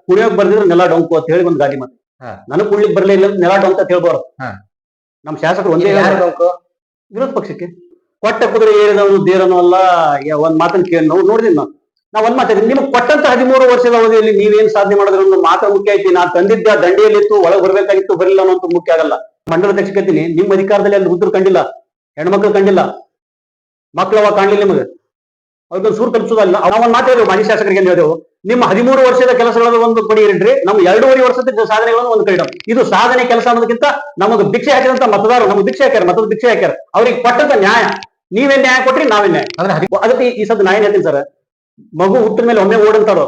ಕುಣಿಯೋಕ್ ಬರ್ದಿದ್ರೆ ನೆಲ ಡೊಂಕು ಅಂತ ಹೇಳಿ ಒಂದು ಗಾಡಿ ಮಾತು. ನನಗ್ ಕುಣ್ಲಿಕ್ ಬರ್ಲೇ ಇಲ್ಲ ನೆಲ ಡೊಂಕ್ ಅಂತ ಹೇಳ್ಬಾರ್ದು. ನಮ್ ಶಾಸಕರು ಒಂದೇ ವಿರೋಧ ಪಕ್ಷಕ್ಕೆ ಕೊಟ್ಟ ಕುದುರೆ ಏರಿದವನು ದೇರನು ಅಲ್ಲ. ಒಂದ್ ಮಾತನ್ನ ಕೇಳಿ ನಾವು ನೋಡಿದ್ವಿ. ನಾವ್ ಒಂದ್ ಮಾತಾಡಿ ನಿಮ್ಗೆ ಕೊಟ್ಟಂತ 13 ವರ್ಷದ ಅವಧಿಯಲ್ಲಿ ನೀವೇನ್ ಸಾಧನೆ ಮಾಡಿದ್ರೆ ಒಂದು ಮಾತ್ರ ಮುಖ್ಯ ಐತಿ. ನಾ ತಂದಿದ್ದ ದಂಡಿಯಲ್ಲಿತ್ತು ಒಳಗೆ ಬರ್ಬೇಕಾಗಿತ್ತು ಬರಲಿಲ್ಲ ಅನ್ನೋದು ಮುಖ್ಯ ಆಗಲ್ಲ. ಮಂಡಲಾಧ್ಯಕ್ಷ ಕತ್ತೀನಿ ನಿಮ್ ಅಧಿಕಾರದಲ್ಲಿ ಅಲ್ಲಿ ಉತ್ತರ ಕಂಡಿಲ್ಲ, ಹೆಣ್ಮಕ್ಳು ಕಂಡಿಲ್ಲ, ಮಕ್ಕಳವ ಕಾಣ್ಲಿಲ್ಲ ನಿಮಗೆ. ಅವ್ರಿಗೊಂದು ಸೂರು ತಲುಪಿಸೋದಲ್ಲ. ನಾವೊಂದು ಮಾತಾಡಿದ್ರು ಮಾಜಿ ಶಾಸಕರಿಗೆ ಏನ್ ಹೇಳಿದೆವು, ನಿಮ್ಮ 13 ವರ್ಷದ ಕೆಲಸಗಳ ಒಂದು ಪಡಿ ಇಡ್ರಿ, ನಮ್ಮ 2.5 ವರ್ಷದ ಸಾಧನೆಗಳನ್ನು ಒಂದು ಕೈ ಇಡಮ್. ಇದು ಸಾಧನೆ ಕೆಲಸ ಅನ್ನೋದಕ್ಕಿಂತ ನಮಗೆ ಭಿಕ್ಷೆ ಹಾಕಿದಂತ ಮತದಾರರು ನಮಗೆ ಭಿಕ್ಷೆ ಹಾಕ್ಯಾರ, ಮತದ ಭಿಕ್ಷೆ ಹಾಕ್ಯಾರ. ಅವ್ರಿಗೆ ಕೊಟ್ಟಂತ ನ್ಯಾಯ ನೀವೇನ್ ನ್ಯಾಯ ಕೊಟ್ರಿ ನಾವೇನ್ ನ್ಯಾಯ. ಅದಕ್ಕೆ ಈ ಸದ್ ನಾ ಏನ್ ಹೇಳ್ತೀನಿ ಸರ್, ಮಗು ಹುಟ್ಟಿದ ಮೇಲೆ ಒಮ್ಮೆ ಓಡಂತಾರೋ,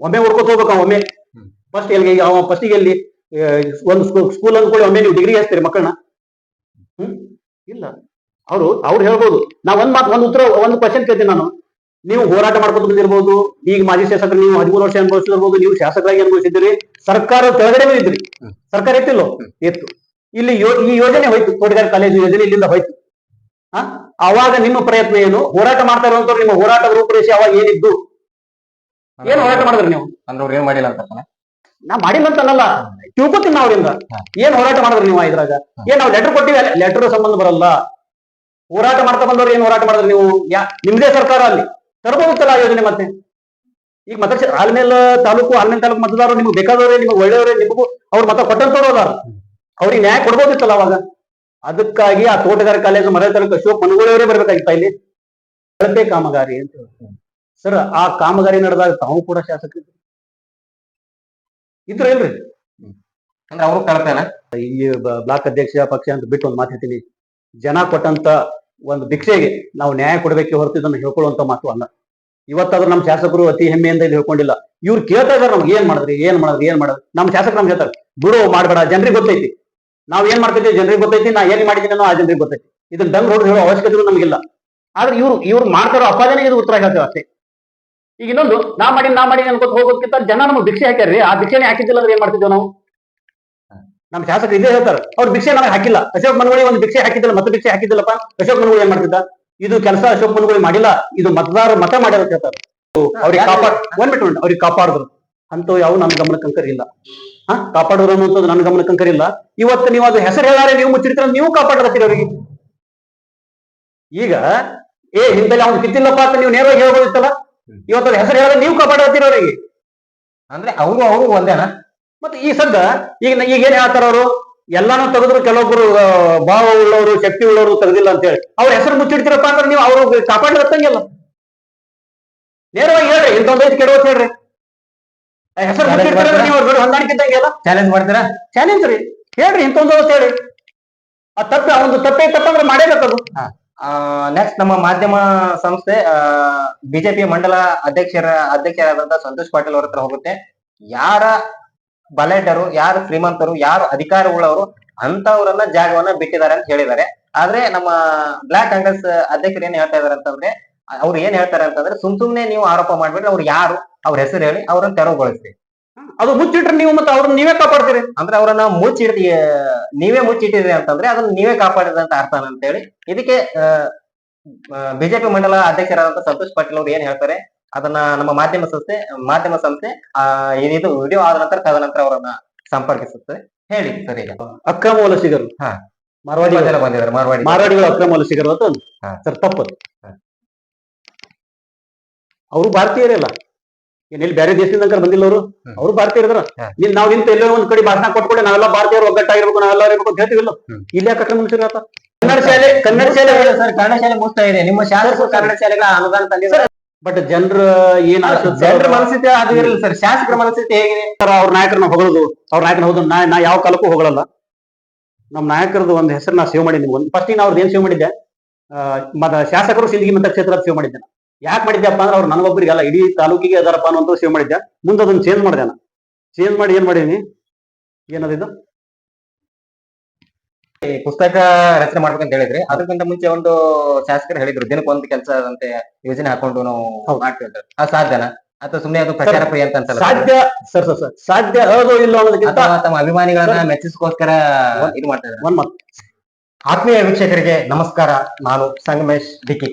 ಒಮ್ಮೆ ಓಡ್ಕೋತ ಹೋಗ್ಬೇಕು. ಒಮ್ಮೆ ಫಸ್ಟ್ ಎಲ್ಲಿ ಫಸ್ಟಿಗೆ ಎಲ್ಲಿ ಒಂದು ಸ್ಕೂಲ್ ಅಂದ್ಕೊಳ್ಳಿ ಒಮ್ಮೆ ನೀವು ಡಿಗ್ರಿ ಹಚ್ತೀರಿ ಮಕ್ಕಳನ್ನ? ಇಲ್ಲ. ಅವ್ರು ಹೇಳ್ಬೋದು. ನಾ ಒಂದ್ ಉತ್ತರ ಒಂದು ಕ್ವಶನ್ ಕೇಳ್ತೀನಿ ನಾನು. ನೀವು ಹೋರಾಟ ಮಾಡ್ಕೊಂಡು ಬಂದಿರ್ಬೋದು, ಈಗ ಮಾಜಿ ಶಾಸಕರು ನೀವು 13 ವರ್ಷ ಅನುಭವಿಸಿರ್ಬೋದು, ನೀವು ಶಾಸಕರಾಗಿ ಅನುಭವಿಸಿದ್ದೀರಿ, ಸರ್ಕಾರ ಕೆಳಗಡೆ ಇದ್ರಿ, ಸರ್ಕಾರ ಎತ್ತಿಲ್ಲೋ ಎತ್ತು. ಇಲ್ಲಿ ಈ ಯೋಜನೆ ಹೋಯ್ತು, ತೋಟಗಾರಿಕೆ ಕಾಲೇಜು ಯೋಜನೆ ಇಲ್ಲಿಂದ ಹೋಯ್ತು. ಅವಾಗ ನಿಮ್ಮ ಪ್ರಯತ್ನ ಏನು? ಹೋರಾಟ ಮಾಡ್ತಾ ಇರುವಂತವ್ರು ನಿಮ್ಮ ಹೋರಾಟದ ರೂಪರೇಷೆ ಅವಾಗ ಏನಿದ್ದು? ಏನ್ ಹೋರಾಟ ಮಾಡಿದ್ರಿ ನೀವು? ಅಂದ್ರೆ ಅವ್ರು ಏನ್ ಮಾಡಿಲ್ಲ ಅಂತ ನಾ ಮಾಡಿಲ್ಲ ಅಂತ ಅನ್ನಲ್ಲ, ತಿಳ್ಕೊತೀನಿ ನಾ ಅವ್ರಿಂದ. ಏನ್ ಹೋರಾಟ ಮಾಡಿದ್ರಿ ನೀವು ಇದ್ರಾಗ? ಏನ್ ನಾವು ಲೆಟರ್ ಕೊಟ್ಟಿವಿ, ಲೆಟರ್ ಸಂಬಂಧ ಬರಲ್ಲ. ಹೋರಾಟ ಮಾಡ್ತಾ ಬಂದವ್ರು ಏನ್ ಹೋರಾಟ ಮಾಡಿದ್ರಿ ನೀವು? ನಿಮ್ದೇ ಸರ್ಕಾರ ಅಲ್ಲಿ ತರಬಹುತ್ತಲ್ಲ ಆ ಯೋಜನೆ. ಮತ್ತೆ ಈಗ ಮತ ಆಲ್ಮೇಲೆ ತಾಲೂಕು ಮತದಾರರು ನಿಮ್ಗೆ ಬೇಕಾದವ್ರೆ, ನಿಮ್ಗೆ ಒಳ್ಳೆಯವರೇ, ನಿಮಗೂ ಅವ್ರು ಮತ ಕೊಟ್ಟಂತವ್ರು ಅದಾರ, ಅವ್ರಿಗೆ ನ್ಯಾಯ ಕೊಡ್ಬೋದಿತ್ತಲ್ಲ ಅವಾಗ. ಅದಕ್ಕಾಗಿ ಆ ತೋಟಗಾರಿಕೆ ಕಾಲೇಜು ಮರ ತಾಲೂಕು ಅಶೋಕ್ ಮನಗೋಳಿಯವರೇ ಬರ್ಬೇಕಾಗಿತ್ತ ಇಲ್ಲಿ. ಕಳಪೆ ಕಾಮಗಾರಿ ಅಂತ ಹೇಳ್ತಾರೆ ಸರ್. ಆ ಕಾಮಗಾರಿ ನಡೆದಾಗ ತಾವು ಕೂಡ ಶಾಸಕರು ಇದ್ರು ಇಲ್ರಿ? ಅಂದ್ರೆ ಅವರು ಕಳಪೆನ. ಈ ಬ್ಲಾಕ್ ಅಧ್ಯಕ್ಷ ಪಕ್ಷ ಅಂತ ಬಿಟ್ಟು ಒಂದು ಮಾತು ಹೇಳ್ತೀನಿ, ಜನ ಕೊಟ್ಟಂತ ಒಂದು ಭಿಕ್ಷೆಗೆ ನಾವು ನ್ಯಾಯ ಕೊಡಬೇಕೆ ಹೊರತು ಇದನ್ನು ಹೇಳ್ಕೊಳ್ಳುವಂತ ಮಾತು ಅಲ್ಲ. ಇವತ್ತಾದ್ರೂ ನಮ್ಮ ಶಾಸಕರು ಅತಿ ಹೆಮ್ಮೆಯಿಂದ ಇದು ಹೇಳ್ಕೊಂಡಿಲ್ಲ. ಇವ್ರು ಕೇಳ್ತಾ ಇದಾರೆ ನಮ್ಗೆ ಏನ್ ಮಾಡಿದ್ರಿ ಏನ್ ಮಾಡಿದ್ರಿ. ನಮ್ಮ ಶಾಸಕರು ನಮ್ಗೆ ಹೇಳ್ತಾರೆ ಬಿಡು ಮಾಡ್ಬೇಡ, ಜನರಿಗೆ ಗೊತ್ತೈತಿ ನಾವ್ ಏನ್ ಮಾಡ್ತಿದ್ವಿ, ಜನರಿಗೆ ಗೊತ್ತೈತಿ, ನಾ ಏನ್ ಮಾಡಿದ್ದೀನಿ ಆ ಜನರಿಗೆ ಗೊತ್ತೈತಿ. ಇದನ್ನ ಡಂಗ್ ಹೊಡೆದು ಹೇಳೋ ಅವಶ್ಯಕತೆ ನಮಗಿಲ್ಲ. ಆದ್ರೆ ಇವ್ರು ಮಾಡ್ತಾರೋ ಅಪಾದನೆ ಇದು ಉತ್ತರ ಹೇಳ್ತೇವೆ ಅಷ್ಟೇ. ಈಗ ಇನ್ನೊಂದು ನಾ ಮಾಡಿ ಅನ್ಕೋತ ಹೋಗೋದಕ್ಕಿಂತ ಜನ ನಮ್ಗೆ ಭಿಕ್ಷೆ ಹಾಕ್ಯಾರ್ರಿ, ಆ ಭಿಕ್ಷೆನೆ ಹಾಕಿದ್ದಿಲ್ಲ ಅಂದ್ರೆ ಏನ್ ಮಾಡ್ತಿದ್ವಿ ನಾವು? ನಮ್ಮ ಶಾಸಕರು ಇದೇ ಹೇಳ್ತಾರೆ, ಅವ್ರು ಭಿಕ್ಷೆ ನಮಗೆ ಹಾಕಿಲ್ಲ. ಅಶೋಕ್ ಮನಗೋಳಿ ಒಂದು ಭಿಕ್ಷೆ ಹಾಕಿದ್ದಿಲ್ಲ, ಮತ ಭಿಕ್ಷೆ ಹಾಕಿದ್ದಿಲ್ಲಪ್ಪ. ಅಶೋಕ್ ಮನಗೋಳಿ ಏನ್ ಮಾಡ್ತಿದ್ದ? ಇದು ಕೆಲಸ ಅಶೋಕ್ ಮನಗೋಳಿ ಮಾಡಿಲ್ಲ, ಇದು ಮತದಾರ ಮತ ಮಾಡ್ಯಾರ ಅಂತ ಹೇಳ್ತಾರೆ. ಅವ್ರಿಗೆ ಅವ್ರಿಗೆ ಕಾಪಾಡಿದ್ರು ಅಂತೂ ಯಾವ ನನ್ನ ಗಮನಕ್ಕಂಕರಿಲ್ಲ. ಕಾಪಾಡೋರು ಅನ್ನುವಂಥದ್ದು ನನ್ನ ಗಮನಕ್ಕಂಕರಿಲ್ಲ. ಇವತ್ತು ನೀವು ಅದು ಹೆಸರು ಹೇಳಾರೆ ನೀವು ಮುಚ್ಚಿಡ್ತೀರ, ನೀವು ಕಾಪಾಡತ್ತೀರಿ ಅವ್ರಿಗೆ. ಈಗ ಹಿಂದೆಲ್ಲ ಅವ್ನು ಕಿತ್ತಿಲ್ಲಪ್ಪ ಅಂತ ನೀವು ನೇರವಾಗಿ ಹೇಳ್ಬೋದಿತ್ತಲ್ಲ. ಇವತ್ತು ಹೆಸರು ಹೇಳಿದ್ರೆ ನೀವು ಕಾಪಾಡತ್ತೀರ ಅವರಿಗೆ. ಅಂದ್ರೆ ಅವರು ಒಂದೇನಾ? ಮತ್ತೆ ಈ ಸದ್ದ ಈಗ ಏನ್ ಹೇಳ್ತಾರ ಅವರು, ಎಲ್ಲಾನು ತೆಗೆದ್ರು, ಕೆಲವೊಬ್ರು ಭಾವ ಉಳ್ಳವರು ಶಕ್ತಿ ಉಳ್ಳವರು ತೆಗೆದಿಲ್ಲ ಅಂತ ಹೇಳಿ ಅವ್ರ ಹೆಸರು ಮುಚ್ಚಿಡ್ತೀರಪ್ಪ ಅಂದ್ರೆ ನೀವು ಅವರು ಕಾಪಾಡಿರತ್ತಂಗಿಲ್ಲ. ನೇರವಾಗಿ ಹೇಳ್ರಿ, ಇಂಥೊಂದೈದು ಕೆಡವತ್ ಹೇಳ್ರಿ, ಹೆಸರು ಮುಚ್ಚಿಡ್ತಾರೆ ನೀವು ಹೊಂದಾಣಿಕೆ ಇದ್ದಂಗೆಲ್ಲ. ಚಾಲೆಂಜ್ ಮಾಡ್ತೀರಾ? ಚಾಲೆಂಜ್ ರೀ, ಹೇಳ್ರಿ ಇಂಥೊಂದು ಹೇಳಿ. ಆ ತಪ್ಪೆ ಒಂದು ತಪ್ಪಂದ್ರೆ ಮಾಡೇಬೇಕದು. ನೆಕ್ಸ್ಟ್ ನಮ್ಮ ಮಾಧ್ಯಮ ಸಂಸ್ಥೆ ಬಿಜೆಪಿ ಮಂಡಲ ಅಧ್ಯಕ್ಷರಾದಂತಹ ಸಂತೋಷ್ ಪಾಟೀಲ್ ಅವ್ರ ಹತ್ರ ಹೋಗುತ್ತೆ. ಯಾರ ಬಲೆಟರು, ಯಾರು ಶ್ರೀಮಂತರು, ಯಾರು ಅಧಿಕಾರ ಉಳ್ಳವರು ಅಂತವ್ರನ್ನ ಜಾಗವನ್ನ ಬಿಟ್ಟಿದ್ದಾರೆ ಅಂತ ಹೇಳಿದ್ದಾರೆ. ಆದ್ರೆ ನಮ್ಮ ಬ್ಲಾಕ್ ಕಾಂಗ್ರೆಸ್ ಅಧ್ಯಕ್ಷರು ಏನ್ ಹೇಳ್ತಾ ಇದಾರೆ ಅಂತಂದ್ರೆ, ಅವ್ರು ಏನ್ ಹೇಳ್ತಾರೆ ಅಂತಂದ್ರೆ, ಸುಮ್ನೆ ನೀವು ಆರೋಪ ಮಾಡ್ಬಿಟ್ರೆ ಅವ್ರು ಯಾರು ಅವ್ರ ಹೆಸರು ಹೇಳಿ ಅವ್ರನ್ನ ತೆರವುಗೊಳಿಸ್ತೀವಿ. ಅದು ಮುಚ್ಚಿಟ್ರೆ ನೀವು ಮತ್ತೆ ಅವ್ರನ್ನ ನೀವೇ ಕಾಪಾಡ್ತೀರಿ. ಅಂದ್ರೆ ಅವ್ರನ್ನ ನೀವೇ ಮುಚ್ಚಿಟ್ಟಿದ್ರಿ ಅಂತಂದ್ರೆ ಅದನ್ನ ನೀವೇ ಕಾಪಾಡಿದಂತ ಅರ್ಥ ಅಂತ ಹೇಳಿ. ಇದಕ್ಕೆ ಬಿಜೆಪಿ ಮಂಡಲ ಅಧ್ಯಕ್ಷರಾದಂತ ಸಂತೋಷ್ ಪಾಟೀಲ್ ಅವ್ರು ಏನ್ ಹೇಳ್ತಾರೆ ಅದನ್ನ ನಮ್ಮ ಮಾಧ್ಯಮ ಸಂಸ್ಥೆ ಇದು ವಿಡಿಯೋ ಆದ ನಂತರ ತದನಂತರ ಅವರನ್ನ ಸಂಪರ್ಕಿಸುತ್ತದೆ. ಹೇಳಿ ಸರ್. ಈಗ ಅಕ್ರಮ ವಲಸಿಗರು ಮಾರವಾಡಿಗಳು ಅಕ್ರಮ ವಲಸಿಗರು ಅಂತ ಸರ್ ತಪ್ಪದು. ಅವರು ಭಾರತೀಯರಲ್ಲ, ಏನಿಲ್ಲಿ ಬೇರೆ ದೇಶದಿಂದ ಬಂದಿಲ್ಲ ಅವರು ಭಾರತೀಯರ. ನಾವ್ ನಿಂತ ಎಲ್ಲೋ ಒಂದ್ ಕಡೆ ಭಾಷಣ ಕೊಟ್ಕೊಂಡೆ ನಾವೆಲ್ಲ ಭಾರತೀಯರು ಒಗ್ಗಟ್ಟಾಗಿರ್ಬೇಕು, ನಾವೆಲ್ಲ ಇರ್ಬೇಕು ಅಂತ ಹೇಳ್ತೀವಿಲ್ಲ. ಇಲ್ಲಿ ಯಾಕೆ ಅಕ್ರಮ ವಲಸಿಗರು ಆತ? ಕನ್ನಡ ಶಾಲೆ ಮುಕ್ತ ಇದೆ. ನಿಮ್ಮ ಶಾಸಕರು ಕನ್ನಡ ಶಾಲೆಗಳ ಅನುದಾನ ತಂದಿದ್ದಾರೆ. ಬಟ್ ಜನರ ಜನರ ಮನಸ್ಥಿತಿ ಅದು ಇರಲಿಲ್ಲ ಸರ್. ಶಾಸಕರ ಮನಸ್ಥಿತಿ ಹೇಗಿದೆ ಸರ್? ಅವ್ರ ನಾಯಕರನ್ನ ಹೊಗಳೋದು, ಅವ್ರ ನಾಯಕನ ಹೌದು ನಾ ಯಾವ ಕಾಲಕ್ಕೂ ಹೊಗಳಲ್ಲ. ನಮ್ ನಾಯಕರದ್ದು ಒಂದು ಹೆಸರು ನಾ ಸೇವ್ ಮಾಡಿದ್ದೀನಿ. ಫಸ್ಟ್ ನಾ ಅವ್ರದ್ದು ಏನ್ ಸೇವ್ ಮಾಡಿದ್ದೆ, ಶಾಸಕರು ಸಿಂದಗಿ ಮತಕ್ಷೇತ್ರ ಸೇವ್ ಮಾಡಿದ್ದೆ. ಯಾಕೆ ಮಾಡಿದ್ಯಪ್ಪ ಅಂದ್ರೆ ಅವ್ರು ನನಗೊಬ್ಬರಿಗಲ್ಲ ಇಡೀ ತಾಲೂಕಿಗೆ ಅದಾರಪ್ಪ ಅನ್ನೋ ಸೇವ್ ಮಾಡಿದ್ದೆ. ಮುಂದೆ ಅದನ್ನ ಚೇಂಜ್ ಮಾಡಿದೆ. ಚೇಂಜ್ ಮಾಡಿ ಏನ್ ಮಾಡೀನಿ, ಏನದಿದ್ದು ಪುಸ್ತಕ ರಚನೆ ಮಾಡ್ಬೇಕಂತ ಹೇಳಿದ್ರಿ. ಅದಕ್ಕಿಂತ ಮುಂಚೆ ಒಂದು ಶಾಸಕರು ಹೇಳಿದ್ರು ದಿನಕ್ಕೆ ಒಂದು ಕೆಲಸ ಅಂತೆ ಯೋಜನೆ ಹಾಕೊಂಡು ನಾವು ಮಾಡ್ತೀವಿ. ಅದು ಸಾಧ್ಯನಾ ಅಥವಾ ಸುಮ್ಮನೆ ಅದು ಪ್ರಚಾರ ಪ್ರಿಯ ಅಂತ ಅನ್ಸಲ್ಲ? ಸಾಧ್ಯ ಸರ್, ಸಾಧ್ಯ ಅದು ಇಲ್ಲ ಅನ್ನೋದಕ್ಕಿಂತ ತಮ್ಮ ಅಭಿಮಾನಿಗಳನ್ನ ಮೆಚ್ಚಿಸ್ಕೋಸ್ಕರ ಇದು ಮಾಡ್ತಾ ಇದ್ದಾರೆ. ಆತ್ಮೀಯ ವೀಕ್ಷಕರಿಗೆ ನಮಸ್ಕಾರ, ನಾನು ಸಂಗಮೇಶ್ ಡಿಕಿ.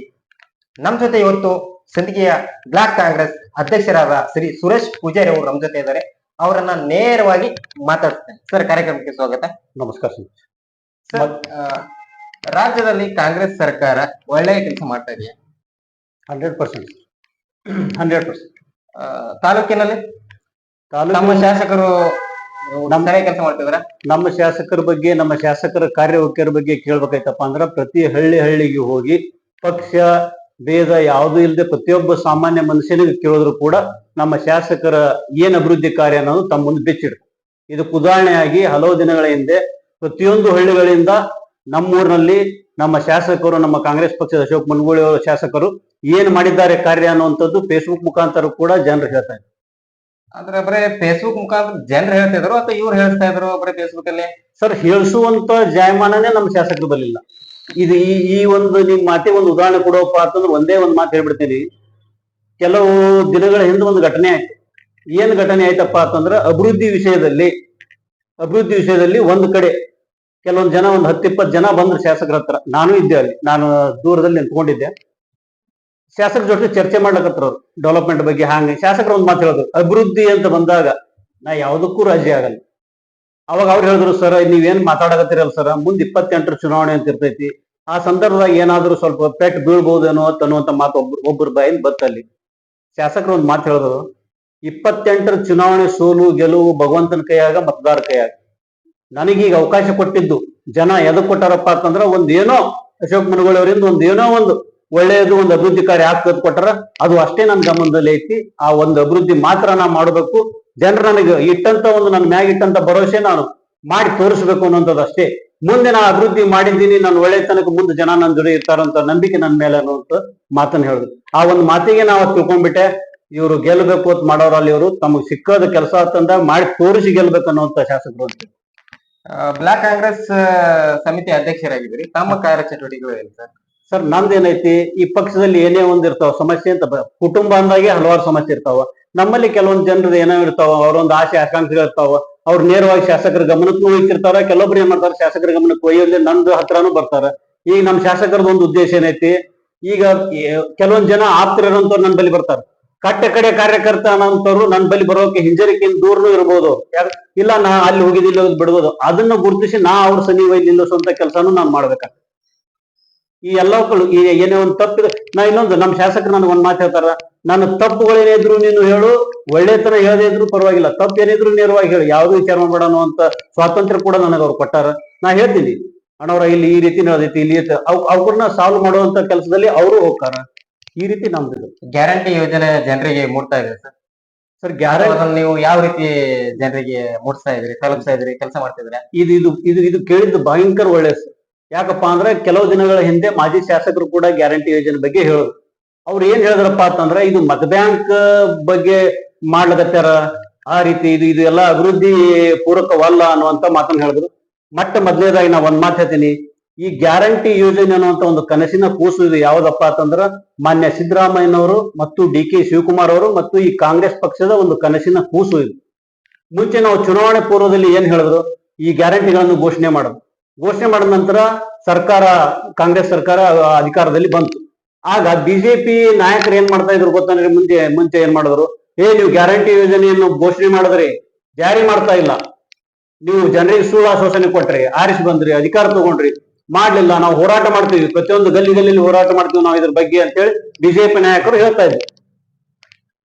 ನಮ್ ಜೊತೆ ಇವತ್ತು ಸಿಂದಗಿಯ ಬ್ಲಾಕ್ ಕಾಂಗ್ರೆಸ್ ಅಧ್ಯಕ್ಷರಾದ ಶ್ರೀ ಸುರೇಶ್ ಪೂಜಾರಿ ಅವರು ನಮ್ಮ ಜೊತೆ ಇದ್ದಾರೆ. ಅವರನ್ನ ನೇರವಾಗಿ ಮಾತಾಡ್ತೇನೆ. ಸರ್, ಕಾರ್ಯಕ್ರಮಕ್ಕೆ ಸ್ವಾಗತ. ನಮಸ್ಕಾರ ಸರ್, ರಾಜ್ಯದಲ್ಲಿ ಕಾಂಗ್ರೆಸ್ ಸರ್ಕಾರ ಒಳ್ಳೆಯ ಕೆಲಸ ಮಾಡ್ತಾ ಇದೆಯಾ? 100%. 100%. ತಾಲೂಕಿನಲ್ಲಿ ನಮ್ಮ ಶಾಸಕರು ಕೆಲಸ ಮಾಡ್ತಿದಾರ? ನಮ್ಮ ಶಾಸಕರ ಬಗ್ಗೆ, ನಮ್ಮ ಶಾಸಕರ ಕಾರ್ಯವೈಖರಿ ಬಗ್ಗೆ ಕೇಳ್ಬೇಕಾಯ್ತಪ್ಪ ಅಂದ್ರ ಪ್ರತಿ ಹಳ್ಳಿಗೆ ಹೋಗಿ ಪಕ್ಷ ಭೇದ ಯಾವುದೂ ಇಲ್ಲದೆ ಪ್ರತಿಯೊಬ್ಬ ಸಾಮಾನ್ಯ ಮನುಷ್ಯನಿಗೆ ಕೇಳಿದ್ರು ಕೂಡ ನಮ್ಮ ಶಾಸಕರ ಏನ್ ಅಭಿವೃದ್ಧಿ ಕಾರ್ಯ ಅನ್ನೋದು ತಮ್ಮ ಮುಂದೆ ಬಿಚ್ಚಿಡ್ತು. ಇದಕ್ಕೆ ಉದಾಹರಣೆಯಾಗಿ ಹಲವು ದಿನಗಳ ಹಿಂದೆ ಪ್ರತಿಯೊಂದು ಹಳ್ಳಿಗಳಿಂದ ನಮ್ಮೂರಿನಲ್ಲಿ ನಮ್ಮ ಶಾಸಕರು, ನಮ್ಮ ಕಾಂಗ್ರೆಸ್ ಪಕ್ಷದ ಅಶೋಕ್ ಮನಗೂಳಿ ಅವರ ಶಾಸಕರು ಏನ್ ಮಾಡಿದ್ದಾರೆ ಕಾರ್ಯ ಅನ್ನುವಂಥದ್ದು ಫೇಸ್ಬುಕ್ ಮುಖಾಂತರ ಕೂಡ ಜನರು ಹೇಳ್ತಾ ಇದ್ರು. ಅಂದ್ರೆ ಬರೀ ಫೇಸ್ಬುಕ್ ಮುಖಾಂತರ ಜನರು ಹೇಳ್ತಿದ್ರು ಅಥವಾ ಇವ್ರು ಹೇಳ್ತಾ ಇದ್ರು ಬರೀ ಫೇಸ್ಬುಕ್ ಅಲ್ಲಿ? ಸರ್, ಹೇಳಿಸುವಂತ ಜಾಯಮಾನನೇ ನಮ್ಮ ಶಾಸಕರು ಬರಲಿಲ್ಲ. ಇದು ಈ ಒಂದು ನಿಮ್ ಮಾತಿಗೆ ಒಂದು ಉದಾಹರಣೆ ಕೊಡೋಪ್ಪ ಅಂತಂದ್ರೆ ಒಂದೇ ಒಂದು ಮಾತು ಹೇಳ್ಬಿಡ್ತೀನಿ. ಕೆಲವು ದಿನಗಳ ಹಿಂದೆ ಒಂದು ಘಟನೆ ಆಯ್ತು. ಏನ್ ಘಟನೆ ಆಯ್ತಪ್ಪ ಅಂತಂದ್ರೆ ಅಭಿವೃದ್ಧಿ ವಿಷಯದಲ್ಲಿ ಒಂದು ಕಡೆ ಕೆಲವೊಂದು ಜನ, ಒಂದು 10-20 ಜನ ಬಂದ್ರು ಶಾಸಕರ ಹತ್ರ. ನಾನು ಇದ್ದೆ ಅಲ್ಲಿ, ನಾನು ದೂರದಲ್ಲಿ ನಿಂತ್ಕೊಂಡಿದ್ದೆ. ಶಾಸಕರ ಜೊತೆ ಚರ್ಚೆ ಮಾಡ್ಲಕತ್ರ ಅವ್ರು ಡೆವಲಪ್ಮೆಂಟ್ ಬಗ್ಗೆ. ಹಾಗೆ ಶಾಸಕರು ಒಂದು ಮಾತು ಹೇಳಿದ್ರು, ಅಭಿವೃದ್ಧಿ ಅಂತ ಬಂದಾಗ ನಾ ಯಾವುದಕ್ಕೂ ರಾಜಿ ಆಗಲ್ಲ. ಅವಾಗ ಅವ್ರು ಹೇಳಿದ್ರು, ಸರ್ ನೀವೇನ್ ಮಾತಾಡಕತ್ತೀರಲ್ಲ ಸರ್, ಮುಂದ್ 28ರ ಚುನಾವಣೆ ಅಂತ ಇರ್ತೈತಿ, ಆ ಸಂದರ್ಭದಾಗ ಏನಾದ್ರೂ ಸ್ವಲ್ಪ ಪೆಟ್ ಬೀಳ್ಬಹುದೇನೋ ಅನ್ನುವಂತ ಮಾತು ಒಬ್ಬರ ಬಾಯಿಂದ ಬತ್ತಲ್ಲಿ. ಶಾಸಕರು ಒಂದು ಮಾತು ಹೇಳಿದ್ರು, 28ರ ಚುನಾವಣೆ ಸೋಲು ಗೆಲುವು ಭಗವಂತನ ಕೈಯಾಗ, ಮತದಾರ ಕೈಯಾಗ. ನನಗೀಗ ಅವಕಾಶ ಕೊಟ್ಟಿದ್ದು ಜನ ಎದಕ್ ಕೊಟ್ಟಾರಪ್ಪ ಅಂತಂದ್ರ ಒಂದೇನೋ ಅಶೋಕ್ ಮನಗೂಳಿ ಅವರಿಂದ ಒಂದೇನೋ ಒಂದು ಒಳ್ಳೆಯದು, ಒಂದು ಅಭಿವೃದ್ಧಿ ಕಾರ್ಯ ಆಗ್ತದ ಕೊಟ್ಟಾರ. ಅದು ಅಷ್ಟೇ ನನ್ನ ಗಮನದಲ್ಲಿ ಐತಿ. ಆ ಒಂದು ಅಭಿವೃದ್ಧಿ ಮಾತ್ರ ನಾ ಮಾಡಬೇಕು. ಜನರು ನನಗೆ ಇಟ್ಟಂತ ಒಂದು ನನ್ನ ಮ್ಯಾಗ ಇಟ್ಟಂತ ಭರವಸೆ ನಾನು ಮಾಡಿ ತೋರಿಸ್ಬೇಕು ಅನ್ನೋಂಥದ್ದು ಅಷ್ಟೇ. ಮುಂದೆ ನಾ ಅಭಿವೃದ್ಧಿ ಮಾಡಿದ್ದೀನಿ, ನಾನು ಒಳ್ಳೆತನಕ ಮುಂದೆ ಜನ ನನ್ನ ಜೊತೆ ಇರ್ತಾರಂತ ನಂಬಿಕೆ ನನ್ನ ಮೇಲೆ ಅನ್ನುವಂತ ಮಾತನ್ನ ಹೇಳಿದ್ರು. ಆ ಒಂದು ಮಾತಿಗೆ ನಾವು ತಿಳ್ಕೊಂಡ್ಬಿಟ್ಟೆ, ಇವರು ಗೆಲ್ಬೇಕು ಅಂತ ಮಾಡೋರಲ್ಲಿ ಇವರು ತಮಗೆ ಸಿಕ್ಕದ ಕೆಲಸ ಅಂತಂದಾಗ ಮಾಡಿ ತೋರಿಸಿ ಗೆಲ್ಬೇಕು ಅನ್ನುವಂತ ಶಾಸಕರು ಅಂತ. ಬ್ಲಾಕ್ ಕಾಂಗ್ರೆಸ್ ಸಮಿತಿ ಅಧ್ಯಕ್ಷರಾಗಿದ್ದೀರಿ, ತಮ್ಮ ಕಾರ್ಯಚಟುವಟಿಕೆಗಳು ಏನು ಸರ್? ಸರ್, ನಮ್ದೇನೈತಿ, ಈ ಪಕ್ಷದಲ್ಲಿ ಏನೇ ಒಂದ್ ಇರ್ತಾವ ಸಮಸ್ಯೆ ಅಂತ. ಕುಟುಂಬ ಅಂದಾಗೆ ಹಲವಾರು ಸಮಸ್ಯೆ ಇರ್ತಾವ. ನಮ್ಮಲ್ಲಿ ಕೆಲವೊಂದು ಜನರು ಏನೋ ಇರ್ತಾವ, ಅವರೊಂದು ಆಸೆ ಆಕಾಂಕ್ಷೆಗಳು ಇರ್ತಾವ. ಅವ್ರು ನೇರವಾಗಿ ಶಾಸಕರ ಗಮನಕ್ಕೂ ಒಯ್ತಿರ್ತಾರ. ಕೆಲವೊಬ್ರು ಏನ್ ಮಾಡ್ತಾರೆ, ಶಾಸಕರ ಗಮನಕ್ಕೆ ಒಯ್ಯೋದೇ ನಂದು ಹತ್ರನೂ ಬರ್ತಾರ. ಈಗ ನಮ್ಮ ಶಾಸಕರದ ಒಂದು ಉದ್ದೇಶ ಏನೈತಿ, ಈಗ ಕೆಲವೊಂದ್ ಜನ ಆಪ್ತರಿರೋಂಥವ್ರು ನನ್ನ ಬಳಿ ಬರ್ತಾರೆ. ಕಡೆ ಕಾರ್ಯಕರ್ತ ಅನ್ನೋಂಥವ್ರು ನನ್ನ ಬಳಿ ಬರೋಕೆ ಹಿಂಜರಿಕೆಯಿಂದ ದೂರನೂ ಇರ್ಬೋದು. ಇಲ್ಲ ನಾ ಅಲ್ಲಿ ಹೋಗಿದ್ದಿಲ್ಲ ಬಿಡ್ಬೋದು. ಅದನ್ನ ಗುರುತಿಸಿ ನಾ ಅವ್ರ ಸನಿ ಒಯ್ದು ನಿಲ್ಲಿಸುವಂತ ಕೆಲಸನೂ ನಾನು ಮಾಡ್ಬೇಕಾಗ್ತದೆ. ಈ ಎಲ್ಲಗಳು ಏನೇ ಒಂದು ತಪ್ಪು, ನಾ ಇನ್ನೊಂದು ನಮ್ಮ ಶಾಸಕರು ನನಗೆ ಒಂದ್ ಮಾತು ಹೇಳ್ತಾರ, ನಾನು ತಪ್ಪುಗಳೇನೇ ಇದ್ರು ನೀನು ಹೇಳು, ಒಳ್ಳೆತನ ಹೇಳದೇ ಇದ್ರು ಪರವಾಗಿಲ್ಲ, ತಪ್ಪು ಏನಿದ್ರು ನೇರವಾಗಿ ಹೇಳು, ಯಾವ್ದು ವಿಚಾರ ಮಾಡಬೇಡ ಅನ್ನುವಂತ ಸ್ವಾತಂತ್ರ್ಯ ಕೂಡ ನನಗೆ ಅವ್ರು ಕೊಟ್ಟಾರ. ನಾ ಹೇಳ್ತೀನಿ, ಅಣ್ಣವ್ರ ಇಲ್ಲಿ ಈ ರೀತಿ ನಡೆದೈತಿ, ಇಲ್ಲಿ ಅವ್ರನ್ನ ಸಾಲ್ವ್ ಮಾಡುವಂತ ಕೆಲಸದಲ್ಲಿ ಅವರು ಹೋಗ್ತಾರ. ಈ ರೀತಿ ನಮ್ದು ಗ್ಯಾರಂಟಿ ಯೋಜನೆ ಜನರಿಗೆ ಮುಟ್ತಾ ಇದೆ ಸರ್. ಸರ್, ಗ್ಯಾರಂಟಿ ನೀವು ಯಾವ ರೀತಿ ಜನರಿಗೆ ಮುಟ್ಸ್ತಾ ಇದ್ರಿ, ತಲುಪಿಸ್ತಾ ಇದ್ರಿ, ಕೆಲಸ ಮಾಡ್ತಿದ್ರೆ? ಇದು ಕೇಳಿದ್ದು ಭಯಂಕರ ಒಳ್ಳೆ ಸರ್. ಯಾಕಪ್ಪ ಅಂದ್ರೆ ಕೆಲವು ದಿನಗಳ ಹಿಂದೆ ಮಾಜಿ ಶಾಸಕರು ಕೂಡ ಗ್ಯಾರಂಟಿ ಯೋಜನೆ ಬಗ್ಗೆ ಹೇಳಿದ್ರು. ಅವ್ರು ಏನ್ ಹೇಳಿದ್ರಪ್ಪ ಅಂತಂದ್ರೆ, ಇದು ಮತ ಬ್ಯಾಂಕ್ ಬಗ್ಗೆ ಮಾಡ್ಲಕತ್ತಾರ, ಆ ರೀತಿ ಇದು ಎಲ್ಲ ಅಭಿವೃದ್ಧಿ ಪೂರಕವಲ್ಲ ಅನ್ನುವಂತ ಮಾತನ್ನ ಹೇಳಿದ್ರು. ಮೊದಲನೇದಾಗಿ ನಾ ಒಂದ್ ಮಾತು ಹೇಳ್ತೀನಿ, ಈ ಗ್ಯಾರಂಟಿ ಯೋಜನೆ ಅನ್ನುವಂತ ಒಂದು ಕನಸಿನ ಕೂಸು ಇದು ಯಾವ್ದಪ್ಪ ಅಂತಂದ್ರ ಮಾನ್ಯ ಸಿದ್ದರಾಮಯ್ಯನವರು ಮತ್ತು DK ಶಿವಕುಮಾರ್ ಅವರು ಮತ್ತು ಈ ಕಾಂಗ್ರೆಸ್ ಪಕ್ಷದ ಒಂದು ಕನಸಿನ ಕೂಸು ಇದು. ಮುಂಚೆ ನಾವು ಚುನಾವಣೆ ಪೂರ್ವದಲ್ಲಿ ಏನ್ ಹೇಳಿದ್ರು, ಈ ಗ್ಯಾರಂಟಿಗಳನ್ನು ಘೋಷಣೆ ಮಾಡಿದ ನಂತರ ಸರ್ಕಾರ, ಕಾಂಗ್ರೆಸ್ ಸರ್ಕಾರ ಅಧಿಕಾರದಲ್ಲಿ ಬಂತು. ಆಗ ಬಿಜೆಪಿ ನಾಯಕರು ಏನ್ ಮಾಡ್ತಾ ಇದ್ರು ಗೊತ್ತಂದ್ರೆ, ಮುಂಚೆ ಏನ್ ಮಾಡಿದ್ರು, ನೀವು ಗ್ಯಾರಂಟಿ ಯೋಜನೆಯನ್ನು ಘೋಷಣೆ ಮಾಡಿದ್ರಿ, ಜಾರಿ ಮಾಡ್ತಾ ಇಲ್ಲ, ನೀವು ಜನರಿಗೆ ಸುಳ್ಳು ಆಶ್ವಾಸನೆ ಕೊಟ್ರಿ, ಆರಿಸಿ ಬಂದ್ರಿ, ಅಧಿಕಾರ ತಗೊಂಡ್ರಿ, ಮಾಡ್ಲಿಲ್ಲ, ನಾವು ಹೋರಾಟ ಮಾಡ್ತೀವಿ, ಪ್ರತಿಯೊಂದು ಗಲ್ಲಿಯಲ್ಲಿ ಹೋರಾಟ ಮಾಡ್ತೀವಿ ನಾವು ಇದ್ರ ಬಗ್ಗೆ ಅಂತೇಳಿ ಬಿಜೆಪಿ ನಾಯಕರು ಹೇಳ್ತಾ ಇದ್ರು.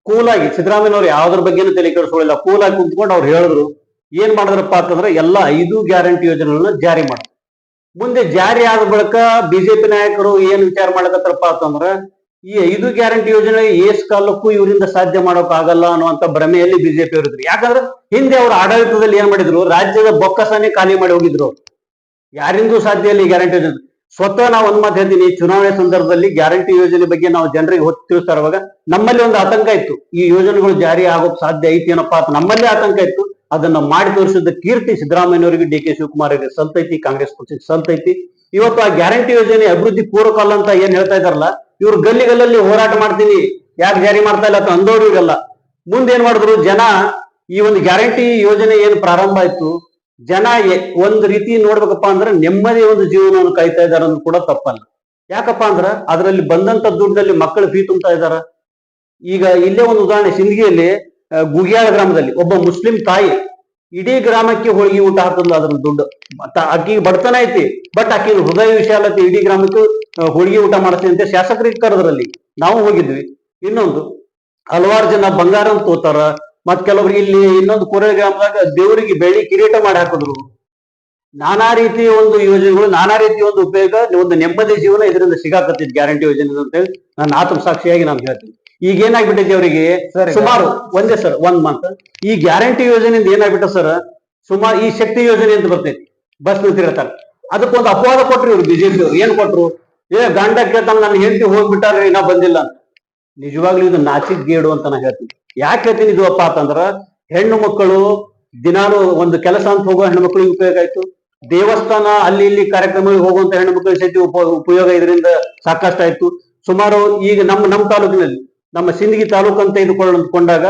ಕೂಲಾಗಿ ಸಿದ್ದರಾಮಯ್ಯನವ್ರು ಯಾವ್ದ್ರ ಬಗ್ಗೆನೂ ತಲೆ ಕೆಡಿಸ್ಕೊಳ್ಳಿಲ್ಲ, ಕೂಲಾಗಿ ಕುಂತ್ಕೊಂಡು ಅವ್ರು ಹೇಳಿದ್ರು. ಏನ್ ಮಾಡಿದ್ರಪ್ಪ ಅಂತಂದ್ರೆ ಎಲ್ಲ 5 ಗ್ಯಾರಂಟಿ ಯೋಜನೆಗಳನ್ನ ಜಾರಿ ಮಾಡಿದ್ರು. ಮುಂದೆ ಜಾರಿ ಆದ ಬಳಿಕ ಬಿಜೆಪಿ ನಾಯಕರು ಏನ್ ವಿಚಾರ ಮಾಡಕತ್ತಾರಪ್ಪ ಅಂತಂದ್ರ, ಈ 5 ಗ್ಯಾರಂಟಿ ಯೋಜನೆ ಏಸ್ ಕಾಲಕ್ಕೂ ಇವರಿಂದ ಸಾಧ್ಯ ಮಾಡೋಕ್ ಆಗಲ್ಲ ಅನ್ನುವಂತ ಭ್ರಮೆಯಲ್ಲಿ ಬಿಜೆಪಿ ಅವರಿದ್ರು. ಯಾಕಂದ್ರೆ ಹಿಂದೆ ಅವ್ರ ಆಡಳಿತದಲ್ಲಿ ಏನ್ ಮಾಡಿದ್ರು, ರಾಜ್ಯದ ಬೊಕ್ಕಸನೇ ಖಾಲಿ ಮಾಡಿ ಹೋಗಿದ್ರು. ಯಾರಿಂದೂ ಸಾಧ್ಯ ಇಲ್ಲ ಈ ಗ್ಯಾರಂಟಿ ಯೋಜನೆ. ಸ್ವತಃ ನಾವು ಒಂದ್ ಮಾತು ಹೇಳ್ತೀನಿ, ಚುನಾವಣೆ ಸಂದರ್ಭದಲ್ಲಿ ಗ್ಯಾರಂಟಿ ಯೋಜನೆ ಬಗ್ಗೆ ನಾವು ಜನರಿಗೆ ಹೊತ್ತು ತಿಳಿಸ್ತಾರುವಾಗ ನಮ್ಮಲ್ಲಿ ಒಂದು ಆತಂಕ ಇತ್ತು, ಈ ಯೋಜನೆಗಳು ಜಾರಿ ಆಗೋಕ್ ಸಾಧ್ಯ ಐತಿ ಏನಪ್ಪಾ ಅಂತ ನಮ್ಮಲ್ಲಿ ಆತಂಕ ಇತ್ತು. ಅದನ್ನ ಮಾಡಿ ತೋರಿಸಿದ ಕೀರ್ತಿ ಸಿದ್ದರಾಮಯ್ಯನವರಿಗೆ, DK ಶಿವಕುಮಾರ್ ಅವರಿಗೆ ಸಲ್ತೈತಿ, ಕಾಂಗ್ರೆಸ್ ಪಕ್ಷಕ್ಕೆ ಸಲ್ತೈತಿ. ಇವತ್ತು ಆ ಗ್ಯಾರಂಟಿ ಯೋಜನೆ ಅಭಿವೃದ್ಧಿ ಪೂರಕ ಅಲ್ಲ ಅಂತ ಏನ್ ಹೇಳ್ತಾ ಇದಾರಲ್ಲ, ಇವ್ರು ಗಲ್ಲಿಗಲ್ಲಲ್ಲಿ ಹೋರಾಟ ಮಾಡ್ತೀನಿ, ಯಾಕೆ ಜಾರಿ ಮಾಡ್ತಾ ಇಲ್ಲ ಅಂತ ಅಂದವ್ರಿಗೆಲ್ಲ ಮುಂದೆ ಏನ್ ಮಾಡಿದ್ರು, ಜನ ಈ ಒಂದು ಗ್ಯಾರಂಟಿ ಯೋಜನೆ ಏನು ಪ್ರಾರಂಭ ಆಯ್ತು, ಜನ ಒಂದ್ ರೀತಿ ನೋಡ್ಬೇಕಪ್ಪ ಅಂದ್ರೆ ನೆಮ್ಮದಿ ಒಂದು ಜೀವನವನ್ನು ಕಾಯ್ತಾ ಇದಾರೆ ಅನ್ನೋದು ಕೂಡ ತಪ್ಪಲ್ಲ. ಯಾಕಪ್ಪ ಅಂದ್ರ ಅದರಲ್ಲಿ ಬಂದಂತ ದುಡ್ಡಲ್ಲಿ ಮಕ್ಕಳು ಫೀ ತುಂಬ್ತಾ ಇದಾರ. ಈಗ ಇಲ್ಲೇ ಒಂದು ಉದಾಹರಣೆ, ಸಿಂದಗಿಯಲ್ಲಿ ಗುಗ್ಯಾಳ ಗ್ರಾಮದಲ್ಲಿ ಒಬ್ಬ ಮುಸ್ಲಿಂ ತಾಯಿ ಇಡೀ ಗ್ರಾಮಕ್ಕೆ ಹೋಳಿಗೆ ಊಟ ಹಾಕದ್ಲು ಅದ್ರ ದುಡ್ಡು. ಆಕಿಗೆ ಬಡತನ ಐತಿ, ಬಟ್ ಆಕಿ ಹೃದಯ ವಿಶಾಲತೆ ಇಡೀ ಗ್ರಾಮಕ್ಕೂ ಹೋಳಿಗೆ ಊಟ ಮಾಡ್ತೀನಿ ಅಂತ ಶಾಸಕರಿಗೆ ಕರೆದ್ರಲ್ಲಿ ನಾವು ಹೋಗಿದ್ವಿ. ಇನ್ನೊಂದು ಹಲವಾರು ಜನ ಬಂಗಾರ ತೋತಾರ. ಮತ್ ಕೆಲವರಿಗೆ ಇಲ್ಲಿ ಇನ್ನೊಂದು ಕೋರೆ ಗ್ರಾಮದಾಗ ದೇವರಿಗೆ ಬೆಳ್ಳಿ ಕಿರೀಟ ಮಾಡಿ ಹಾಕಿದ್ರು. ನಾನಾ ರೀತಿಯ ಒಂದು ಯೋಜನೆಗಳು, ನಾನಾ ರೀತಿಯ ಒಂದು ಉಪಯೋಗ, ಒಂದು ನೆಮ್ಮದಿ ಜೀವನ ಇದರಿಂದ ಸಿಗಾಕತ್ತಿದ್ ಗ್ಯಾರಂಟಿ ಯೋಜನೆ ಅಂತ ಹೇಳಿ ನಾನು ಆತ್ಮಸಾಕ್ಷಿಯಾಗಿ ನಾನು ಹೇಳ್ತೀನಿ. ಈಗ ಏನಾಗ್ಬಿಟ್ಟೈತಿ ಅವರಿಗೆ ಸುಮಾರು ಒಂದೇ ಸರ್ 1 ಮಂತ್ ಈ ಗ್ಯಾರಂಟಿ ಯೋಜನೆಯಿಂದ ಏನಾಗ್ಬಿಟ್ಟ ಸರ್, ಸುಮಾರು ಈ ಶಕ್ತಿ ಯೋಜನೆ ಅಂತ ಬರ್ತೈತಿ, ಬಸ್ ನಿಂತಿರ್ತಾರೆ. ಅದಕ್ಕೊಂದು ಅಪವಾದ ಕೊಟ್ರಿ ಇವ್ರು ಬಿಜೆಪಿ ಅವ್ರು. ಏನ್ ಕೊಟ್ರು? ಗಂಡ ಕೇಳ್ತಾನ ನನ್ನ ಹೆಂಡತಿ ಹೋಗ್ಬಿಟ್ಟಾರೆ ಇನ್ನ ಬಂದಿಲ್ಲ ಅಂತ. ನಿಜವಾಗ್ಲೂ ಇದು ನಾಚಿಕ್ ಗೇಡು ಅಂತ ನಾ ಹೇಳ್ತೀನಿ. ಯಾಕೆ ಹೇಳ್ತೀನಿ ಇದು ಅಪ್ಪ ಅಂತಂದ್ರ, ಹೆಣ್ಣು ಮಕ್ಕಳು ದಿನಾಲು ಒಂದು ಕೆಲಸ ಅಂತ ಹೋಗೋ ಹೆಣ್ಣು ಮಕ್ಕಳಿಗೆ ಉಪಯೋಗ ಆಯ್ತು. ದೇವಸ್ಥಾನ ಅಲ್ಲಿ ಇಲ್ಲಿ ಕಾರ್ಯಕ್ರಮಗಳಿಗೆ ಹೋಗುವಂತ ಹೆಣ್ಣು ಮಕ್ಕಳಿಗೆ ಸಹಿತ ಉಪಯೋಗ ಇದರಿಂದ ಸಾಕಷ್ಟು ಆಯ್ತು. ಸುಮಾರು ಈಗ ನಮ್ಮ ತಾಲೂಕಿನಲ್ಲಿ, ನಮ್ಮ ಸಿಂದಗಿ ತಾಲೂಕು ಅಂತ ತೆಗೆದುಕೊಂಡಾಗ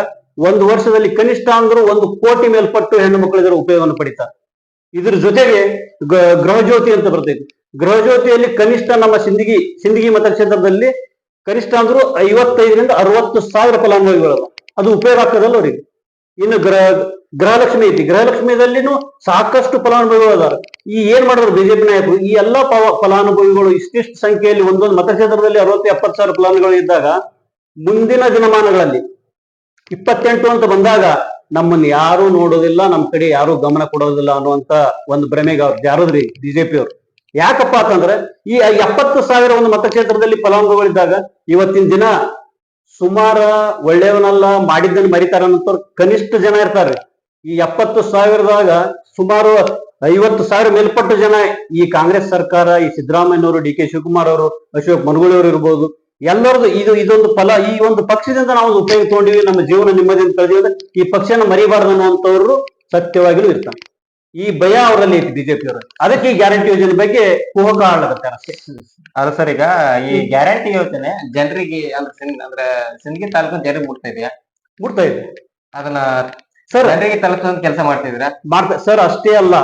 ಒಂದು ವರ್ಷದಲ್ಲಿ ಕನಿಷ್ಠ ಅಂದ್ರೂ 1 ಕೋಟಿ ಮೇಲ್ಪಟ್ಟು ಹೆಣ್ಣು ಮಕ್ಕಳು ಇದರ ಉಪಯೋಗವನ್ನು ಪಡಿತಾರೆ. ಇದ್ರ ಜೊತೆಗೆ ಗೃಹಜ್ಯೋತಿ ಅಂತ ಬರ್ತೈತಿ. ಗೃಹಜ್ಯೋತಿಯಲ್ಲಿ ಕನಿಷ್ಠ ನಮ್ಮ ಸಿಂದಗಿ ಮತಕ್ಷೇತ್ರದಲ್ಲಿ ಕನಿಷ್ಠ ಅಂದ್ರೂ 55ರಿಂದ 60 ಸಾವಿರ ಫಲಾನುಭವಿಗಳು ಅದು ಉಪಯೋಗ ಆಗ್ತದಲ್ಲ ಅವ್ರಿಗೆ. ಇನ್ನು ಗೃಹಲಕ್ಷ್ಮಿ ಐತಿ, ಗೃಹಲಕ್ಷ್ಮಿಯಲ್ಲಿನೂ ಸಾಕಷ್ಟು ಫಲಾನುಭವಿಗಳು ಅದಾರ. ಈ ಏನ್ ಮಾಡಿದ್ರು ಬಿಜೆಪಿ ನಾಯಕರು, ಈ ಎಲ್ಲಾ ಫಲಾನುಭವಿಗಳು ಇಷ್ಟಿಷ್ಟು ಸಂಖ್ಯೆಯಲ್ಲಿ ಒಂದೊಂದು ಮತಕ್ಷೇತ್ರದಲ್ಲಿ 60-70 ಸಾವಿರ ಫಲಾನುಭವಿಗಳು ಇದ್ದಾಗ, ಮುಂದಿನ ದಿನಮಾನಗಳಲ್ಲಿ 28 ಅಂತ ಬಂದಾಗ ನಮ್ಮನ್ನು ಯಾರು ನೋಡೋದಿಲ್ಲ, ನಮ್ಮ ಕಡೆ ಯಾರು ಗಮನ ಕೊಡೋದಿಲ್ಲ ಅನ್ನುವಂತ ಒಂದು ಭ್ರಮೆಗೆ ಅವ್ರು ಜಾರದ್ರಿ ಬಿಜೆಪಿ ಅವರು. ಯಾಕಪ್ಪ ಅಂತಂದ್ರೆ ಈ 70 ಸಾವಿರ ಒಂದು ಮತಕ್ಷೇತ್ರದಲ್ಲಿ ಫಲಾನುಭವಿಗಳಿದ್ದಾಗ ಇವತ್ತಿನ ದಿನ ಸುಮಾರು ಒಳ್ಳೆಯವನಲ್ಲ ಮಾಡಿದ್ದನ್ನು ಮರಿತಾರ ಅನ್ನೋರು ಕನಿಷ್ಠ ಜನ ಇರ್ತಾರೆ. ಈ 70 ಸಾವಿರದಾಗ ಸುಮಾರು 50 ಸಾವಿರ ಮೇಲ್ಪಟ್ಟು ಜನ ಈ ಕಾಂಗ್ರೆಸ್ ಸರ್ಕಾರ, ಈ ಸಿದ್ದರಾಮಯ್ಯನವರು, ಡಿ ಕೆ ಶಿವಕುಮಾರ್ ಅವರು, ಅಶೋಕ್ ಮನುಗಳವರು ಇರ್ಬೋದು, ಎಲ್ಲರದು ಇದೊಂದು ಫಲ. ಈ ಒಂದು ಪಕ್ಷದಿಂದ ನಾವು ಉಪಯೋಗ ತಗೊಂಡಿವಿ, ನಮ್ಮ ಜೀವನ ನೆಮ್ಮದಿಯಿಂದ ಕಳೆದಿವೆ, ಈ ಪಕ್ಷನ ಮರಿಬಾರ್ದು ಅನ್ನುವಂಥವ್ರು ಸತ್ಯವಾಗಿಯೂ ಇರ್ತಾರೆ. ಈ ಭಯ ಅವರಲ್ಲಿ ಐತಿ ಬಿಜೆಪಿ ಅವರು. ಅದಕ್ಕೆ ಈ ಗ್ಯಾರಂಟಿ ಯೋಜನೆ ಬಗ್ಗೆ ಕುಹಕ ಆಡ್ಲಕತ್ತಾರ ಅಷ್ಟೇ. ಅದು ಸರ್, ಈಗ ಈ ಗ್ಯಾರಂಟಿ ಯೋಜನೆ ಜನರಿಗೆ ಅಂದ್ರೆ ಸಿಂದಗಿ ತಾಲೂಕು ಜನರಿಗೆ ಮುಟ್ತಾ ಇದೆ. ಅದನ್ನ ಸರ್ ಜನರಿಗೆ ತಲುಪಿಸೋ ಕೆಲಸ ಮಾಡ್ತಿದ್ರ ಸರ್. ಅಷ್ಟೇ ಅಲ್ಲ,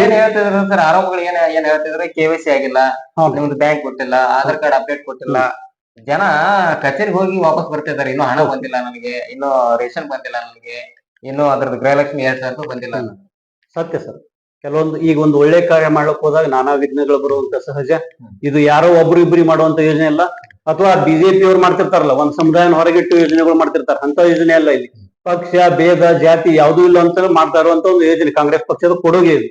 ಏನ್ ಹೇಳ್ತಿದ್ರು ಸರ್, ಆರೋಪಗಳು ಏನ್ ಹೇಳ್ತಿದ್ರೆ, KYC ಆಗಿಲ್ಲ, ನಿಮ್ದು ಬ್ಯಾಂಕ್ ಕೊಟ್ಟಿಲ್ಲ, ಆಧಾರ್ ಕಾರ್ಡ್ ಅಪ್ಡೇಟ್ ಕೊಟ್ಟಿಲ್ಲ, ಜನ ಕಚೇರಿಗೆ ಹೋಗಿ ವಾಪಸ್ ಬರ್ತಿದ್ದಾರೆ, ಇನ್ನೂ ಹಣ ಬಂದಿಲ್ಲ ನನಗೆ, ಇನ್ನೂ ರೇಷನ್ ಬಂದಿಲ್ಲ ನನಗೆ, ಇನ್ನೂ ಅದ್ರದ್ದು ಗೃಹಲಕ್ಷ್ಮಿ 2,000 ರೂಪಾಯಿ ಬಂದಿಲ್ಲ. ಸತ್ಯ ಸರ್. ಕೆಲವೊಂದು ಈಗ ಒಂದು ಒಳ್ಳೆ ಕಾರ್ಯ ಮಾಡ್ಲಿಕ್ಕೆ ಹೋದಾಗ ನಾನಾ ವಿಘ್ನಗಳು ಬರುವಂತ ಸಹಜ. ಇದು ಯಾರೋ ಒಬ್ರು ಇಬ್ರಿ ಮಾಡುವಂತ ಯೋಜನೆ ಅಲ್ಲ, ಅಥವಾ ಬಿಜೆಪಿ ಅವ್ರು ಮಾಡ್ತಿರ್ತಾರಲ್ಲ, ಒಂದ್ ಸಮುದಾಯನ ಹೊರಗಿಟ್ಟು ಯೋಜನೆಗಳು ಮಾಡ್ತಿರ್ತಾರೆ, ಅಂತ ಯೋಜನೆ ಅಲ್ಲ. ಇಲ್ಲಿ ಪಕ್ಷ ಭೇದ ಜಾತಿ ಯಾವುದೂ ಇಲ್ಲ ಅಂತ ಮಾಡ್ತಾ ಇರುವಂತ ಒಂದು ಯೋಜನೆ ಕಾಂಗ್ರೆಸ್ ಪಕ್ಷದ ಕೊಡುಗೆ ಇದು.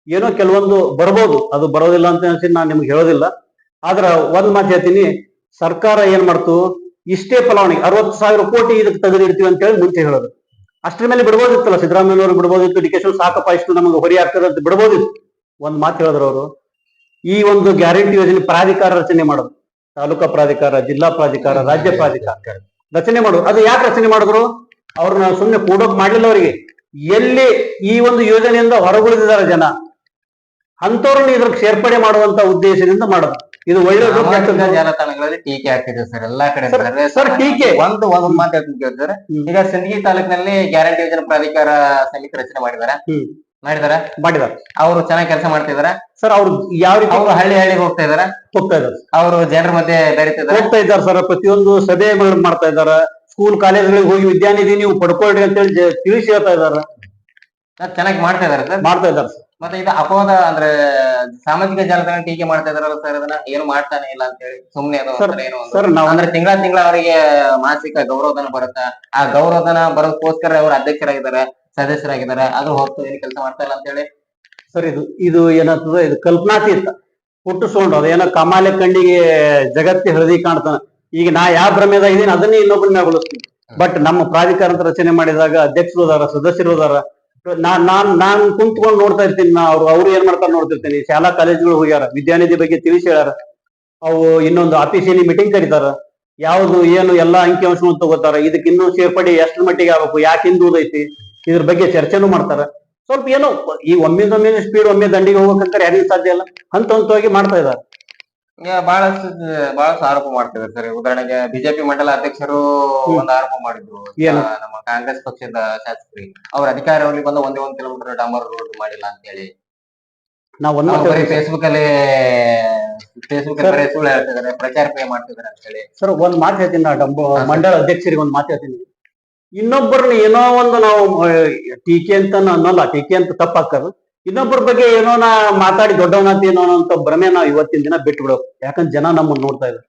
ಏನೋ ಕೆಲವೊಂದು ಬರ್ಬೋದು, ಅದು ಬರೋದಿಲ್ಲ ಅಂತ ಅನ್ಸಿ ನಾನು ನಿಮ್ಗೆ ಹೇಳೋದಿಲ್ಲ. ಆದ್ರ ಒಂದ್ ಮಾತು ಹೇಳ್ತೀನಿ, ಸರ್ಕಾರ ಏನ್ ಮಾಡ್ತು, ಇಷ್ಟೇ ಫಲಾವಣೆಗೆ 60 ಸಾವಿರ ಕೋಟಿ ಇದಕ್ಕೆ ತೆಗೆದಿಡ್ತೀವಿ ಅಂತ ಹೇಳಿ ಮುಂಚೆ ಹೇಳೋದು. ಅಷ್ಟರ ಮೇಲೆ ಬಿಡ್ಬೋದಿತ್ತಲ್ಲ, ಸಿದ್ದರಾಮಯ್ಯನವರು ಬಿಡ್ಬೋದಿತ್ತು, ಡಿ ಕೆ ಶಿವ ಸಾಕಪ್ಪ ಇಷ್ಟು ನಮಗೆ ಹೊರಿ ಆಗ್ತದೆ ಅಂತ ಬಿಡ್ಬೋದಿತ್ತು. ಒಂದ್ ಮಾತು ಹೇಳಿದ್ರು ಅವರು, ಈ ಒಂದು ಗ್ಯಾರಂಟಿ ಯೋಜನೆ ಪ್ರಾಧಿಕಾರ ರಚನೆ ಮಾಡೋದು, ತಾಲೂಕಾ ಪ್ರಾಧಿಕಾರ, ಜಿಲ್ಲಾ ಪ್ರಾಧಿಕಾರ, ರಾಜ್ಯ ಪ್ರಾಧಿಕಾರ ರಚನೆ ಮಾಡೋದು. ಅದು ಯಾಕೆ ರಚನೆ ಮಾಡಿದ್ರು? ಅವ್ರನ್ನ ಸುಮ್ಮನೆ ಕೂಡೋಕ್ ಮಾಡ್ಲಿಲ್ಲ. ಅವರಿಗೆ ಎಲ್ಲಿ ಈ ಒಂದು ಯೋಜನೆಯಿಂದ ಹೊರಗುಳಿದಿದ್ದಾರೆ ಜನ, ಅಂತವ್ರನ್ನ ಇದ್ರಿಗೆ ಸೇರ್ಪಡೆ ಮಾಡುವಂತ ಉದ್ದೇಶದಿಂದ ಮಾಡೋದು. ಇದು ಒಳ್ಳೆ ಜಾಲತಾಣಗಳಲ್ಲಿ ಟೀಕೆ ಆಗ್ತಿದೆ ಸರ್, ಎಲ್ಲಾ ಕಡೆ ಸರ್ ಟೀಕೆ. ಒಂದು ಮಾತು ಹೇಳ್ತೀನಿ ಕೇಳಿದ್ರೆ, ಈಗ ಸಿಂದಗಿ ತಾಲೂಕಿನಲ್ಲಿ ಗ್ಯಾರಂಟಿ ಯೋಜನೆ ಪ್ರಾಧಿಕಾರ ಸಮಿತಿ ರಚನೆ ಮಾಡಿದಾರೆ. ಅವರು ಚೆನ್ನಾಗಿ ಕೆಲಸ ಮಾಡ್ತಿದಾರೆ ಸರ್. ಅವ್ರು ಯಾವ ರೀತಿ ಹಳ್ಳಿ ಹೋಗ್ತಾ ಇದಾರೆ ಅವರು ಜನರ ಮಧ್ಯೆ ಹೋಗ್ತಾ ಇದ್ದಾರೆ ಸರ್. ಪ್ರತಿಯೊಂದು ಸಭೆ ಮಾಡ್ತಾ ಇದಾರೆ. ಸ್ಕೂಲ್ ಕಾಲೇಜ್ಗಳಿಗೆ ಹೋಗಿ ವಿದ್ಯಾನಿಧಿ ನೀವು ಪಡ್ಕೊಳ್ರಿ ಅಂತ ಹೇಳಿ ತಿಳಿಸಿ ಹೇಳ್ತಾ ಇದಾರೆ. ಚೆನ್ನಾಗಿ ಮಾಡ್ತಾ ಇದಾರೆ ಸರ್. ಮತ್ತೆ ಇದು ಅಪವಾದ ಅಂದ್ರೆ ಸಾಮಾಜಿಕ ಜಾಲತಾಣ ಟೀಕೆ ಮಾಡ್ತಾ ಇದಾರಲ್ಲ ಸರ್, ಅದನ್ನ ಏನು ಮಾಡ್ತಾನೆ ಇಲ್ಲ ಅಂತ ಹೇಳಿ ಸುಮ್ನೆ ಅಂದ್ರೆ ತಿಂಗಳ ಅವರಿಗೆ ಮಾಸಿಕ ಗೌರವಧನ ಬರುತ್ತಾ, ಆ ಗೌರವಧನ ಬರೋದಕ್ಕೋಸ್ಕರ ಅವರು ಅಧ್ಯಕ್ಷರಾಗಿದ್ದಾರೆ, ಸದಸ್ಯರಾಗಿದ್ದಾರೆ, ಅದು ಹೊರತು ಏನು ಕೆಲಸ ಮಾಡ್ತಾ ಇಲ್ಲ ಅಂತ ಹೇಳಿ ಸರ್. ಇದು ಏನಾಗ್ತದ, ಇದು ಕಲ್ಪನಾತೀತ ಹುಟ್ಟಿಸ್ಕೊಂಡು ಅದೇನೋ ಕಮಾಲೆ ಕಣ್ಣಿಗೆ ಜಗತ್ತಿ ಹಳದಿ ಕಾಣ್ತಾನ. ಈಗ ನಾ ಯಾವ ಭ್ರಮೆದಾಗ ಇದೀನಿ ಅದನ್ನೇ ಇನ್ನೊಬ್ಬರ ಮ್ಯಾಗ ಹೋಲಿಸ್ತೀನಿ. ಬಟ್ ನಮ್ಮ ಪ್ರಾಧಿಕಾರ ಅಂತ ರಚನೆ ಮಾಡಿದಾಗ ಅಧ್ಯಕ್ಷರು ಅದಾರ, ಸದಸ್ಯರು ಅದಾರ. ನಾನ್ ಕುಂತ್ಕೊಂಡು ನೋಡ್ತಾ ಇರ್ತೀನಿ, ಅವ್ರು ಏನ್ ಮಾಡ್ತಾರ ನೋಡ್ತಿರ್ತೀನಿ. ಶಾಲಾ ಕಾಲೇಜುಗಳು ಹೋಗ್ಯಾರ, ವಿದ್ಯಾನಿಧಿ ಬಗ್ಗೆ ತಿಳಿಸಿ ಹೇಳ್ಯಾರ. ಅವು ಇನ್ನೊಂದು ಆಫೀಸಿಯಲಿ ಮೀಟಿಂಗ್ ಕರೀತಾರ, ಯಾವ್ದು ಏನು ಎಲ್ಲಾ ಅಂಕಿ ಅಂಶಗಳು ತಗೋತಾರ. ಇದಕ್ಕೆ ಇನ್ನೂ ಸೇರ್ಪಡೆ ಎಷ್ಟ್ರ ಮಟ್ಟಿಗೆ ಆಗ್ಬೇಕು, ಯಾಕೆ ಹಿಂದುಳಿದೈತಿ, ಇದ್ರ ಬಗ್ಗೆ ಚರ್ಚೆನೂ ಮಾಡ್ತಾರ. ಸ್ವಲ್ಪ ಏನೋ ಈ ಒಮ್ಮಿಂದೊಮ್ಮೆ ಸ್ಪೀಡ್ ಒಮ್ಮೆ ದಂಡಿಗೆ ಹೋಗ್ಬೇಕಂತಾರೆ ಯಾರಿಗೂ ಸಾಧ್ಯ ಇಲ್ಲ, ಹಂತವಾಗಿ ಮಾಡ್ತಾ ಇದಾರೆ. ಬಹಳಷ್ಟು ಆರೋಪ ಮಾಡ್ತಿದ್ದಾರೆ ಸರ್. ಉದಾಹರಣೆಗೆ ಬಿಜೆಪಿ ಮಂಡಲ ಅಧ್ಯಕ್ಷರು ಒಂದು ಆರೋಪ ಮಾಡಿದ್ರು, ನಮ್ಮ ಕಾಂಗ್ರೆಸ್ ಪಕ್ಷದ ಶಾಸಕರಿಗೆ ಅವ್ರ ಅಧಿಕಾರದಲ್ಲಿ ಬಂದ 1 ಕಿಲೋಮೀಟರ್ ಡಾಂಬರ್ ರೋಡ್ ಮಾಡಿಲ್ಲ ಅಂತ ಹೇಳಿ ನಾವು ಫೇಸ್ಬುಕ್ ಅಲ್ಲಿ ಫೇಸ್ಬುಕ್ ಸುಳ್ಳು ಹೇಳ್ತಿದ್ದಾರೆ, ಪ್ರಚಾರ ಕ್ರಿಯೆ ಮಾಡ್ತಿದ್ದಾರೆ ಅಂತ ಹೇಳಿ. ಸರ್ ಒಂದ್ ಮಾತು ಹೇಳ್ತೀನಿ, ನಾ ಮಂಡಳ ಅಧ್ಯಕ್ಷರಿಗೆ ಒಂದ್ ಮಾತು ಹೇಳ್ತೀನಿ. ಇನ್ನೊಬ್ಬರನ್ನ ಏನೋ ಒಂದು ನಾವು ಟೀಕೆ ಅಂತ ಅನ್ನೋಲ್ಲ, ಟೀಕೆ ಅಂತ ತಪ್ಪಾಕದು. ಇನ್ನೊಬ್ಬರ ಬಗ್ಗೆ ಏನೋ ನಾ ಮಾತಾಡಿ ದೊಡ್ಡವನಂತ ಏನೋ ಅಂತ ಭ್ರಮೆ ನಾವು ಇವತ್ತಿನ ದಿನ ಬಿಟ್ಟು ಬಿಡೋದು. ಯಾಕಂದ್ರೆ ಜನ ನಮ್ಮನ್ನ ನೋಡ್ತಾ ಇದ್ದಾರೆ.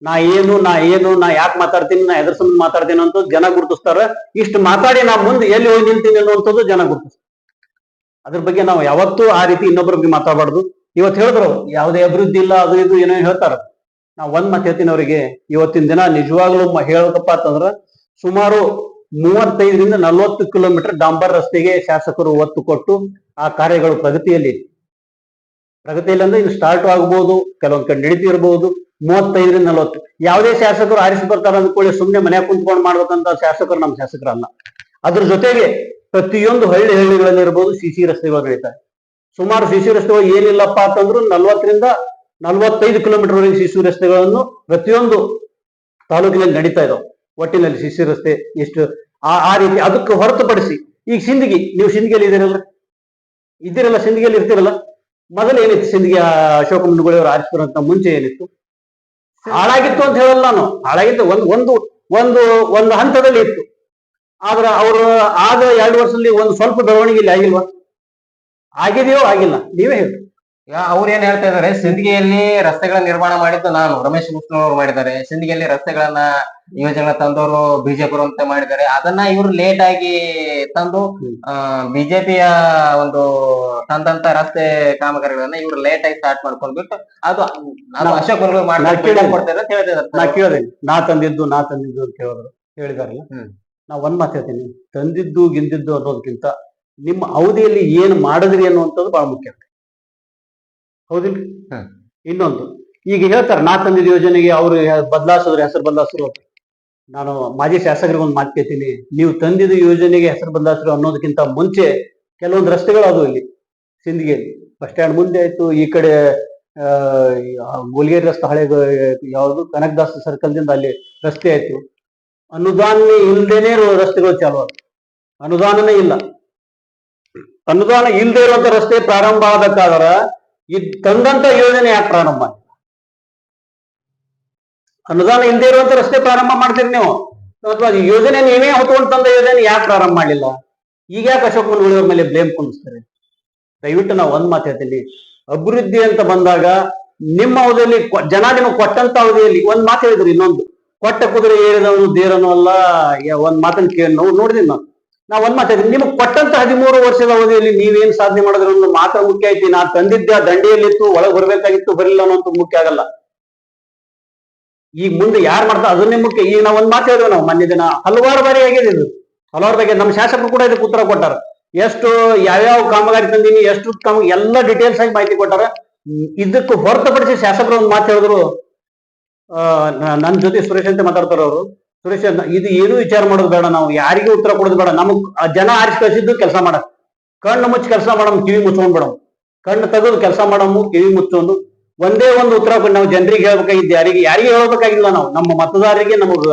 ನಾ ಏನು ನಾ ಯಾಕೆ ಮಾತಾಡ್ತೀನಿ, ನಾ ಎದ್ರ ಸಂಬಂಧ ಮಾತಾಡ್ತೀನಿ ಅಂತ ಜನ ಗುರುತಿಸ್ತಾರ. ಇಷ್ಟು ಮಾತಾಡಿ ನಾ ಮುಂದೆ ಎಲ್ಲಿ ಹೋಗಿ ನಿಲ್ತೀನಿ ಅನ್ನುವಂಥದ್ದು ಜನ ಗುರುತಿಸ್ತಾರೆ. ಅದ್ರ ಬಗ್ಗೆ ನಾವು ಯಾವತ್ತೂ ಆ ರೀತಿ ಇನ್ನೊಬ್ಬರ ಬಗ್ಗೆ ಮಾತಾಡಬಾರ್ದು. ಇವತ್ತು ಹೇಳಿದ್ರು ಯಾವುದೇ ಅಭಿವೃದ್ಧಿ ಇಲ್ಲ, ಅದು ಇದು ಏನೋ ಹೇಳ್ತಾರ. ನಾ ಒಂದ್ ಮಾತು ಹೇಳ್ತೀನಿ ಅವರಿಗೆ, ಇವತ್ತಿನ ದಿನ ನಿಜವಾಗ್ಲೂ ಹೇಳ್ಬೇಕಪ್ಪ ಅಂತಂದ್ರ ಸುಮಾರು 35ರಿಂದ 40 ಕಿಲೋಮೀಟರ್ ಡಾಂಬರ್ ರಸ್ತೆಗೆ ಶಾಸಕರು ಒತ್ತು ಕೊಟ್ಟು ಆ ಕಾರ್ಯಗಳು ಪ್ರಗತಿಯಲ್ಲಿ ಅಂದ್ರೆ ಇನ್ನು ಸ್ಟಾರ್ಟ್ ಆಗ್ಬೋದು, ಕೆಲವೊಂದ್ ಕಡೆ ನಡೀತಿರ್ಬೋದು. 35ರಿಂದ 40 ಯಾವುದೇ ಶಾಸಕರು ಆರಿಸಿ ಬರ್ತಾರ ಅಂದ್ಕೊಳ್ಳಿ ಸುಮ್ನೆ ಮನ್ಯಾಗ ಕುಂತ್ಕೊಂಡು ಮಾಡ್ಬೇಕಂತ ಶಾಸಕರು ನಮ್ಮ ಶಾಸಕರಲ್ಲ. ಅದ್ರ ಜೊತೆಗೆ ಪ್ರತಿಯೊಂದು ಹಳ್ಳಿಗಳಲ್ಲಿ ಇರ್ಬೋದು ಸಿಸಿ ರಸ್ತೆಗಳು ನಡೀತಾರೆ. ಸುಮಾರು ಸಿಸಿ ರಸ್ತೆಗಳು ಏನಿಲ್ಲಪ್ಪ ಅಂತಂದ್ರು 40ರಿಂದ 45 ಕಿಲೋಮೀಟರ್ ವರೆಗೆ ಸಿಸಿ ರಸ್ತೆಗಳನ್ನು ಪ್ರತಿಯೊಂದು ತಾಲೂಕಿನಲ್ಲಿ ನಡೀತಾ ಇದಾವೆ. ಒಟ್ಟಿನಲ್ಲಿ ಸಿಸಿ ರಸ್ತೆ ಎಷ್ಟು ಆ ರೀತಿ. ಅದಕ್ಕೆ ಹೊರತುಪಡಿಸಿ ಈಗ ಸಿಂದಗಿ, ನೀವು ಸಿಂದಗಿಯಲ್ಲಿ ಇದ್ದೀರಲ್ಲ, ಸಿಂದಗಿಯಲ್ಲಿ ಇರ್ತೀರಲ್ಲ. ಮೊದಲು ಏನಿತ್ತು ಸಿಂದಗಿ ಅಶೋಕ ಮುನ್ನುಗೋಳಿ ಅವರು ಆರಿಸಿದ್ರಂತ ಮುಂಚೆ ಏನಿತ್ತು? ಹಾಳಾಗಿತ್ತು ಅಂತ ಹೇಳಲ್ಲ ನಾನು, ಹಾಳಾಗಿತ್ತು ಒಂದು ಒಂದು ಒಂದು ಹಂತದಲ್ಲಿ ಇತ್ತು. ಆದ್ರೆ ಅವರು ಆದ 2 ವರ್ಷದಲ್ಲಿ ಒಂದು ಸ್ವಲ್ಪ ಬೆಳವಣಿಗೆ ಇಲ್ಲಿ ಆಗಿಲ್ವಾ? ಆಗಿದೆಯೋ ಆಗಿಲ್ಲ, ನೀವೇ ಹೇಳಿ. ಈಗ ಅವ್ರು ಏನ್ ಹೇಳ್ತಾ ಇದಾರೆ, ಸಿಂದಗಿಯಲ್ಲಿ ರಸ್ತೆಗಳ ನಿರ್ಮಾಣ ಮಾಡಿದ್ದು ನಾನು, ರಮೇಶ್ ಮುಸ್ನೂರ್ ಮಾಡಿದ್ದಾರೆ. ಸಿಂದಗಿಯಲ್ಲಿ ರಸ್ತೆಗಳನ್ನ ಯೋಜನೆ ತಂದವರು ಬಿಜೆಪಿ ಅಂತ ಮಾಡಿದ್ದಾರೆ. ಅದನ್ನ ಇವರು ಲೇಟ್ ಆಗಿ ತಂದು ಬಿಜೆಪಿಯ ಒಂದು ತಂದಂತ ರಸ್ತೆ ಕಾಮಗಾರಿಗಳನ್ನ ಇವರು ಲೇಟ್ ಆಗಿ ಸ್ಟಾರ್ಟ್ ಮಾಡ್ಕೊಂಡ್ಬಿಟ್ಟು ಅದು ಅಶೋಕ್ ಕೊಡ್ತಾರೆ ಅಂತ ಹೇಳ್ತಿದ್ದಾರೆ. ನಾ ಕೇಳಿದೆ, ನಾ ತಂದಿದ್ದು ಅಂತ ಹೇಳಿದಾರಲ್ಲ. ನಾ ಒಂದ್ ಮಾತು ಹೇಳ್ತೀನಿ, ತಂದಿದ್ದು ಗಿಂದಿದ್ದು ಅನ್ನೋದಕ್ಕಿಂತ ನಿಮ್ಮ ಅವಧಿಯಲ್ಲಿ ಏನ್ ಮಾಡಿದ್ರಿ ಅನ್ನುವಂಥದ್ದು ಬಹಳ ಮುಖ್ಯ. ಹೌದಿಲ್ಲ? ಇನ್ನೊಂದು, ಈಗ ಹೇಳ್ತಾರೆ ನಾ ತಂದಿದ್ದ ಯೋಜನೆಗೆ ಅವ್ರು ಬದಲಾಯಿಸಿದ್ರು, ಹೆಸರು ಬದಲಾಯಿಸಿದ್ರು. ನಾನು ಮಾಜಿ ಶಾಸಕರಿಗೆ ಒಂದು ಮಾತು ಕೇಳ್ತೀನಿ, ನೀವು ತಂದಿದ್ದ ಯೋಜನೆಗೆ ಹೆಸರು ಬದಲಾಯಿಸಿದ್ರು ಅನ್ನೋದಕ್ಕಿಂತ ಮುಂಚೆ ಕೆಲವೊಂದು ರಸ್ತೆಗಳು ಅದು ಇಲ್ಲಿ ಸಿಂದಗಿಯಲ್ಲಿ ಬಸ್ ಸ್ಟ್ಯಾಂಡ್ ಮುಂದೆ ಆಯ್ತು, ಈ ಕಡೆ ಗೋಲ್ಗೇರಿ ರಸ್ತೆ ಹಳೆ ಯಾವುದು ಕನಕದಾಸ ಸರ್ಕಲ್ದಿಂದ ಅಲ್ಲಿ ರಸ್ತೆ ಆಯ್ತು. ಅನುದಾನ ಇಲ್ದೇನೆ ರಸ್ತೆಗಳು ಚಾಲು ಆಯ್ತು. ಅನುದಾನನೇ ಇಲ್ಲ. ಅನುದಾನ ಇಲ್ಲದೆ ಇರುವಂತ ರಸ್ತೆ ಪ್ರಾರಂಭ ಆಗಬೇಕಾದ್ರ ಈ ತಂದಂತ ಯೋಜನೆ ಯಾಕೆ ಪ್ರಾರಂಭ ಮಾಡಿಲ್ಲ? ಅನುದಾನ ಇಲ್ಲದೆ ಇರುವಂತ ರಸ್ತೆ ಪ್ರಾರಂಭ ಮಾಡ್ತೀರಿ ನೀವು, ಅಥವಾ ಯೋಜನೆ ನೀವೇ ಹೊತ್ಕೊಂಡು ತಂದ ಯೋಜನೆ ಯಾಕೆ ಪ್ರಾರಂಭ ಮಾಡಲಿಲ್ಲ? ಈಗ ಯಾಕೆ ಅಶೋಕ್ ಮುನ್ನುಗೋಳಿ ಮೇಲೆ ಬ್ಲೇಮ್ ಕುಂದಿಸ್ತಾರೆ? ದಯವಿಟ್ಟು ನಾವು ಒಂದ್ ಮಾತು ಹೇಳ್ತೀನಿ, ಅಭಿವೃದ್ಧಿ ಅಂತ ಬಂದಾಗ ನಿಮ್ಮ ಅವಧಿಯಲ್ಲಿ ಜನ ನಿಮಗೆ ಕೊಟ್ಟಂತ ಅವಧಿಯಲ್ಲಿ ಒಂದ್ ಮಾತು ಹೇಳಿದ್ರು. ಇನ್ನೊಂದು, ಕೊಟ್ಟ ಕುದುರೆ ಏರಿದವನು ದೇರನು ಅಲ್ಲ. ಒಂದ್ ಮಾತನ್ನ ಕೇಳಿ ನೋಡಿದೀನಿ ನಾವು ಒಂದ್ ಮಾತು ಹೇಳಿದ್ವಿ, ನಿಮ್ಗೆ ಕೊಟ್ಟಂತ 13 ವರ್ಷದ ಅವಧಿಯಲ್ಲಿ ನೀವೇನ್ ಸಾಧನೆ ಮಾಡಿದ್ರೆ ಒಂದು ಮಾತ್ರ ಮುಖ್ಯ ಐತಿ. ನಾ ತಂದಿದ್ದ ದಂಡಿಯಲ್ಲಿತ್ತು, ಒಳಗೆ ಬರ್ಬೇಕಾಗಿತ್ತು, ಬರಲಿಲ್ಲ ಅನ್ನೋದು ಮುಖ್ಯ ಆಗಲ್ಲ. ಈಗ ಮುಂದೆ ಯಾರು ಮಾಡ್ತಾ ಅದನ್ನೇ ಮುಖ್ಯ. ಈಗ ನಾವು ಒಂದ್ ಮಾತು ಹೇಳಿದ್ವಿ, ನಾವು ಮೊನ್ನೆ ದಿನ ಹಲವಾರು ಬಾರಿ ಆಗಿದೆ ಇದು, ಹಲವಾರು ಬಗ್ಗೆ ನಮ್ಮ ಶಾಸಕರು ಕೂಡ ಇದಕ್ಕೆ ಉತ್ತರ ಕೊಟ್ಟಾರ. ಎಷ್ಟು ಯಾವ್ಯಾವ ಕಾಮಗಾರಿ ತಂದೀನಿ, ಎಷ್ಟು ಎಲ್ಲ ಡೀಟೇಲ್ಸ್ ಆಗಿ ಮಾಹಿತಿ ಕೊಟ್ಟಾರ. ಇದಕ್ಕೆ ಹೊರತುಪಡಿಸಿ ಶಾಸಕರು ಒಂದು ಮಾತು ಹೇಳಿದ್ರು, ನನ್ನ ಜೊತೆ ಸುರೇಶ್ ಅಂತ ಮಾತಾಡ್ತಾರ ಅವರು. ಸುರೇಶ್, ಇದು ಏನು ವಿಚಾರ ಮಾಡೋದು ಬೇಡ, ನಾವು ಯಾರಿಗೂ ಉತ್ತರ ಕೊಡೋದು ಬೇಡ, ನಮಗ್ ಜನ ಆರಿಸಿ ಕಳಿಸಿದ್ದು ಕೆಲಸ ಮಾಡ, ಕಣ್ಣು ಮುಚ್ಚಿ ಕೆಲಸ ಮಾಡಮ್, ಕಿವಿ ಮುಚ್ಕೊಂಡ್ ಬಿಡಮ್, ಕಣ್ಣು ತೆಗೆದು ಕೆಲಸ ಮಾಡಮ್, ಕಿವಿ ಮುಚ್ಚೊಂದು ಒಂದೇ ಒಂದು ಉತ್ತರ ನಾವು ಜನರಿಗೆ ಹೇಳ್ಬೇಕಾಗಿದ್ದು. ಯಾರಿಗೆ ಹೇಳ್ಬೇಕಾಗಿಲ್ಲ, ನಾವು ನಮ್ಮ ಮತದಾರರಿಗೆ ನಮಗ್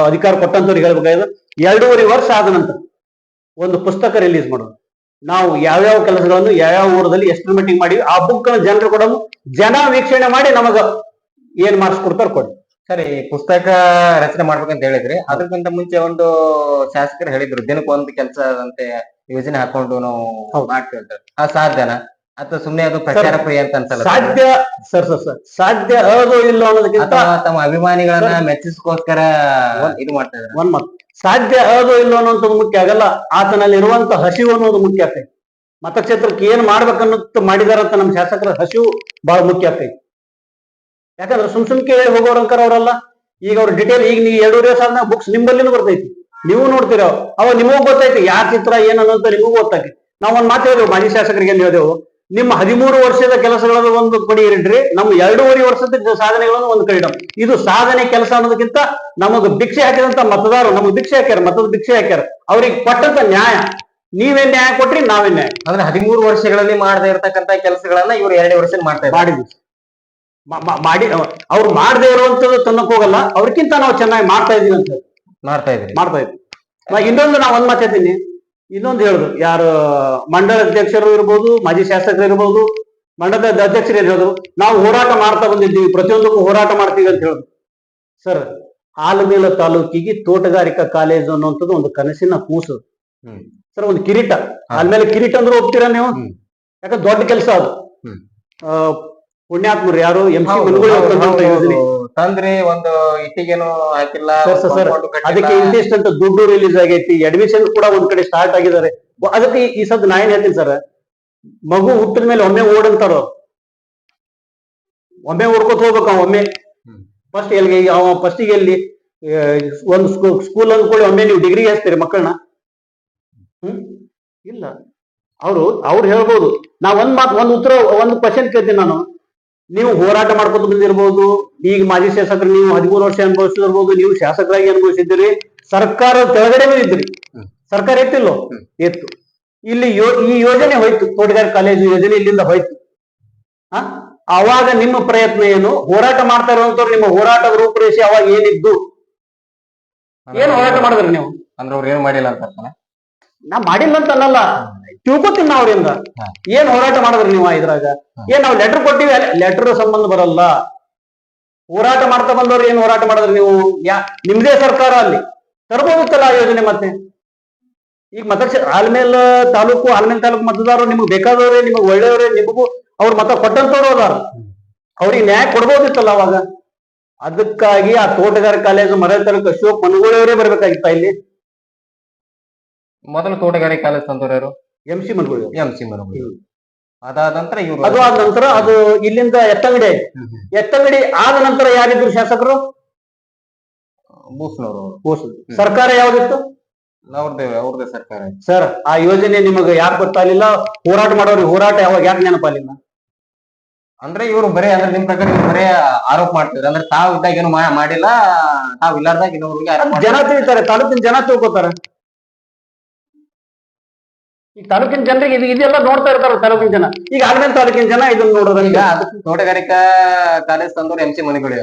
ಅಧಿಕಾರ ಕೊಟ್ಟಂತವ್ರಿಗೆ ಹೇಳ್ಬೇಕಾಗಿದ್ದು. 2.5 ವರ್ಷ ಆದ ನಂತರ ಒಂದು ಪುಸ್ತಕ ರಿಲೀಸ್ ಮಾಡೋದು, ನಾವು ಯಾವ್ಯಾವ ಕೆಲಸಗಳನ್ನು ಯಾವ್ಯಾವ ಊರದಲ್ಲಿ ಎಷ್ಟರ ಮಟ್ಟಿಗೆ ಮಾಡಿವಿ, ಆ ಬುಕ್ ಅನ್ನು ಜನರು ಕೊಡೋದು, ಜನ ವೀಕ್ಷಣೆ ಮಾಡಿ ನಮಗ ಏನ್ ಮಾರ್ಕ್ಸ್ ಕೊಡ್ತಾರ ಕೊಡಿ. ಸರಿ, ಪುಸ್ತಕ ರಚನೆ ಮಾಡ್ಬೇಕಂತ ಹೇಳಿದ್ರಿ. ಅದಕ್ಕಿಂತ ಮುಂಚೆ ಒಂದು ಶಾಸಕರು ಹೇಳಿದ್ರು, ದಿನಕ್ಕೊಂದು ಕೆಲಸ ಅಂತೆ ಯೋಜನೆ ಹಾಕೊಂಡು ನಾವು ಮಾಡ್ತೀವಿ ಅಂತ. ಸಾಧ್ಯನಾ ಅಥವಾ ಸುಮ್ನೆ ಅದು ಪ್ರಚಾರ ಕ್ರಿಯೆ ಅಂತ ಅನ್ಸಲ್ಲ? ಸಾಧ್ಯ ಸರ್, ಸಾಧ್ಯ ಅದು ಇಲ್ಲ ಅನ್ನೋದಕ್ಕಿಂತ ತಮ್ಮ ಅಭಿಮಾನಿಗಳನ್ನ ಮೆಚ್ಚಿಸ್ಕೋಸ್ಕರ ಇದು ಮಾಡ್ತಾ ಇದ್ದಾರೆ. ಒಂದ್ ಮಾತು, ಸಾಧ್ಯ ಅದು ಇಲ್ಲ ಅನ್ನೋದು ಮುಖ್ಯ ಆಗಲ್ಲ, ಆತನಲ್ಲಿ ಇರುವಂತ ಹಸಿವು ಅನ್ನೋದು ಮುಖ್ಯ ಆಗ್ತೈತಿ. ಮತಕ್ಷೇತ್ರಕ್ಕೆ ಏನ್ ಮಾಡ್ಬೇಕನ್ನೋದು ಮಾಡಿದಾರಂತ ನಮ್ಮ ಶಾಸಕರ ಹಸಿವು ಬಹಳ ಮುಖ್ಯ ಆಗ್ತೈತಿ. ಯಾಕಂದ್ರೆ ಸುಮ್ ಕೇಳಿ ಹೋಗೋರಂಕರ್ ಅವರಲ್ಲ. ಈಗ ಅವ್ರ ಡಿಟೇಲ್ ಈಗ ನೀವು 2.5 ವರ್ಷ ಆದ್ಮೇಲೆ ಬುಕ್ಸ್ ನಿಮ್ಮಲ್ಲಿನೂ ಬರ್ತೈತಿ, ನೀವು ನೋಡ್ತೀರ. ಅವ ನಿಮಗೂ ಗೊತ್ತೈತಿ ಯಾವ ಚಿತ್ರ ಏನನ್ನಂತ ನಿಮಗೂ ಗೊತ್ತಾಗಿ. ನಾವ್ ಒಂದ್ ಮಾತು ಹೇಳಿದೆವು ಮಾಜಿ ಶಾಸಕರಿಗೆ, ಏನ್ ಹೇಳಿದೆವು, ನಿಮ್ಮ 13 ವರ್ಷದ ಕೆಲಸಗಳನ್ನು ಒಂದು ಕಡೆ ಇಡ್ರಿ, ನಮ್ಮ 2.5 ವರ್ಷದ ಸಾಧನೆಗಳನ್ನು ಒಂದು ಕಡೆ ಇಡಮ್. ಇದು ಸಾಧನೆ ಕೆಲಸ ಅನ್ನೋದಕ್ಕಿಂತ ನಮಗ್ ಭಿಕ್ಷೆ ಹಾಕಿದಂತ ಮತದಾರರು ನಮಗ್ ಭಿಕ್ಷೆ ಹಾಕ್ಯಾರ, ಮತದ ಭಿಕ್ಷೆ ಹಾಕ್ಯಾರ, ಅವ್ರಿಗೆ ಕೊಟ್ಟಂತ ನ್ಯಾಯ ನೀವೇನ್ ನ್ಯಾಯ ಕೊಟ್ರಿ, ನಾವೇನ್ ನ್ಯಾಯ. ಅಂದ್ರೆ 13 ವರ್ಷಗಳಲ್ಲಿ ಮಾಡದೇ ಇರ್ತಕ್ಕಂತ ಕೆಲಸಗಳನ್ನ ಇವ್ರು 2 ವರ್ಷ ಮಾಡಿದ್ವಿ. ಮಾಡಿ ಅವ್ರು ಮಾಡದೇ ಇರುವಂತದ್ದು ತನ್ನಕ್ ಹೋಗಲ್ಲ, ಅವ್ರಕ್ಕಿಂತ ನಾವು ಚೆನ್ನಾಗಿ ಮಾಡ್ತಾ ಇದೀವಿ ಅಂತ ಮಾಡ್ತಾ ಇದ್ವಿ. ಇನ್ನೊಂದು ನಾವು ಒಂದ್ ಮಾತಾಡ್ತೀನಿ, ಇನ್ನೊಂದು ಹೇಳುದು, ಯಾರು ಮಂಡಳ ಅಧ್ಯಕ್ಷರು ಇರ್ಬೋದು, ಮಾಜಿ ಶಾಸಕರು ಇರ್ಬೋದು, ಮಂಡಲದ ಅಧ್ಯಕ್ಷರು ಏನ್ ಹೇಳಿದ್ರು, ನಾವು ಹೋರಾಟ ಮಾಡ್ತಾ ಬಂದಿದ್ದೀವಿ, ಪ್ರತಿಯೊಂದಕ್ಕೂ ಹೋರಾಟ ಮಾಡ್ತೀವಿ ಅಂತ ಹೇಳಿದ್ರು. ಸರ್, ಆಲಮೇಲ ತಾಲೂಕಿಗೆ ತೋಟಗಾರಿಕಾ ಕಾಲೇಜು ಅನ್ನುವಂಥದ್ದು ಒಂದು ಕನಸಿನ ಕೂಸು ಸರ್, ಒಂದು ಕಿರೀಟ. ಆಲ್ಮೇಲೆ ಕಿರೀಟ ಅಂದ್ರೆ ಹೋಗ್ತೀರಾ ನೀವು? ಯಾಕಂದ್ರೆ ದೊಡ್ಡ ಕೆಲಸ ಅದು. ಪುಣ್ಯಾತ್ಮರು ಯಾರು MC ಯೋಜನೆ ತಂದ್ರಿ, ಒಂದು ಇಟ್ಟಿಗೆನು ಹಾಕಿಲ್ಲ ಸರ್. ಅದಕ್ಕೆ ಇಂತಿಷ್ಟಂತ ದುಡ್ಡು ರಿಲೀಸ್ ಆಗೈತಿ, ಅಡ್ಮಿಷನ್ ಕೂಡ ಒಂದ್ ಕಡೆ ಸ್ಟಾರ್ಟ್ ಆಗಿದ್ದಾರೆ. ಅದಕ್ಕೆ ಈ ಸದ್ ನಾ ಏನ್ ಹೇಳ್ತೀನಿ ಸರ್, ಮಗು ಹುಟ್ಟಿದ ಮೇಲೆ ಒಮ್ಮೆ ಓಡಂತಾರ, ಒಮ್ಮೆ ಓಡ್ಕೊತ ಹೋಗ್ಬೇಕು. ಒಮ್ಮೆ ಫಸ್ಟಿಗೆ ಎಲ್ಲಿ ಒಂದು ಸ್ಕೂಲ್ ಅಂದ್ಕೊಳ್ಳಿ, ಒಮ್ಮೆ ನೀವು ಡಿಗ್ರಿಗೆ ಹಚ್ತೀರಿ ಮಕ್ಕಳನ್ನ? ಇಲ್ಲ. ಅವ್ರು ಹೇಳ್ಬೋದು. ನಾ ಒಂದ್ ಉತ್ತರ, ಒಂದು ಕ್ವಶನ್ ಕೇಳ್ತೀನಿ ನಾನು. ನೀವು ಹೋರಾಟ ಮಾಡ್ಕೊತ ಬಂದಿರ್ಬೋದು, ಈಗ ಮಾಜಿ ಶಾಸಕರು ನೀವು 13 ವರ್ಷ ಅನುಭವಿಸಿರ್ಬೋದು, ನೀವು ಶಾಸಕರಾಗಿ ಅನುಭವಿಸಿದ್ದೀರಿ, ಸರ್ಕಾರ ಕೆಳಗಡೆ ಇದ್ರಿ, ಸರ್ಕಾರ ಎತ್ತಿಲ್ಲೋ? ಎತ್ತು. ಇಲ್ಲಿ ಈ ಯೋಜನೆ ಹೋಯ್ತು, ತೋಟಗಾರಿಕಾ ಕಾಲೇಜು ಯೋಜನೆ ಇಲ್ಲಿಂದ ಹೋಯ್ತು. ಅವಾಗ ನಿಮ್ಮ ಪ್ರಯತ್ನ ಏನು? ಹೋರಾಟ ಮಾಡ್ತಾ ಇರುವಂತವ್ರು ನಿಮ್ಮ ಹೋರಾಟದ ರೂಪುರೇಷೆ ಅವಾಗ ಏನಿದ್ದು? ಏನ್ ಹೋರಾಟ ಮಾಡಿದ್ರಿ ನೀವು? ಅಂದ್ರೆ ಅವ್ರು ಏನ್ ಮಾಡಿಲ್ಲ ಅಂತ ನಾ ಮಾಡಿಲ್ಲ ಅಂತ ಅನ್ನಲ್ಲ, ತಿಳ್ಕೊತೀನಿ ನಾ ಅವ್ರಿಂದ. ಏನ್ ಹೋರಾಟ ಮಾಡಿದ್ರಿ ನೀವು ಇದ್ರಾಗ? ಏನ್ ನಾವು ಲೆಟರ್ ಕೊಟ್ಟಿವಿ, ಲೆಟರ್ ಸಂಬಂಧ ಬರಲ್ಲ. ಹೋರಾಟ ಮಾಡ್ತಾ ಬಂದವ್ರು ಏನ್ ಹೋರಾಟ ಮಾಡಿದ್ರಿ ನೀವು? ನಿಮ್ದೇ ಸರ್ಕಾರ ಅಲ್ಲಿ ತರಬಹುದಿತ್ತಲ್ಲ ಆ ಯೋಜನೆ. ಮತ್ತೆ ಈಗ ಆಲ್ಮೇಲ್ ತಾಲೂಕು ಮತದಾರರು ನಿಮ್ಗೆ ಬೇಕಾದವ್ರೆ, ನಿಮ್ಗೆ ಒಳ್ಳೆಯವ್ರೆ, ನಿಮಗೂ ಅವ್ರು ಮತ ಕೊಟ್ಟಂತವ್ರು ಅದಾರ, ಅವ್ರಿಗೆ ನ್ಯಾಯ ಕೊಡ್ಬೋದಿತ್ತಲ್ಲ ಅವಾಗ. ಅದಕ್ಕಾಗಿ ಆ ತೋಟಗಾರಿಕಾ ಕಾಲೇಜು ಮರಳಿ ಅಶೋಕ್ ಮನಗೋಳಿಯವರೇ ಬರ್ಬೇಕಾಗಿತ್ತ ಇಲ್ಲಿ. ಮೊದಲು ತೋಟಗಾರಿಕೆ ಕಾಲೇಜ್ ತಂದವರು MC ಮನಗೋಳಿ. ಅದಾದ ನಂತರ ಇವರು, ಅದು ಆದ ನಂತರ ಅದು ಇಲ್ಲಿಂದ ಎತ್ತಂಗಡಿ ಆಯ್ತು. ಎತ್ತಂಗಡಿ ಆದ ನಂತರ ಯಾರಿದ್ರು ಶಾಸಕರು? ಬೂಸ್ನವರು. ಸರ್ಕಾರ ಯಾವ್ದಿತ್ತು? ಅವ್ರದೇ ಸರ್ಕಾರ. ಸರ್, ಆ ಯೋಜನೆ ನಿಮಗೆ ಯಾಕೆ ಗೊತ್ತಾಗಲಿಲ್ಲ? ಹೋರಾಟ ಮಾಡೋರಿಗೆ ಹೋರಾಟ ಯಾಕೆ ನೆನಪಾಗಲಿಲ್ಲ? ಅಂದ್ರೆ ಇವರು ಬರೇ, ಅಂದ್ರೆ ನಿಮ್ ಪ್ರಕಾರ ಬರೇ ಆರೋಪ ಮಾಡ್ತಿದ್ರು. ಅಂದ್ರೆ ತಾವ್ ಇದ್ದಾಗ ಏನು ಮಾಡಿಲ್ಲ, ತಾವ್ ಇಲ್ಲಾರ್ದಾಗ ಇನ್ನೊಬ್ರಿಗೆ ಜನ ತಿಳಿತಾರೆ, ತಾಲೂಕಿನ ಜನ ತಿಳ್ಕೊತಾರೆ. ಈ ತಾಲೂಕಿನ ಜನರಿಗೆ ಇದೆಲ್ಲ ನೋಡ್ತಾ ಇರ್ತಾರೆ ತಾಲೂಕಿನ ಜನ. ಈಗ ಆಲ್ಮೇಲ್ ತಾಲೂಕಿನ ಜನ ಇದನ್ನ ನೋಡೋದ್ರಿಂದ ಅದಕ್ಕೆ ತೋಟಗಾರಿಕಾ ಕಾಲೇಜ್ ತಂದವರು MC ಮನಗೋಳಿ.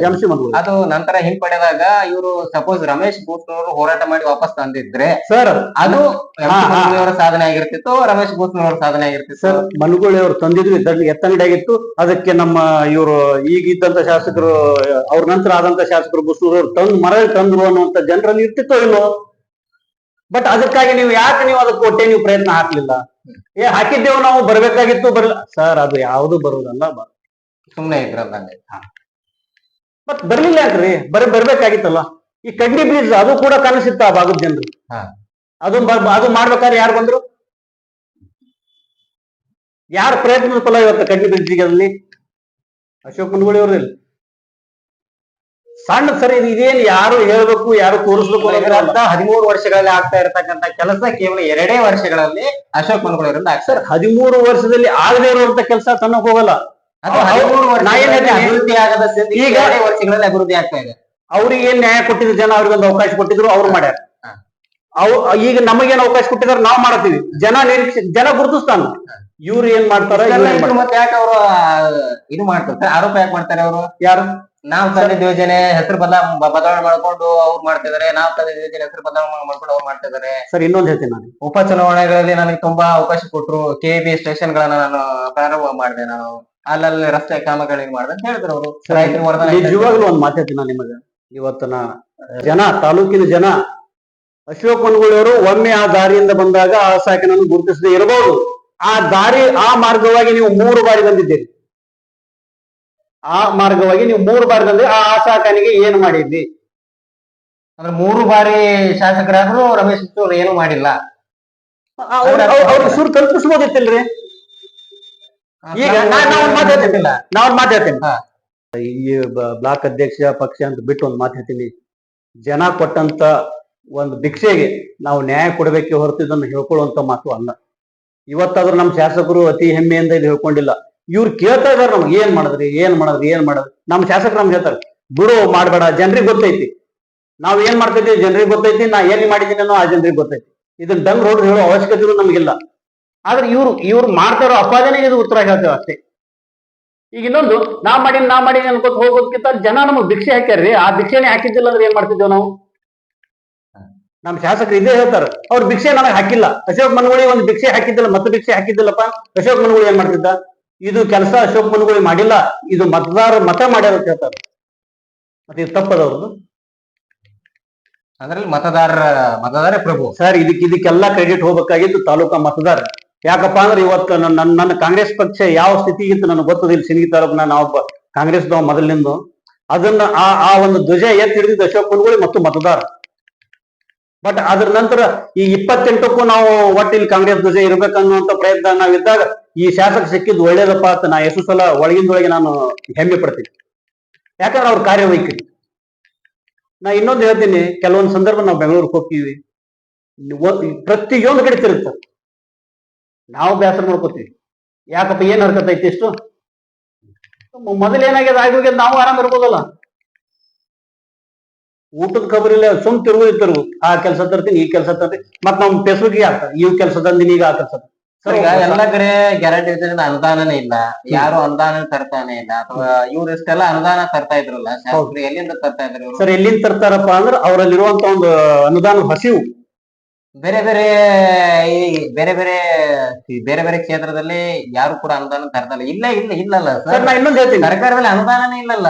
ಅದು ನಂತರ ಹಿಂಪಡೆದಾಗ ಇವರು ಸಪೋಸ್ ರಮೇಶ್ ಬೂಸ್ನವರು ಹೋರಾಟ ಮಾಡಿ ವಾಪಸ್ ತಂದಿದ್ರೆ ಸರ್, ಅದು ಅವರ ಸಾಧನೆ ಆಗಿರ್ತಿತ್ತು, ರಮೇಶ್ ಬೂಸ್ನವರ ಸಾಧನೆ ಆಗಿರ್ತಿತ್ತು. ಸರ್, ಮನಗೋಳಿ ಅವರು ತಂದಿದ್ರು, ಎತ್ತಂಗಡಿ ಆಗಿತ್ತು. ಅದಕ್ಕೆ ನಮ್ಮ ಇವರು ಈಗಿದ್ದಂತ ಶಾಸಕರು, ಅವ್ರ ನಂತರ ಆದಂತ ಶಾಸಕರು ಬೂಸ್ನೂರು ಮರಳಿ ತಂದ್ರು ಅನ್ನುವಂತ ಜನರಲ್ಲಿ ಇರ್ತಿತ್ತೋ ಇಲ್ಲೋ? ಬಟ್ ಅದಕ್ಕಾಗಿ ನೀವು ಯಾಕೆ ಅದಕ್ಕೆ ಕೊಟ್ಟೆ ನೀವು ಪ್ರಯತ್ನ ಹಾಕ್ಲಿಲ್ಲ? ಹಾಕಿದ್ದೇವು ನಾವು, ಬರ್ಬೇಕಾಗಿತ್ತು, ಬರಲ್ಲ. ಸರ್, ಅದು ಯಾವುದು ಬರುವುದಲ್ಲ, ಸುಮ್ನೆ ಇದ್ರಲ್ಲ. ಮತ್ ಬರ್ಲಿಲ್ಲ ಯಾಕ್ರಿ? ಬರ್ಬೇಕಾಗಿತ್ತಲ್ಲ. ಈ ಕಡ್ಡಿ ಬ್ರಿಡ್ಜ್ ಅದು ಕೂಡ ಕನಸಿತ್ತ ಆ ಭಾಗದ ಜನರು. ಅದು ಮಾಡ್ಬೇಕಾದ್ರೆ ಯಾರು ಬಂದ್ರು? ಯಾರ ಪ್ರಯತ್ನದ ಫಲ ಇವತ್ತು ಕಡ್ಡಿ ಬ್ರಿಡ್ಜಿಗೆ? ಅಲ್ಲಿ ಅಶೋಕ್ ಮನಗೋಳಿ ಅವ್ರದಿಲ್ಲ. ಸಣ್ಣ ಸರಿ, ಇದೇನು ಯಾರು ಹೇಳ್ಬೇಕು, ಯಾರು ತೋರಿಸ್ಬೇಕು? 13 ವರ್ಷಗಳಲ್ಲಿ ಆಗ್ತಾ ಇರತಕ್ಕಂತ ಕೆಲಸ ಕೇವಲ 2 ವರ್ಷಗಳಲ್ಲಿ ಅಶೋಕ್ ಮನಗೋಳಿ ಅವರಿಂದ. ಸರ್, 13 ವರ್ಷದಲ್ಲಿ ಆಗದೆ ಇರುವಂತ ಕೆಲಸ ತನ್ನಕ್ ಹೋಗಲ್ಲ. ಅಭಿವೃದ್ಧಿ ಆಗದ ಈಗ 2 ವರ್ಷಗಳಲ್ಲಿ ಅಭಿವೃದ್ಧಿ ಆಗ್ತಾ ಇದೆ. ಅವ್ರಿಗೆ ಏನ್ ನ್ಯಾಯ ಕೊಟ್ಟಿದ್ರು ಜನ, ಅವ್ರಿಗೊಂದು ಅವಕಾಶ ಕೊಟ್ಟಿದ್ರು, ಅವ್ರು ಮಾಡ್ಯಾರ. ಈಗ ನಮಗೇನ್ ಅವಕಾಶ ಕೊಟ್ಟಿದ್ದಾರೆ, ನಾವ್ ಮಾಡ್ತೀವಿ. ಜನ ಗುರುತಿಸ್ತಾನ. ಇವ್ರು ಏನ್ ಮಾಡ್ತಾರ? ಮತ್ತೆ ಯಾಕೆ ಅವರು ಇದು ಮಾಡ್ತಾರೆ, ಆರೋಪ ಯಾಕೆ ಮಾಡ್ತಾರೆ ಅವರು? ಯಾರು? ನಾವ್ ತಂದಿದ್ದ ಯೋಜನೆ ಹೆಸರು ಬದಲಾವಣೆ ಮಾಡ್ಕೊಂಡು ಅವ್ರು ಮಾಡ್ತಿದಾರೆ, ನಾವ್ ತಂದಿದ್ದ ಯೋಜನೆ ಹೆಸರು ಬದಲಾವಣೆ ಮಾಡ್ಕೊಂಡು ಅವ್ರು ಮಾಡ್ತಿದಾರೆ. ಸರ್, ಇನ್ನೊಂದ್ ಹೇಳ್ತೀನಿ ನಾನು, ಉಪಚುನಾವಣೆಗಳಲ್ಲಿ ನನಗೆ ತುಂಬಾ ಅವಕಾಶ ಕೊಟ್ರು, KB ಸ್ಟೇಷನ್ ಗಳನ್ನ ನಾನು ಪ್ರಾರಂಭ ಮಾಡಿದೆ, ನಾನು ಅಲ್ಲಲ್ಲಿ ರಸ್ತೆ ಕಾಮಗಾರಿ ಮಾಡಿದೆ ಅಂತ ಹೇಳಿದ್ರು ಅವರು. ನಿಜವಾಗ್ಲೂ ಒಂದ್ ಮಾತಾಡ್ತೀನಿ ನಾನು ನಿಮಗೆ. ಇವತ್ತಿನ ತಾಲೂಕಿನ ಜನ ಅಶೋಕ್ ಮನಗೋಳಿ ಅವರು ಒಮ್ಮೆ ಆ ದಾರಿಯಿಂದ ಬಂದಾಗ ಆ ಶಾಖೆಯನ್ನು ಗುರುತಿಸದೆ ಇರಬಹುದು. ಆ ಮಾರ್ಗವಾಗಿ ನೀವು 3 ಬಾರಿ ಬಂದಿದ್ದೀರಿ. ಆ ಮಾರ್ಗವಾಗಿ ನೀವು 3 ಬಾರಿ ಬಂದ್ರೆ ಆ ಶಾಖನಿಗೆ ಏನು ಮಾಡಿದ್ರಿ? ಅಂದ್ರೆ 3 ಬಾರಿ ಶಾಸಕರಾದ್ರೂ ರಮೇಶ್ ಅವರು ಏನು ಮಾಡಿಲ್ಲ. ಅವ್ರಿಗೆ ಸುರು ಕಲ್ಪಿಸ್ಬೋದಿತ್ತಿಲ್ರಿ? ಈಗ ನಾವ್ ಮಾತಾಡ್ತೀನಿ. ಈ ಬ್ಲಾಕ್ ಅಧ್ಯಕ್ಷ ಪಕ್ಷ ಅಂತ ಬಿಟ್ಟು ಒಂದ್ ಮಾತಾಡ್ತೀನಿ. ಜನ ಕೊಟ್ಟಂತ ಒಂದು ಭಿಕ್ಷೆಗೆ ನಾವು ನ್ಯಾಯ ಕೊಡಬೇಕೆ ಹೊರತು ಇದನ್ನು ಹೇಳ್ಕೊಳ್ಳುವಂತ ಮಾತು ಅಲ್ಲ. ಇವತ್ತಾದ್ರೂ ನಮ್ಮ ಶಾಸಕರು ಅತಿ ಹೆಮ್ಮೆಯಿಂದ ಇದು ಹೇಳ್ಕೊಂಡಿಲ್ಲ. ಇವ್ರು ಕೇಳ್ತಾ ಇದಾರೆ ನಮ್ಗೆ, ಏನ್ ಮಾಡಿದ್ರಿ. ನಮ್ಮ ಶಾಸಕರು ನಮ್ಗೆ ಹೇಳ್ತಾರೆ, ಬಿಡು ಮಾಡ್ಬೇಡ, ಜನರಿಗೆ ಗೊತ್ತೈತಿ, ನಾವ್ ಏನ್ ಮಾಡ್ತಿದ್ವಿ ಜನರಿಗೆ ಗೊತ್ತೈತಿ, ನಾ ಏನ್ ಮಾಡಿದ್ದೀನಿ ಅನ್ನೋ ಆ ಜನರಿಗೆ ಗೊತ್ತೈತಿ. ಇದನ್ನ ಡಂಗ್ ರೋಡ್ ಹೇಳೋ ಅವಶ್ಯಕತೆ ನಮ್ಗಿಲ್ಲ. ಆದ್ರೆ ಇವ್ರು ಮಾಡ್ತಾರೋ ಅಪಾದನೆಗೆ ಇದು ಉತ್ತರ ಹೇಳ್ತೇವೆ ಅಷ್ಟೇ. ಈಗ ಇನ್ನೊಂದು, ನಾ ಮಾಡೀನಿ ಅನ್ಕೋತ ಹೋಗೋದಕ್ಕಿಂತ ಜನ ನಮಗ್ ಭಿಕ್ಷೆ ಹಾಕ್ಯಾರ್ರಿ, ಆ ಭಿಕ್ಷೆನೆ ಹಾಕಿದ್ದಿಲ್ಲ ಅಂದ್ರೆ ಏನ್ ಮಾಡ್ತಿದ್ದೇವೆ ನಾವು? ನಮ್ಮ ಶಾಸಕರು ಇದೇ ಹೇಳ್ತಾರ, ಅವ್ರ ಭಿಕ್ಷೆ ನನಗೆ ಹಾಕಿಲ್ಲ. ಅಶೋಕ್ ಮನಗೋಳಿ ಒಂದು ಭಿಕ್ಷೆ ಹಾಕಿದ್ದಿಲ್ಲ, ಮತ್ತೆ ಭಿಕ್ಷೆ ಹಾಕಿದ್ದಿಲ್ಲಪ್ಪ. ಅಶೋಕ್ ಮನಗೋಳಿ ಏನ್ ಮಾಡ್ತಿದ್ದ? ಇದು ಕೆಲಸ ಅಶೋಕ್ ಮನುಗಳು ಮಾಡಿಲ್ಲ, ಇದು ಮತದಾರ ಮತ ಮಾಡ್ಯಾರ ಅಂತ ಹೇಳ್ತಾರೆ. ಮತ್ತೆ ಇದು ತಪ್ಪದವ್ರದ್ದು. ಅದ್ರಲ್ಲಿ ಮತದಾರ ಪ್ರಭು ಸರ್. ಇದಕ್ಕೆಲ್ಲ ಕ್ರೆಡಿಟ್ ಹೋಗ್ಬೇಕಾಗಿದ್ದು ತಾಲೂಕಾ ಮತದಾರ. ಯಾಕಪ್ಪ ಅಂದ್ರೆ ಇವತ್ತು ನನ್ನ ಕಾಂಗ್ರೆಸ್ ಪಕ್ಷ ಯಾವ ಸ್ಥಿತಿಗಿತ್ತು ನನಗೆ ಗೊತ್ತದಿಲ್ಲ. ಸಿಂದಗಿ ತಾಲೂಕಿನ ನಾವೊಬ್ಬ ಕಾಂಗ್ರೆಸ್ದವ ಮೊದಲಿನಿಂದ. ಅದನ್ನ ಆ ಒಂದು ಧ್ವಜ ಎತ್ತಿ ಹಿಡಿದಿದ್ದು ಅಶೋಕ್ ಮನುಗಳು ಮತ್ತು ಮತದಾರ. ಬಟ್ ಅದ್ರ ನಂತರ ಈ 28ಕ್ಕೂ ನಾವು ಒಟ್ಟು ಇಲ್ಲಿ ಕಾಂಗ್ರೆಸ್ ಧ್ವಜ ಇರ್ಬೇಕನ್ನುವಂತ ಪ್ರಯತ್ನ ನಾವಿದ್ದಾಗ ಈ ಶಾಸಕ ಸಿಕ್ಕಿದ್ದು ಒಳ್ಳೇದಪ್ಪ ಅಂತ ನಾ ಎಷ್ಟು ಸಲ ಒಳಗಿಂದೊಳಗೆ ನಾನು ಹೆಮ್ಮೆ ಪಡ್ತೀನಿ. ಯಾಕಂದ್ರೆ ಅವ್ರ ಕಾರ್ಯವೈಖರಿ. ನಾ ಇನ್ನೊಂದು ಹೇಳ್ತೀನಿ, ಕೆಲವೊಂದು ಸಂದರ್ಭ ನಾವು ಬೆಂಗಳೂರಿಗೆ ಹೋಗ್ತೀವಿ, ಪ್ರತಿಯೊಂದು ಕಡೆ ತಿರುಗ್ತಾರೆ. ನಾವು ಬೇಸರ ಮಾಡ್ಕೋತೀವಿ, ಯಾಕಪ್ಪ ಏನ್ ಹರ್ಕತೈತಿ ಇಷ್ಟು. ಮೊದಲೇನಾಗ್ಯದ ಆಗೋಗ್ಯದ, ನಾವು ಆರಾಮ್ ಇರ್ಬೋದಲ್ಲ. ಊಟದ ಖಬರ್ ಇಲ್ಲ, ಸುಮ್ ತಿರುಗು ಆ ಕೆಲಸ ತರ್ತೀನಿ, ಈ ಕೆಲಸ ತರ್ತೀನಿ, ಮತ್ ನಮ್ ಫೇಸ್ಬುಕ್ಗೆ ಆಗ್ತದೆ ಈ ಕೆಲಸ ತಂದಿನಿ, ಈಗ ಆ ಕೆಲಸ. ಸರ್, ಈಗ ಎಲ್ಲಾ ಕಡೆ ಗ್ಯಾರಂಟಿ ಯೋಜನೆ ಅನುದಾನನೇ ಇಲ್ಲ, ಯಾರು ಅನುದಾನ ತರ್ತಾನೆ ಇಲ್ಲ. ಅಥವಾ ಇವ್ರು ಇಷ್ಟೆಲ್ಲ ಅನುದಾನ ತರ್ತಾ ಇದ್ರಲ್ಲ ಶಾಸಕರು, ಎಲ್ಲಿಂದ ತರ್ತಾ ಇದ್ರು ಸರ್? ಎಲ್ಲಿಂದ ತರ್ತಾರಪ್ಪ ಅಂದ್ರೆ ಅವರಲ್ಲಿರುವಂತ ಒಂದು ಅನುದಾನ ಹಸಿವು. ಬೇರೆ ಬೇರೆ ಕ್ಷೇತ್ರದಲ್ಲಿ ಯಾರು ಕೂಡ ಅನುದಾನ ತರ್ತಾಯಿಲ್ಲ. ಇಲ್ಲಲ್ಲ ಸರ್, ನಾ ಇನ್ನೊಂದು ಹೇಳ್ತೀನಿ, ಸರ್ಕಾರದಲ್ಲಿ ಅನುದಾನನೇ ಇಲ್ಲಲ್ಲ.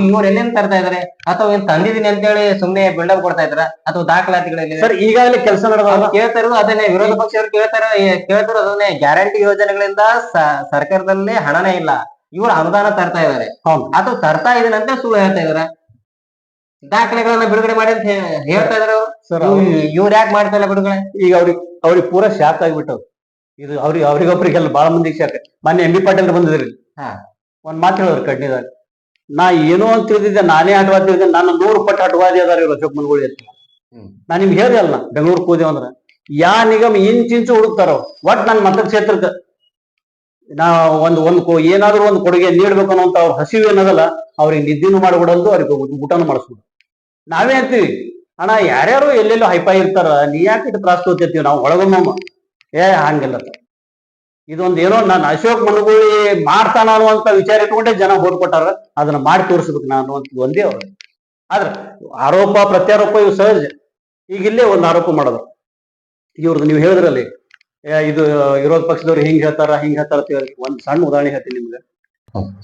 ಇವ್ರು ಎಲ್ಲಿಂದ ತರ್ತಾ ಇದಾರೆ? ಅಥವಾ ಏನ್ ತಂದಿದ್ದೀನಿ ಅಂತೇಳಿ ಸುಮ್ನೆ ಬಿಲ್ಡಪ್ ಕೊಡ್ತಾ ಇದ್ರ? ಅಥವಾ ದಾಖಲಾತಿಗಳಲ್ಲಿ ಸರ್ ಈಗಾಗಲೇ ಕೆಲಸ ನಡೆದ ಕೇಳ್ತಾ ಇರೋದು ಅದನ್ನೇ. ವಿರೋಧ ಪಕ್ಷವರು ಕೇಳ್ತಾರೋ ಅದನ್ನೇ. ಗ್ಯಾರಂಟಿ ಯೋಜನೆಗಳಿಂದ ಸರ್ಕಾರದಲ್ಲಿ ಹಣನೇ ಇಲ್ಲ, ಇವ್ರು ಅನುದಾನ ತರ್ತಾ ಇದಾರೆ. ಅಥವಾ ತರ್ತಾ ಇದೀನಂತ ಸುಳ್ಳು ಹೇಳ್ತಾ ಇದಾರೆ. ದಾಖಲೆಗಳನ್ನ ಬಿಡುಗಡೆ ಮಾಡಿ ಅಂತ ಹೇಳ್ತಾ ಇದಾರೆ ಸರ್. ಇವ್ರು ಯಾಕೆ ಮಾಡ್ತಾ ಇಲ್ಲ ಬಿಡುಗಡೆ? ಈಗ ಅವ್ರಿಗೆ ಪೂರಾ ಶಾಕ್ ಆಗ್ಬಿಟ್ಟವ್. ಇದು ಅವ್ರಿಗೊಬ್ರಿಗೆಲ್ಲ ಬಹಳ ಮಂದಿಗೆ ಶಾಕ್. ಮೊನ್ನೆ ಎಂ ಬಿ ಪಾಟೀಲ್ ಬಂದಿದ್ರಿ, ಒಂದ್ ಮಾತು ಹೇಳಿದ್ರು ಕಡ್ನಿದಾಗ, ನಾ ಏನೋ ಅಂತ ತಿಳಿದಿದ್ದೆ, ನಾನೇ ಆಟವಾದಿ ತಿಳಿದ್ದೆ, ನಾನು 100 ಪಟ್ಟು ಆಟವಾದಿ ಅದಾರ ಇವ್ರು ಅಶೋಕ್ ಮನುಗಳು ಅಂತ. ನಾ ನಿಮ್ಗೆ ಹೇಳ್ದೆ ಅಲ್ಲ, ಬೆಂಗಳೂರು ಕೂದೇವ್ ಅಂದ್ರ ಯಾ ನಿಗಮ್ ಇಂಚಿಂಚು ಹುಡುಕ್ತಾರ. ಒಟ್ ನನ್ ಮತಕ್ಷೇತ್ರಕ್ಕೆ ನಾ ಏನಾದ್ರು ಒಂದು ಕೊಡುಗೆ ನೀಡ್ಬೇಕು ಅನ್ನೋಂತ ಅವ್ರ ಹಸಿವು ಏನದಲ್ಲ, ಅವ್ರಿಗೆ ನಿದ್ದಿನೂ ಮಾಡ್ಬಿಡೋದು, ಅವ್ರಿಗೆ ಊಟನೂ ಮಾಡಿಸ್ಬಿಡು. ನಾವೇ ಅಂತೀವಿ, ಅಣ್ಣ ಯಾರ್ಯಾರು ಎಲ್ಲೆಲ್ಲೋ ಹೈಪಾಯಿ ಇರ್ತಾರ, ನೀ ಯಾಕೆ ತ್ರಾಸ್ ತೋತಿರ್ತೀವಿ ನಾವು ಒಳಗೊಮ್ಮ. ಹಂಗಿಲ್ಲ. ಇದೊಂದು ಏನೋ ನಾನು ಅಶೋಕ್ ಮನುಗಳು ಮಾಡ್ತಾನ ಅನ್ನುವಂತ ವಿಚಾರ ಇಟ್ಕೊಂಡೆ ಜನ ಓಟ್ ಕೊಟ್ಟಾರ. ಅದನ್ನ ಮಾಡಿ ತೋರಿಸ್ಬೇಕು ನಾನು ಅಂತ ಒಂದೇ ಅವ್ರು. ಆದ್ರೆ ಆರೋಪ ಪ್ರತ್ಯಾರೋಪ ಇವು ಸಹಜ. ಈಗ ಇಲ್ಲೇ ಒಂದು ಆರೋಪ ಮಾಡೋದು ಇವ್ರದ್ದು, ನೀವು ಹೇಳಿದ್ರಲ್ಲಿ ಇದು ವಿರೋಧ ಪಕ್ಷದವ್ರು ಹಿಂಗ್ ಹೇಳ್ತಾರ ಅಂತ ಹೇಳಿ ಒಂದ್ ಸಣ್ಣ ಉದಾಹರಣೆ ಹೇಳ್ತೀನಿ ನಿಮ್ಗೆ.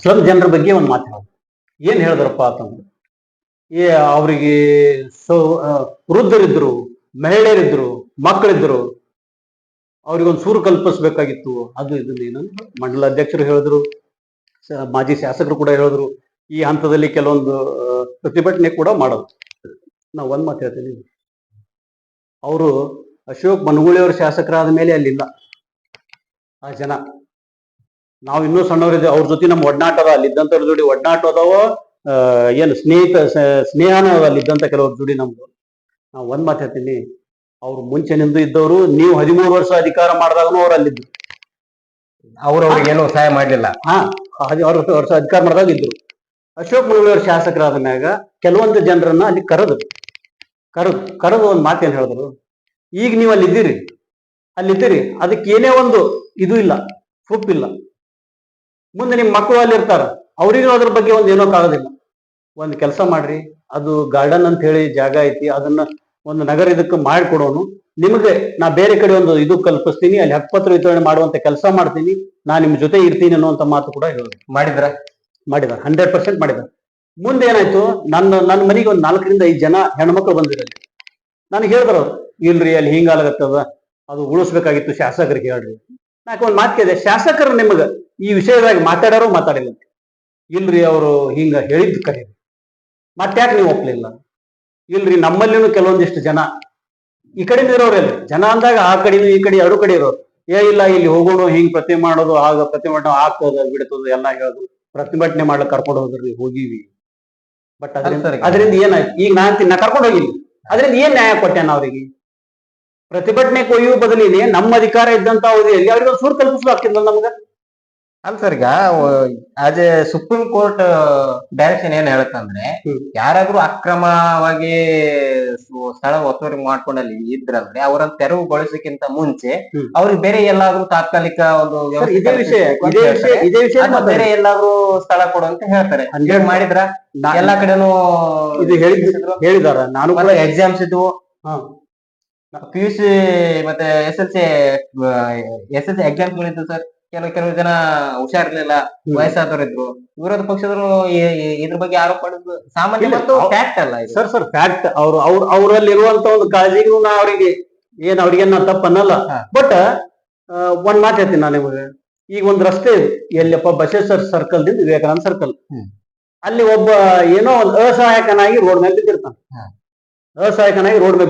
ಸ್ಲಮ್ ಜನರ ಬಗ್ಗೆ ಒಂದು ಮಾತು ಹೇಳೋದು. ಏನ್ ಹೇಳಿದ್ರಪ್ಪ ಅಂತಂದ್ರೆ, ಅವ್ರಿಗೆ ವೃದ್ಧರಿದ್ರು, ಮಹಿಳೆಯರಿದ್ರು, ಮಕ್ಕಳಿದ್ರು, ಅವ್ರಿಗೊಂದು ಸೂರು ಕಲ್ಪಿಸ್ಬೇಕಾಗಿತ್ತು. ಅದು ಇದನ್ನ ಮಂಡಲ ಅಧ್ಯಕ್ಷರು ಹೇಳಿದ್ರು, ಮಾಜಿ ಶಾಸಕರು ಕೂಡ ಹೇಳಿದ್ರು. ಈ ಹಂತದಲ್ಲಿ ಕೆಲವೊಂದು ಪ್ರತಿಭಟನೆ ಕೂಡ ಮಾಡೋದು. ನಾವು ಒಂದ್ ಮಾತು ಹೇಳ್ತೀನಿ, ಅವರು ಅಶೋಕ್ ಮನುಗುಳಿಯವ್ರ ಶಾಸಕರಾದ ಮೇಲೆ ಅಲ್ಲಿಲ್ಲ ಆ ಜನ. ನಾವು ಇನ್ನೂ ಸಣ್ಣವರಿದ್ದೆ, ಅವ್ರ ಜೊತೆ ನಮ್ಮ ಒಡನಾಟ ಅದ, ಅಲ್ಲಿದ್ದಂಥವ್ರ ಜೋಡಿ ಒಡನಾಟ ಅದಾವ, ಏನು ಸ್ನೇಹನೂ ಅದ ಅಲ್ಲಿದ್ದಂತ ಕೆಲವ್ರ ಜೋಡಿ ನಮ್ದು. ನಾವು ಒಂದ್ ಮಾತು ಹೇಳ್ತೀನಿ, ಅವ್ರು ಮುಂಚೆನಿಂದ ಇದ್ದವರು. ನೀವು 13 ವರ್ಷ ಅಧಿಕಾರ ಮಾಡಿದಾಗನು ಅವ್ರು ಅಲ್ಲಿದ್ದು, ಅವ್ರಿಗೆ ಏನು ಸಹಾಯ ಮಾಡ್ಲಿಲ್ಲ. 16 ವರ್ಷ ಅಧಿಕಾರ ಮಾಡಿದಾಗ ಇದ್ರು. ಅಶೋಕ್ ಮನುಗುಳಿಯವ್ರ ಶಾಸಕರಾದ ಮ್ಯಾಗ ಕೆಲವೊಂದು ಜನರನ್ನ ಅಲ್ಲಿ ಕರೆದು ಒಂದ್ ಮಾತೇನ್ ಹೇಳಿದ್ರು, ಈಗ ನೀವು ಅಲ್ಲಿದ್ದೀರಿ, ಅದಕ್ಕೆ ಏನೇ ಒಂದು ಇದು ಇಲ್ಲ, ಪ್ರೂಫ್ ಇಲ್ಲ. ಮುಂದೆ ನಿಮ್ ಮಕ್ಕಳು ಅಲ್ಲಿ ಇರ್ತಾರ, ಅವ್ರಿಗೂ ಅದ್ರ ಬಗ್ಗೆ ಒಂದು ಏನೋ ಕಾಗೋದಿಲ್ಲ. ಒಂದು ಕೆಲಸ ಮಾಡ್ರಿ, ಅದು ಗಾರ್ಡನ್ ಅಂತ ಹೇಳಿ ಜಾಗ ಐತಿ, ಅದನ್ನ ಒಂದು ನಗರ ಇದಕ್ಕೆ ಮಾಡಿಕೊಡೋನು. ನಿಮಗೆ ನಾ ಬೇರೆ ಕಡೆ ಒಂದು ಇದು ಕಲ್ಪಿಸ್ತೀನಿ, ಅಲ್ಲಿ ಹಕ್ಕುಪತ್ರ ವಿತರಣೆ ಮಾಡುವಂತ ಕೆಲಸ ಮಾಡ್ತೀನಿ, ನಾ ನಿಮ್ ಜೊತೆ ಇರ್ತೀನಿ ಅನ್ನುವಂತ ಮಾತು ಕೂಡ ಹೇಳಿದ್ರು. ಮಾಡಿದಾರ 100% ಮಾಡಿದಾರೆ. ಮುಂದೆ ಏನಾಯ್ತು, ನನ್ನ ಮನೆಗೆ ಒಂದು 4 ರಿಂದ 5 ಜನ ಹೆಣ್ಮಕ್ಳು ಬಂದಿರಲ್ಲಿ. ನನಗೆ ಹೇಳಿದ್ರು, ಇಲ್ರಿ ಅಲ್ಲಿ ಹಿಂಗಾಗತ್ತದ, ಅದು ಉಳಿಸ್ಬೇಕಾಗಿತ್ತು, ಶಾಸಕರಿಗೆ ಹೇಳ್ರಿ. ನಾಕೆ ಒಂದು ಮಾತು ಕೇಳಿದೆ, ಶಾಸಕರು ನಿಮ್ಗೆ ಈ ವಿಷಯವಾಗಿ ಮಾತಾಡಿಲ್ಲ. ಇಲ್ರಿ ಅವರು ಹಿಂಗ ಹೇಳಿದ್ ಕರೆ, ಮತ್ತ್ಯಾಕೆ ನೀವು ಒಪ್ಲಿಲ್ಲ? ಇಲ್ರಿ ನಮ್ಮಲ್ಲಿನೂ ಕೆಲವೊಂದಿಷ್ಟು ಜನ ಈ ಕಡೆ ಇರೋರೆಲ್ಲ ಜನ ಅಂದಾಗ ಆ ಕಡೆನೂ ಈ ಕಡೆ 2 ಕಡೆ ಇರೋರು, ಇಲ್ಲ ಇಲ್ಲಿ ಹೋಗೋಣ, ಹಿಂಗ್ ಪ್ರತಿಭಟನೆ ಮಾಡೋದು, ಆಗ ಪ್ರತಿಭಟನೆ ಆಗ್ತದ ಬಿಡ್ತದ ಎಲ್ಲ ಹೇಳೋದು, ಪ್ರತಿಭಟನೆ ಮಾಡ್ಲಿಕ್ಕೆ ಕರ್ಕೊಂಡು ಹೋದ್ರಿ, ಹೋಗಿವಿ. ಬಟ್ ಅದರಿಂದ ಏನಾಯ್ತು? ಈಗ ನಾ ಕರ್ಕೊಂಡು ಹೋಗಿಲ್ಲ, ಅದರಿಂದ ಏನ್ ನ್ಯಾಯ ಕೊಟ್ಟೆನ ಅವ್ರಿಗೆ? ಪ್ರತಿಭಟನೆ ಕೊಯ್ಯುವ ಬದಲಿಗೆ ನಮ್ಮ ಅಧಿಕಾರ ಇದ್ದಂತ ಅವಧಿಯಲ್ಲಿ ಅವ್ರಿಗೆ ಒಂದು ಸೂರು ಕಲ್ಪಿಸ್ಲಾಕಿಲ್ಲ ನಮ್ಗ. ಅಲ್ಲ ಸರ್, ಈಗ as A supreme court direction ಏನ್ ಹೇಳುತ್ತಂದ್ರೆ, ಯಾರಾದ್ರೂ ಅಕ್ರಮವಾಗಿ ಸ್ಥಳ ಒತ್ತುವರಿ ಮಾಡ್ಕೊಂಡಲ್ಲಿ ಇದ್ರಂದ್ರೆ ಅವರನ್ನ ತೆರವುಗೊಳಿಸಕ್ಕಿಂತ ಮುಂಚೆ ಅವ್ರಿಗೆ ಬೇರೆ ಎಲ್ಲಾದ್ರೂ ತಾತ್ಕಾಲಿಕ ಒಂದು ಬೇರೆ ಎಲ್ಲಾದ್ರೂ ಸ್ಥಳ ಕೊಡು ಅಂತ ಹೇಳ್ತಾರೆ. ಮಾಡಿದ್ರ ಎಲ್ಲಾ ಕಡೆನೂ ಇದು ಹೇಳಿದಾರ. ನಾನು ಕೂಡ ಎಕ್ಸಾಮ್ಸ್ ಇದ್ವು, PUC ಮತ್ತೆ SSLC ಎಕ್ಸಾಮ್ಗಳಿದ್ದು ಸರ್. ಕೆಲವು ಜನ ಹುಷಾರಿರ್ಲಿಲ್ಲ, ವಯಸ್ಸಾದವರು ಇದ್ರು. ವಿರೋಧ ಪಕ್ಷದವರು ಇದ್ರ ಬಗ್ಗೆ ಆರೋಪ ಮಾಡಿದ್ರು ಸಾಮಾನ್ಯ ಮತ್ತು ಫ್ಯಾಕ್ಟ್ ಅಲ್ಲ ಇದು. Sir fact. ಅವರಲ್ಲಿ ಇರುವಂತ ಒಂದು ಕಾಳಜಿಗೂ ನಾ ಅವ್ರಿಗೆ ಅವ್ರಿಗೇನ ತಪ್ಪ ಅನ್ನಲ್ಲ. ಬಟ್ ಒಂದ್ ಮಾತು ಹೇಳ್ತೀನಿ ನಾನು ನಿಮಗೆ. ಈಗ ಒಂದ್ ರಸ್ತೆ ಎಲ್ಲಪ್ಪ ಬಸವೇಶ್ವರ ಸರ್ಕಲ್ ದಿಂದ ವಿವೇಕಾನಂದ ಸರ್ಕಲ್, ಅಲ್ಲಿ ಒಬ್ಬ ಏನೋ ಒಂದು ಅಸಹಾಯಕನಾಗಿ ರೋಡ್ ಮೇಲೆ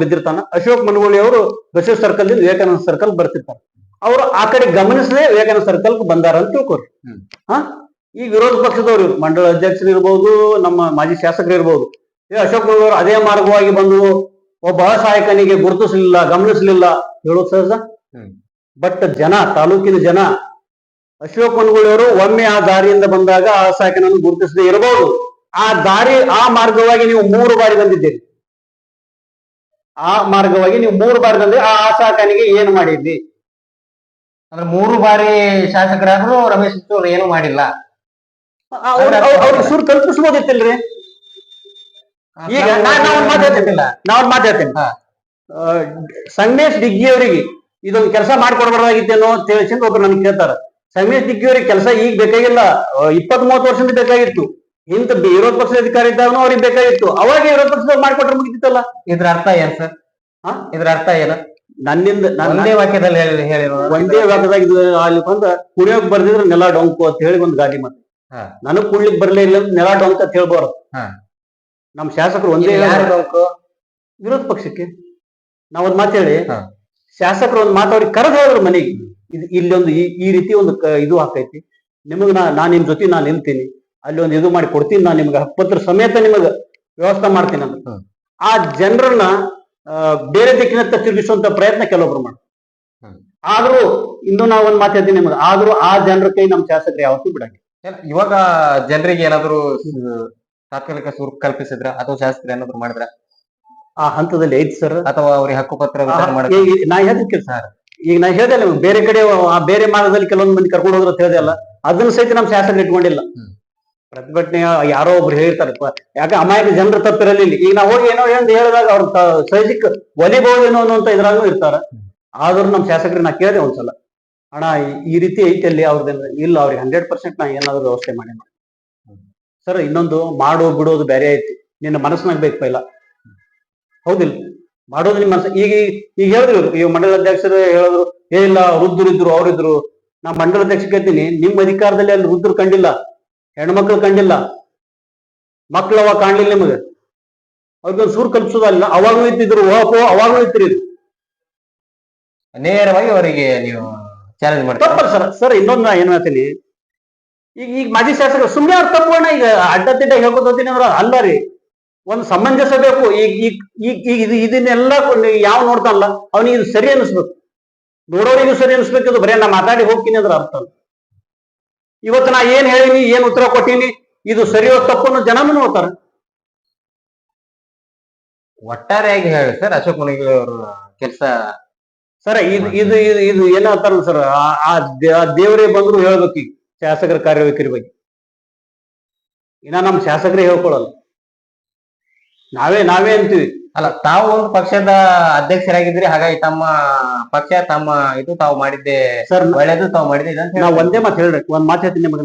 ಬಿದ್ದಿರ್ತಾನ. ಅಶೋಕ್ ಮನಗೂಳಿ ಅವರು ಬಸವೇಶ್ವರ ಸರ್ಕಲ್ ದಿಂದ ವಿವೇಕಾನಂದ ಸರ್ಕಲ್ ಬರ್ತಿರ್ತಾರೆ. ಅವರು ಆ ಕಡೆ ಗಮನಿಸದೆ ವಿವೇಕಾನಂದ ಸರ್ಕಲ್ ಬಂದಾರ ಅಂತ ತಿಳ್ಕೊರಿ. ಈಗ ವಿರೋಧ ಪಕ್ಷದವ್ರು ಮಂಡಳ ಅಧ್ಯಕ್ಷರು ಇರ್ಬೋದು, ನಮ್ಮ ಮಾಜಿ ಶಾಸಕರು ಇರ್ಬೋದು, ಅಶೋಕ್ ಮನಗೂಳಿ ಅದೇ ಮಾರ್ಗವಾಗಿ ಬಂದು ಒಬ್ಬ ಅಸಹಾಯಕನಿಗೆ ಗುರುತಿಸಲಿಲ್ಲ, ಗಮನಿಸಲಿಲ್ಲ ಹೇಳೋದು ಸಹಜ. ಬಟ್ ತಾಲೂಕಿನ ಜನ ಅಶೋಕ್ ಮನಗೂಳಿ ಅವರು ಒಮ್ಮೆ ಆ ದಾರಿಯಿಂದ ಬಂದಾಗ ಆ ಅಸಹಾಯಕನನ್ನು ಗುರುತಿಸದೆ ಇರಬಹುದು. ಆ ಮಾರ್ಗವಾಗಿ ನೀವು 3 ಬಾರಿ ಬಂದಿದ್ದೀರಿ. ಆ ಅಸಹಾಯಕನಿಗೆ ಏನು ಮಾಡಿದ್ರಿ? ಅಂದ್ರೆ 3 ಬಾರಿ ಶಾಸಕರಾದ್ರೂ ರಮೇಶ್ ಅವರು ಏನು ಮಾಡಿಲ್ಲ. ಅವ್ರಿಗೆ ಸುರು ಕಲ್ಪಿಸ್ಬೋದಿತ್ತಿಲ್ರಿ. ಈಗ ನಾವ್ ಮಾತಾಡ್ತೀನಿ. ಸಂಗಮೇಶ್ ದಿಗ್ಗಿ ಅವರಿಗೆ ಇದೊಂದು ಕೆಲಸ ಮಾಡ್ಕೊಡ್ಬಾರ್ದಾಗಿತ್ತೇನೋ ಅಂತ ಹೇಳಿ ಒಬ್ರು ನನ್ಗೆ ಕೇಳ್ತಾರ. ಸಂಗಮೇಶ್ ದಿಗ್ಗಿ ಅವ್ರಿಗೆ ಕೆಲಸ ಈಗ ಬೇಕಾಗಿಲ್ಲ, 20-30 ವರ್ಷದಿಂದ ಬೇಕಾಗಿತ್ತು. ಇಂತ ವಿರೋಧ ಪಕ್ಷದ ಅಧಿಕಾರಿ ಇದ್ದಾಗೂ ಅವ್ರಿಗೆ ಬೇಕಾಗಿತ್ತು. ಅವಾಗ ವಿರೋಧ ಪಕ್ಷದವ್ರು ಮಾಡ್ಕೊಟ್ರೆ ಮುಗಿತಿತ್ತಲ್ಲ. ಇದ್ರ ಅರ್ಥ ಏನ್ ಸರ್? ಇದ್ರ ಅರ್ಥ ಏನು? ನನ್ನಿಂದ ಒಂದೇ ವಾಕ್ಯದಲ್ಲಿ ಹೇಳಿರೋ ಒಂದೇ ವಾಕ್ಯದಾಗ ಇದು ಅಲ್ಲಿ ಬಂದ ಕುಣಿಯೋಕ್ ಬರ್ದಿದ್ರೆ ನೆಲ ಡೊಂಕು ಅಂತ ಹೇಳಿ ಒಂದು ಗಾಡಿ ಮತ್ತೆ ನನಗ್ ಕುಣ್ಲಿಕ್ ಬರ್ಲೇ ಇಲ್ಲ ನೆಲ ಡೊಂಕ್ ಅಂತ ಹೇಳ್ಬಾರ್ದು. ನಮ್ ಶಾಸಕರು ಒಂದೇ ವಿರೋಧ ಪಕ್ಷಕ್ಕೆ ನಾವೊಂದ್ ಮಾತು ಹೇಳಿ, ಶಾಸಕರು ಒಂದ್ ಮಾತು ಅವ್ರಿಗೆ ಕರೆದು ಹೇಳಿದ್ರು ಮನೆಗೆ, ಇಲ್ಲೊಂದು ಈ ರೀತಿ ಒಂದು ಇದು ಹಾಕೈತಿ, ನಿಮಗ್ ನಾನ್ ನಿಮ್ ಜೊತೆ ನಾನು ನಿಲ್ತೀನಿ, ಅಲ್ಲಿ ಒಂದು ಇದು ಮಾಡಿ ಕೊಡ್ತೀನಿ, ನಾನು ನಿಮ್ಗೆ ಹಕ್ಕುಪತ್ರ ಸಮೇತ ನಿಮಗ ವ್ಯವಸ್ಥೆ ಮಾಡ್ತೀನಿ ಅಂತ. ಆ ಜನರನ್ನ ಬೇರೆ ದಿಕ್ಕಿನತ್ತ ತಿರುಗಿಸುವಂತ ಪ್ರಯತ್ನ ಕೆಲವೊಬ್ರು ಮಾಡ್ತಾರೆ. ಆದ್ರೂ ಇನ್ನು ನಾವ್ ಒಂದ್ ಮಾತು ಹೇಳ್ತೀನಿ ನಿಮಗೆ, ಆದ್ರೂ ಆ ಜನರ ಕೈ ನಮ್ ಶಾಸಕರು ಯಾವತ್ತೂ ಬಿಡಂಗಿಲ್ಲ. ಇವಾಗ ಜನರಿಗೆ ಏನಾದ್ರು ತಾತ್ಕಾಲಿಕ ಸುರು ಕಲ್ಪಿಸಿದ್ರ ಅಥವಾ ಶಾಸಕರು ಏನಾದ್ರು ಮಾಡಿದ್ರ ಆ ಹಂತದಲ್ಲಿ ಐತಿ ಸರ್, ಅಥವಾ ಅವ್ರಿಗೆ ಹಕ್ಕುಪತ್ರ ನಾ ಹೇಳ್ತಿಲ್ಲ ಸರ್. ಈಗ ನಾ ಹೇಳ್ದೆ ಅಲ್ಲ, ಬೇರೆ ಕಡೆ ಬೇರೆ ಮಾರ್ಗದಲ್ಲಿ ಕೆಲವೊಂದು ಮಂದಿ ಕರ್ಕೊಂಡು ಹೋದ್ರ ಹೇಳ್ದೆ ಅಲ್ಲ, ಅದನ್ನ ಸಹಿತ ನಮ್ ಶಾಸಕರು ಇಟ್ಕೊಂಡಿಲ್ಲ. ಪ್ರತಿಭಟನೆ ಯಾರೋ ಒಬ್ರು ಹೇಳಿರ್ತಾರೆ, ಯಾಕೆ ಅಮಾಯಕ ಜನರ ತಪ್ಪಿರಲಿಲ್ಲ. ಈಗ ನಾವು ಹೋಗಿ ಏನೋ ಹೇಳಿದಾಗ ಅವ್ರ ಸಹಜಿಕ್ ಒಲಿಬಹುದೇನೋ ಅನ್ನೋಂತ ಇದ್ರಾಗೂ ಇರ್ತಾರ. ಆದ್ರೂ ನಮ್ ಶಾಸಕರಿಗೆ ನಾ ಕೇಳಿದೆ ಒಂದ್ಸಲ, ಅಣ್ಣ ಈ ರೀತಿ ಐತಿ ಅಲ್ಲಿ ಅವ್ರದ್ದು ಇಲ್ಲ, ಅವ್ರಿಗೆ 100% ನಾ ಏನಾದ್ರು ವ್ಯವಸ್ಥೆ ಮಾಡಿ ಸರ್. ಇನ್ನೊಂದು ಬಿಡೋದು ಬೇರೆ ಐತಿ, ನಿನ್ನ ಮನಸ್ಸಿನಾಗ ಬೇಕು ಇಲ್ಲ, ಹೌದಿಲ್ಲ? ಮಾಡೋದು ನಿಮ್ಮ ಮನಸ್ಸು. ಈಗ ಹೇಳಿದ್ರು ಈಗ ಮಂಡಲ ಅಧ್ಯಕ್ಷರು ಹೇಳಿದ್ರು, ಇಲ್ಲ ವೃದ್ಧರಿದ್ರು ಅವ್ರಿದ್ರು. ನಾ ಮಂಡಲ ಅಧ್ಯಕ್ಷ ಕೇಳ್ತೀನಿ, ನಿಮ್ಮ ಅಧಿಕಾರದಲ್ಲಿ ಅಲ್ಲಿ ವೃದ್ಧರು ಕಂಡಿಲ್ಲ, ಹೆಣ್ಮಕ್ಳು ಕಂಡಿಲ್ಲ, ಮಕ್ಳವ ಕಾಣ್ಲಿಲ್ಲ ನಿಮಗೆ. ಅವ್ರಿಗೊಂದು ಸೂರು ಕಲ್ಪಿಸೋದಲ್ಲ. ಅವಾಗೂ ಇತ್ತಿದ್ರು, ಅವಾಗೂ ಇತ್ತಿರಿ. ನೇರವಾಗಿ ಅವರಿಗೆ ನೀವು ಚಾಲೆಂಜ್ ಮಾಡ್ತಾರೆ ಸರ್. ಇನ್ನೊಂದು ನಾ ಏನ್ ಹೇಳ್ತೀನಿ, ಈಗ ಮಾಜಿ ಶಾಸಕರು ಸುಮ್ಮನೆ ಅವ್ರು ತಪ್ಪೋಣ, ಈಗ ಅಡ್ಡತಿಡ್ಡ ಹೇಳ್ಕೊತ ಹೋಗ್ತೀನಿ ಅಂದ್ರೆ ಅಲ್ಲ ರೀ, ಒಂದು ಸಮಂಜಸ ಬೇಕು. ಈಗ ಇದನ್ನೆಲ್ಲ ಯಾವ ನೋಡ್ತಾನಲ್ಲ ಅವನಿಗೆ ಇದು ಸರಿ ಅನಿಸ್ಬೇಕು, ನೋಡೋರಿಗೂ ಸರಿ ಅನಿಸ್ಬೇಕು. ಇದು ಬರೇ ನಾ ಮಾತಾಡಿ ಹೋಗ್ತೀನಿ ಅಂದ್ರೆ ಅರ್ಥ ಅಲ್ಲ. ಇವತ್ತು ನಾ ಏನ್ ಹೇಳಿನಿ, ಏನ್ ಉತ್ತರ ಕೊಟ್ಟೀನಿ, ಇದು ಸರಿಯೋ ತಪ್ಪನ್ನು ಜನನು ನೋಡ್ತಾರ. ಒಟ್ಟಾರೆಯಾಗಿ ಹೇಳಿ ಸರ್, ಅಶೋಕ್ ಮನಗೂಳಿ ಅವರು ಕೆಲಸ ಸರ್ ಇದು ಏನಾಗ್ತಾರ ಸರ್, ಆ ದೇವರೇ ಬಂದ್ರು ಹೇಳ್ಬೇಕು ಈಗ ಶಾಸಕರ ಕಾರ್ಯವೈಖರಿ ಬಗ್ಗೆ. ಇನ್ನ ನಮ್ ಶಾಸಕರೇ ಹೇಳ್ಕೊಳಲ್ಲ, ನಾವೇ ಅಂತೀವಿ. ಅಲ್ಲ, ತಾವು ಒಂದು ಪಕ್ಷದ ಅಧ್ಯಕ್ಷರಾಗಿದ್ರಿ, ಹಾಗಾಗಿ ತಮ್ಮ ಪಕ್ಷ ತಮ್ಮ ಇದು ತಾವು ಮಾಡಿದ್ದೆ ಸರ್ ಒಳ್ಳೇದು, ತಾವು ಮಾಡಿದ್ದೆ. ನಾವು ಒಂದೇ ಮಾತು ಹೇಳ್ಬೇಕು, ಒಂದ್ ಮಾತು ಹೇಳ್ತೀನಿ ನಿಮಗ.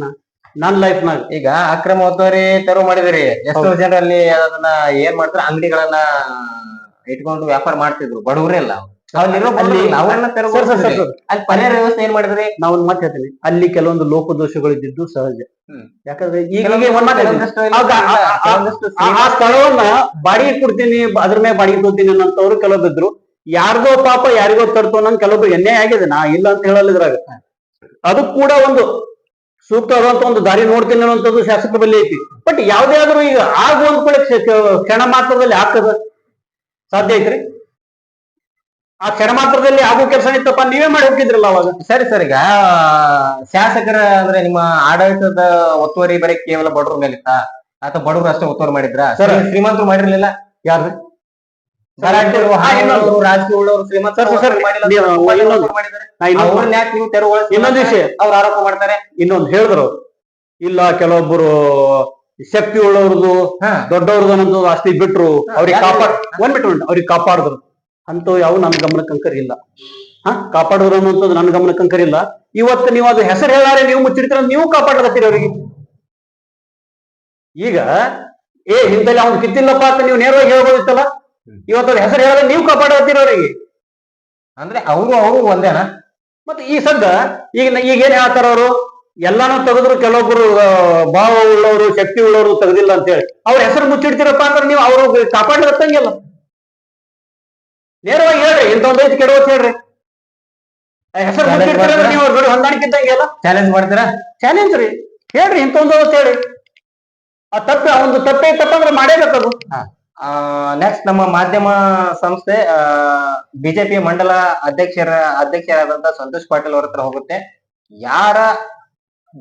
ನನ್ನ ಲೈಫ್ ನಾಗ ಈಗ ಅಕ್ರಮ ಒತ್ತುವರಿ ತೆರವು ಮಾಡಿದ್ರಿ. ಎಷ್ಟೋ ಜನರಲ್ಲಿ ಅದನ್ನ ಏನ್ ಮಾಡ್ತಾರೆ, ಅಂಗಡಿಗಳನ್ನ ಇಟ್ಕೊಂಡು ವ್ಯಾಪಾರ ಮಾಡ್ತಿದ್ರು ಬಡವರೆಲ್ಲ. ಅಲ್ಲಿ ಪರಿಹಾರ ವ್ಯವಸ್ಥೆ ಏನ್ ಮಾಡಿದ್ರಿ? ನಾವ್ ಒಂದ್ ಮಾತು ಹೇಳ್ತೀನಿ, ಅಲ್ಲಿ ಕೆಲವೊಂದು ಲೋಪದೋಷಗಳು ಇದ್ದಿದ್ದು ಸಹಜ. ಯಾಕಂದ್ರೆ ಈಗ ಆ ಸ್ಥಳವನ್ನ ಬಾಡಿಗೆ ಕೊಡ್ತೀನಿ, ಅದ್ರ ಮೇಲೆ ಬಾಡಿಗೆ ಕೊಡ್ತೀನಿ ಅನ್ನೋಂಥವ್ರು ಕೆಲವೊಬ್ಬಿದ್ರು. ಯಾರಿಗೋ ಪಾಪ ಯಾರಿಗೋ ತರ್ತು ಅನ್ನೋ ಕೆಲವೊಬ್ರು ಅನ್ಯಾಯ ಆಗಿದೆ, ನಾ ಇಲ್ಲ ಅಂತ ಹೇಳಲ್ಲ ಇದ್ರಾಗ. ಅದು ಕೂಡ ಒಂದು ಸೂಕ್ತವಾದಂತ ಒಂದು ದಾರಿ ನೋಡ್ತೀನಿ ಅನ್ನುವಂಥದ್ದು ಶಾಸಕರ ಬಳಿ ಐತಿ. ಬಟ್ ಯಾವ್ದೇ ಆದ್ರೂ ಈಗ ಒಂದ್ ಕಡೆ ಕ್ಷಣ ಮಾತ್ರದಲ್ಲಿ ಹಾಕದ ಸಾಧ್ಯ ಐತ್ರಿ? ಆ ಕ್ಷಣ ಮಾತ್ರದಲ್ಲಿ ಆಗೋ ಕೆಲಸ ಇತ್ತಪ್ಪ, ನೀವೇ ಮಾಡಿ ಹೋಗಿದ್ರಲ್ಲ ಅವಾಗ. ಸರಿ ಸರ್, ಈಗ ಶಾಸಕರ ಅಂದ್ರೆ ನಿಮ್ಮ ಆಡಳಿತದ ಒತ್ತುವರಿ ಬರೀ ಕೇವಲ ಬಡವ್ರ ಮೇಲಿತ್ತ ಅಥವಾ ಬಡವರು ಅಷ್ಟೇ ಒತ್ತುವರಿ ಮಾಡಿದ್ರ? ಶ್ರೀಮಂತರು ಮಾಡಿರ್ಲಿಲ್ಲ? ಯಾರು ರಾಜಕೀಯಗಳವರು ಇನ್ನೊಂದು ವಿಷಯ ಅವ್ರು ಆರೋಪ ಮಾಡ್ತಾರೆ. ಇನ್ನೊಂದು ಹೇಳಿದ್ರು, ಇಲ್ಲ ಕೆಲವೊಬ್ಬರು ಶಕ್ತಿ ಉಳ್ಳವ್ರದ್ದು ದೊಡ್ಡವ್ರದ್ದು ಅನ್ನೋದು ಆಸ್ತಿ ಬಿಟ್ರು, ಅವ್ರಿಗೆ ಅವ್ರಿಗೆ ಕಾಪಾಡಿದ್ರು. ಅಂತವ್ ಯಾವ ನನ್ನ ಗಮನಕ್ಕೆ ಅಂಕರಿಲ್ಲ. ಕಾಪಾಡೋರು ಅನ್ನುವಂಥದ್ದು ನನ್ನ ಗಮನಕ್ಕೆ ಅಂಕರಿಲ್ಲ. ಇವತ್ತು ನೀವು ಅದು ಹೆಸರು ಹೇಳಾರೆ ನೀವು ಮುಚ್ಚಿಡ್ತೀರ ನೀವು ಕಾಪಾಡಕತ್ತೀರಿ ಅವ್ರಿಗೆ. ಈಗ ಇಂತಲ್ಲಿ ಅವ್ನು ಕಿತ್ತಿಲ್ಲಪ್ಪ ಅಂತ ನೀವು ನೇರವಾಗಿ ಹೇಳ್ಬೋದಿತ್ತಲ್ಲ. ಇವತ್ತು ಅವ್ರ ಹೆಸರು ಹೇಳಾರೆ ನೀವು ಕಾಪಾಡಕತ್ತೀರಿ ಅವ್ರಿಗೆ. ಅಂದ್ರೆ ಅವರು ಒಂದೇನಾ? ಮತ್ತೆ ಈ ಸದ್ದ ಈಗ ಏನ್ ಹೇಳ್ತಾರ ಅವರು, ಎಲ್ಲಾನು ತೆಗೆದ್ರು ಕೆಲವೊಬ್ರು ಭಾವ ಉಳ್ಳವರು ಶಕ್ತಿ ಉಳ್ಳವರು ತೆಗೆದಿಲ್ಲ ಅಂತ ಹೇಳಿ ಅವ್ರ ಹೆಸರು ಮುಚ್ಚಿಡ್ತೀರಪ್ಪ ಅಂದ್ರೆ ನೀವು ಅವರು ಕಾಪಾಡ್ಲತ್ತಂಗಿಲ್ಲ. ನೇರವಾಗಿ ಹೇಳ್ರಿ, ಇಂಥೊಂದ್ ಐತಿ ಕೆಡವತ್ ಹೇಳ್ರಿ. ಹೆಸರು ಮುಚ್ಚಿಡ್ತೀರ ನೀವು ಅವ್ರ ಜೋಡಿ ಹೊಂದಾಣಿಕೆ ಇದ್ದಂಗೆಲ್ಲ ಚಾಲೆಂಜ್ ಮಾಡ್ತೀರಾ? ಚಾಲೆಂಜ್ ರೀ, ಹೇಳ್ರಿ ಇಂಥೊಂದು ಹೇಳಿ. ಆ ಒಂದು ತಪ್ಪೇ ತಪ್ಪಂದ್ರೆ ಮಾಡೇಬೇಕದು. ನೆಕ್ಸ್ಟ್ ನಮ್ಮ ಮಾಧ್ಯಮ ಸಂಸ್ಥೆ ಬಿಜೆಪಿ ಮಂಡಲ ಅಧ್ಯಕ್ಷರಾದಂತ ಸಂತೋಷ್ ಪಾಟೀಲ್ ಅವ್ರ ಹತ್ರ ಹೋಗುತ್ತೆ. ಯಾರ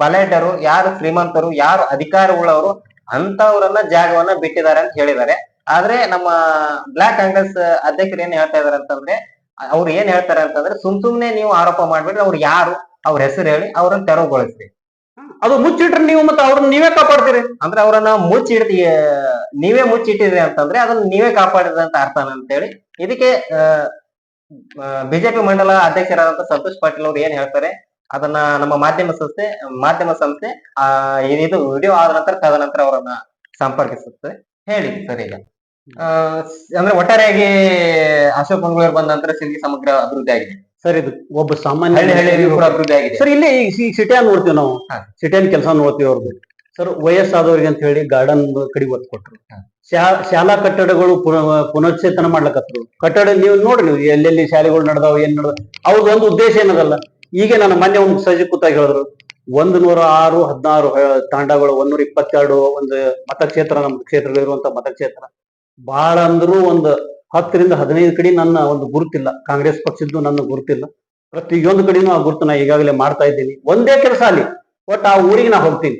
ಬಲಾಢ್ಯರು, ಯಾರು ಶ್ರೀಮಂತರು, ಯಾರು ಅಧಿಕಾರ ಉಳ್ಳವರು ಅಂತವ್ರನ್ನ ಜಾಗವನ್ನ ಬಿಟ್ಟಿದ್ದಾರೆ ಅಂತ ಹೇಳಿದ್ದಾರೆ. ಆದ್ರೆ ನಮ್ಮ ಬ್ಲಾಕ್ ಕಾಂಗ್ರೆಸ್ ಅಧ್ಯಕ್ಷರು ಏನ್ ಹೇಳ್ತಾ ಇದಾರೆ ಅಂತಂದ್ರೆ, ಅವ್ರು ಏನ್ ಹೇಳ್ತಾರೆ ಅಂತಂದ್ರೆ, ಸುಮ್ನೆ ನೀವು ಆರೋಪ ಮಾಡ್ಬಿಟ್ರೆ ಅವ್ರು ಯಾರು ಅವ್ರ ಹೆಸರು ಹೇಳಿ ಅವ್ರನ್ನ ತೆರವುಗೊಳಿಸ್ರಿ. ಅದು ಮುಚ್ಚಿಟ್ರೆ ನೀವು ಮತ್ತೆ ಅವ್ರನ್ನ ನೀವೇ ಕಾಪಾಡ್ತೀರಿ. ಅಂದ್ರೆ ಅವ್ರನ್ನ ನೀವೇ ಮುಚ್ಚಿಟ್ಟಿದ್ರಿ ಅಂತಂದ್ರೆ ಅದನ್ನ ನೀವೇ ಕಾಪಾಡಿದ್ರಿ ಅಂತ ಅರ್ಥ ಅಂತ ಹೇಳಿ ಇದಕ್ಕೆ ಬಿಜೆಪಿ ಮಂಡಲ ಅಧ್ಯಕ್ಷರಾದಂತ ಸಂತೋಷ್ ಪಾಟೀಲ್ ಅವ್ರು ಏನ್ ಹೇಳ್ತಾರೆ ಅದನ್ನ ನಮ್ಮ ಮಾಧ್ಯಮ ಸಂಸ್ಥೆ ಇದು ವಿಡಿಯೋ ಆದ ನಂತರ ತದನಂತರ ಅವರನ್ನ ಸಂಪರ್ಕಿಸುತ್ತೆ. ಹೇಳಿ ಸರ್. ಈಗ ಅಂದ್ರೆ ಒಟ್ಟಾರೆಯಾಗಿ ಅಶೋಕ್ ಮಂಗಳೂರು ಬಂದ ನಂತರ ಸಿಂಧಿ ಸಮಗ್ರ ಅಭಿವೃದ್ಧಿ ಆಗಿದೆ ಸರ್. ಇದು ಒಬ್ಬ ಸಾಮಾನ್ಯ ಕೂಡ ಅಭಿವೃದ್ಧಿ ಆಗಿದೆ ಸರ್. ಇಲ್ಲಿ ಸಿಟಿಯನ್ ನೋಡ್ತೀವಿ ನಾವು, ಸಿಟಿಯನ್ ಕೆಲಸ ನೋಡ್ತೀವಿ ಅವ್ರದ್ದು ಸರ್. ವಯಸ್ಸಾದವ್ರಿಗೆ ಅಂತ ಹೇಳಿ ಗಾರ್ಡನ್ ಕಡೆ ಒತ್ತು ಕೊಟ್ರು. ಶಾಲಾ ಕಟ್ಟಡಗಳು ಪುನಶ್ಚೇತನ ಮಾಡ್ಲಕತ್ರು. ಕಟ್ಟಡ ನೀವು ನೋಡ್ರಿ, ನೀವು ಎಲ್ಲೆಲ್ಲಿ ಶಾಲೆಗಳು ನಡೆದಾವ, ಏನ್ ನಡೆದ ಅವ್ರದ್ದು ಒಂದು ಉದ್ದೇಶ ಏನದಲ್ಲ. ಈಗ ನಾನು ಮೊನ್ನೆ ಒಂದು ಸಜಿ ಕೂತಾಗ ಹೇಳಿದ್ರು, 106 16 ತಾಂಡಗಳು, 122 ಒಂದು ಮತಕ್ಷೇತ್ರ, ನಮ್ಮ ಕ್ಷೇತ್ರಗಳಿರುವಂತ ಮತಕ್ಷೇತ್ರ ಬಹಳ ಅಂದ್ರೂ ಒಂದು 10 ರಿಂದ 15 ಕಡೆ ನನ್ನ ಒಂದು ಗುರುತಿಲ್ಲ. ಕಾಂಗ್ರೆಸ್ ಪಕ್ಷದ್ದು ನನ್ನ ಗುರುತಿಲ್ಲ. ಪ್ರತಿಯೊಂದು ಕಡೆನೂ ಆ ಗುರುತು ನಾ ಈಗಾಗಲೇ ಮಾಡ್ತಾ ಇದ್ದೀನಿ. ಒಂದೇ ಕೆಲಸ ಅಲ್ಲಿ ಒಟ್ಟು ಆ ಊರಿಗೆ ನಾ ಹೋಗ್ತೀನಿ.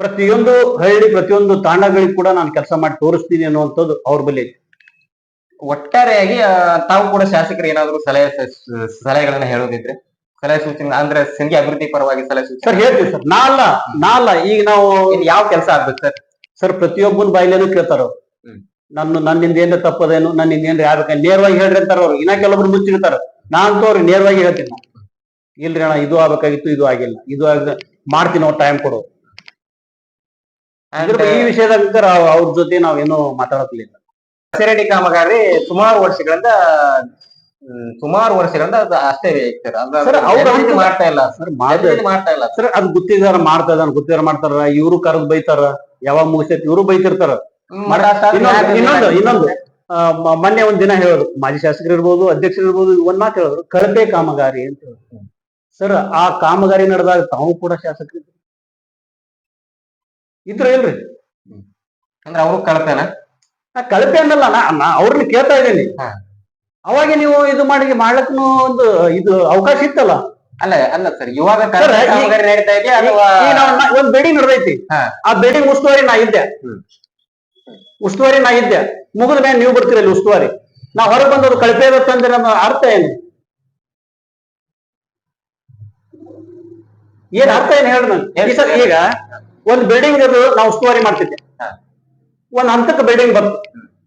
ಪ್ರತಿಯೊಂದು ಹಳ್ಳಿ, ಪ್ರತಿಯೊಂದು ತಾಂಡಗಳಿಗೆ ಕೂಡ ನಾನು ಕೆಲಸ ಮಾಡಿ ತೋರಿಸ್ತೀನಿ ಅನ್ನುವಂಥದ್ದು ಅವ್ರ ಬಳಿ ಐತಿ. ಒಟ್ಟಾರೆಯಾಗಿ ತಾವು ಕೂಡ ಶಾಸಕರು ಏನಾದ್ರು ಸಲಹೆಗಳನ್ನ ಹೇಳೋದಿದ್ರೆ, ಸಲಹೆ ಸೂಚನೆ ಅಂದ್ರೆ ಸಿಂಧಿ ಅಭಿವೃದ್ಧಿ ಪರವಾಗಿ ಸಲಹೆ ಸೂಚನೆ ಸರ್ ಹೇಳ್ತೀವಿ ಸರ್. ನಾ ಅಲ್ಲ ಈಗ ನಾವು ಯಾವ ಕೆಲಸ ಆಗ್ಬೇಕು ಸರ್? ಸರ್ ಪ್ರತಿಯೊಬ್ಬನ ಬಾಯಿಲೇನು ಕೇಳ್ತಾರ ಅವ್ರು, ನನ್ನಿಂದ ಏನ್ ತಪ್ಪದೇನು, ನನ್ನಿಂದ ಏನ್ರಿ ಆಗ್ಬೇಕ, ನೇರವಾಗಿ ಹೇಳ್ರಿ ಅಂತಾರ ಅವ್ರು. ಇನ್ನ ಕೆಲವೊಬ್ರು ಮುಚ್ಚಿರ್ತಾರ. ನಾನ್ ತೋರಿ ನೇರವಾಗಿ ಹೇಳ್ತೀನಿ, ಇಲ್ರಿ ಅಣ್ಣ ಇದು ಆಗ್ಬೇಕಾಗಿತ್ತು, ಇದು ಆಗಿಲ್ಲ, ಇದು ಮಾಡ್ತೀನಿ, ನಾವು ಟೈಮ್ ಕೊಡೋ. ಈ ವಿಷಯದಾಗ ಅವ್ರ ಜೊತೆ ನಾವೇನು ಮಾತಾಡಲಿಲ್ಲ. ಕಚೇರಿ ಕಾಮಗಾರಿ ಸುಮಾರು ವರ್ಷಗಳಿಂದ ಅದು ಅಷ್ಟೇ ಮಾಡ್ತಾ ಇಲ್ಲ ಸರ್. ಅದು ಗುತ್ತಿದಾರ ಮಾಡ್ತಾರ, ಇವ್ರು ಕರೆದು ಬೈತಾರ, ಯಾವಾಗ ಮುಗಿಸೈತಿ ಇವ್ರು ಬೈತಿರ್ತಾರ. ಇನ್ನೊಂದು ಮೊನ್ನೆ ಒಂದ್ ದಿನ ಹೇಳಿದ್ರು, ಮಾಜಿ ಶಾಸಕರು ಇರ್ಬೋದು, ಅಧ್ಯಕ್ಷರು ಇರ್ಬೋದು, ಒಂದ್ ಮಾತು ಹೇಳಿದ್ರು, ಕಳಪೆ ಕಾಮಗಾರಿ ಅಂತ ಹೇಳಿದ್ರು. ಸರ್ ಆ ಕಾಮಗಾರಿ ನಡೆದಾಗ ತಾವು ಕೂಡ ಶಾಸಕರು ಇದ್ರು ಇಲ್ರಿ? ಅಂದ್ರೆ ಅವರು ಕಳಪೆನ? ಕಳಪೆ ಅನ್ನಲ್ಲ, ನಾ ಅವ್ರನ್ನ ಕೇಳ್ತಾ ಇದ್ದೀನಿ. ಅವಾಗ ನೀವು ಇದು ಮಾಡ್ಲಕ್ಕೂ ಒಂದು ಇದು ಅವಕಾಶ ಇತ್ತಲ್ಲ. ಅಲ್ಲ ಸರ್, ಇವಾಗ ಒಂದ್ ಬಿಲ್ಡಿಂಗ್ ನಡೆದೈತಿ, ಆ ಬಿಲ್ಡಿಂಗ್ ಉಸ್ತುವಾರಿ ನಾ ಇದ್ದೆ. ಮುಗಿದ ಮೇಲೆ ನೀವು ಬರ್ತೀರಲ್ಲ ಉಸ್ತುವಾರಿ, ನಾ ಹೊರಗೆ ಬಂದದ್ದು ಕಳಪೆ ಇರುತ್ತಂದ್ರೆ ನಮ್ಮ ಅರ್ಥ ಏನು? ಏನ್ ಅರ್ಥ ಏನು ಹೇಳಿ ನಾನು. ಈಗ ಒಂದ್ ಬಿಲ್ಡಿಂಗ್ ಅದು ನಾವು ಉಸ್ತುವಾರಿ ಮಾಡ್ತಿದ್ದೆ, ಒಂದ್ ಹಂತಕ್ಕೆ ಬಿಲ್ಡಿಂಗ್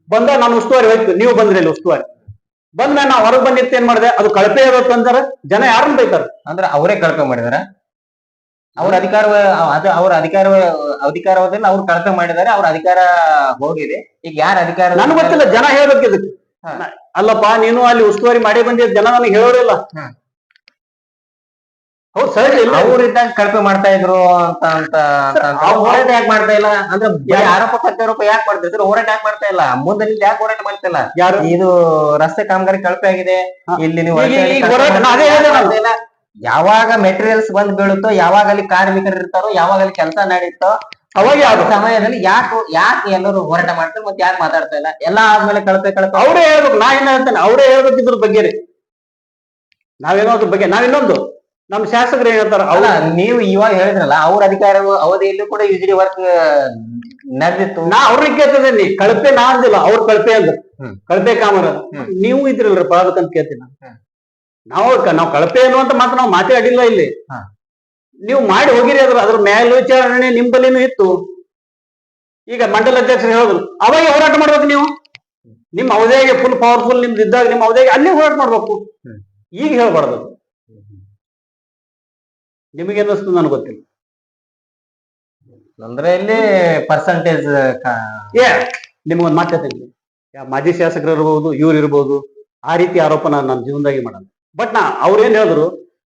ಬಂದಾಗ ನಾನು ಉಸ್ತುವಾರಿ ಹೋಯ್ತು, ನೀವು ಬಂದ್ರಿ ಅಲ್ಲಿ ಉಸ್ತುವಾರಿ ಬಂದ್ಮೇಲೆ ನಾ ಹೊರಗೆ ಬಂದಿತ್ತು, ಏನ್ ಮಾಡಿದೆ, ಅದು ಕಳಪೆ ಇರುತ್ತೆ ಅಂತಾರ, ಜನ ಯಾರನ್ನ ಬೈತಾರ? ಅಂದ್ರೆ ಅವರೇ ಕಳಪೆ ಮಾಡಿದಾರ. ಅವ್ರ ಅಧಿಕಾರವಾದಲ್ಲಿ ಅವ್ರು ಕಳಪೆ ಮಾಡಿದ್ದಾರೆ, ಅವ್ರ ಅಧಿಕಾರ ಹೋಗಿದೆ. ಈಗ ಯಾರ ಅಧಿಕಾರ ನನಗೆ ಗೊತ್ತಿಲ್ಲ, ಜನ ಹೇಳ್ಬೇಕು ಇದಕ್ಕೆ. ಅಲ್ಲಪ್ಪ ನೀನು ಅಲ್ಲಿ ಉಸ್ತುವಾರಿ ಮಾಡಿ ಬಂದಿದ್ದ, ಜನ ನನಗೆ ಹೇಳೋರಿಲ್ಲ. ಹೌದು ಸರ್, ಅವ್ರಿದ್ದಾಗ ಕಳಪೆ ಮಾಡ್ತಾ ಇದ್ರು ಅಂತ ಹೋರಾಟ ಯಾಕೆ ಮಾಡ್ತಾ ಇಲ್ಲ? ಅಂದ್ರೆ ಆರೋಪ ಪ್ರತ್ಯಾರೋಪ ಯಾಕೆ ಮಾಡ್ತಾ ಇದ್ರು? ಹೋರಾಟ ಯಾಕೆ ಮಾಡ್ತಾ ಇಲ್ಲ? ಮುಂದೆ ನಿಂತು ಯಾಕೆ ಹೋರಾಟ ಮಾಡ್ತಿಲ್ಲ? ಯಾರು ಇದು ರಸ್ತೆ ಕಾಮಗಾರಿ ಕಳಪೆ ಆಗಿದೆ, ಇಲ್ಲಿ ನೀವು ಯಾವಾಗ ಮೆಟೀರಿಯಲ್ಸ್ ಬಂದ್ ಬೀಳುತ್ತೋ, ಯಾವಾಗ ಅಲ್ಲಿ ಕಾರ್ಮಿಕರು ಇರ್ತಾರೋ, ಯಾವಾಗ ಅಲ್ಲಿ ಕೆಲಸ ನಡೀತೋ, ಅವಾಗ ಯಾವ ಸಮಯದಲ್ಲಿ ಯಾಕೆ ಎಲ್ಲರೂ ಹೋರಾಟ ಮಾಡ್ತಾರೆ, ಮತ್ತೆ ಯಾಕೆ ಮಾತಾಡ್ತಾ ಇಲ್ಲ? ಎಲ್ಲಾ ಆದ್ಮೇಲೆ ಕಳಪೆ ಅವರೇ ಹೇಳ್ಬೇಕು. ನಾ ಏನ್ ಹೇಳ್ತೇನೆ, ಅವರೇ ಹೇಳ್ಬೇಕು ಇದ್ರ ಬಗ್ಗೆ. ನಾವೇನೋ ಅದ್ರ ಬಗ್ಗೆ ನಾವಿನ್ನೊಂದು ನಮ್ ಶಾಸಕರು ಏನ್ ಹೇಳ್ತಾರ, ನೀವು ಇವಾಗ ಹೇಳಿದ್ರಲ್ಲ, ಅವ್ರ ಅಧಿಕಾರ ಅವಧಿಯಲ್ಲೂ ಕೂಡ ಯುಜಿಡಿ ವರ್ಕ್ ನಡೆದಿತ್ತು. ನಾ ಅವ್ರಿಗೆ ಕೇಳ್ತಿದ್ದೀನಿ, ಕಳಪೆ ನಾ ಅಂದಿಲ್ಲ, ಅವ್ರ ಕಳಪೆ ಅಂದ್ರು. ಕಳಪೆ ಕಾಮರ ನೀವು ಇದ್ರಲ್ರಪ್ಪ, ಅದಕ್ಕಂತ ಕೇಳ್ತೀನಿ. ನಾವು ಕಳಪೆ ಅನ್ನುವಂತ ಮಾತ್ರ ನಾವು ಮಾತಾಡಿಲ್ಲ ಇಲ್ಲಿ. ನೀವು ಮಾಡಿ ಹೋಗಿರಿ, ಅದ್ರ ಮೇಲ್ವಿಚಾರಣೆ ನಿಮ್ ಬಲಿನೂ ಇತ್ತು. ಈಗ ಮಂಡಲ ಅಧ್ಯಕ್ಷರು ಹೇಳಿದ್ರು, ಅವಾಗ ಹೋರಾಟ ಮಾಡ್ಬೇಕು. ನೀವು ನಿಮ್ ಅವಧಿಯಾಗೆ ಫುಲ್ ಪವರ್ಫುಲ್ ನಿಮ್ದು ಇದ್ದಾಗ ನಿಮ್ಮ ಅವಧಿಯಾಗೆ ಅಲ್ಲೇ ಹೋರಾಟ ಮಾಡ್ಬೇಕು. ಈಗ ಹೇಳ್ಬಾರ್ದು. ನಿಮಗೇನಿಸ್ತದೆ ನನಗೆ ಗೊತ್ತಿಲ್ಲ. ಅಂದ್ರೆ ಇಲ್ಲಿ ಪರ್ಸೆಂಟೇಜ್ ನಿಮ್ಗೊಂದು ಮಾತು ಹೇಳ್ತೀನಿ, ಮಾಜಿ ಶಾಸಕರು ಇರ್ಬೋದು, ಇವ್ರು ಇರ್ಬೋದು, ಆ ರೀತಿ ಆರೋಪ ನಾನು ನನ್ನ ಜೀವನದಾಗಿ ಮಾಡಲ್ಲ. ಬಟ್ ಅವ್ರೇನ್ ಹೇಳಿದ್ರು,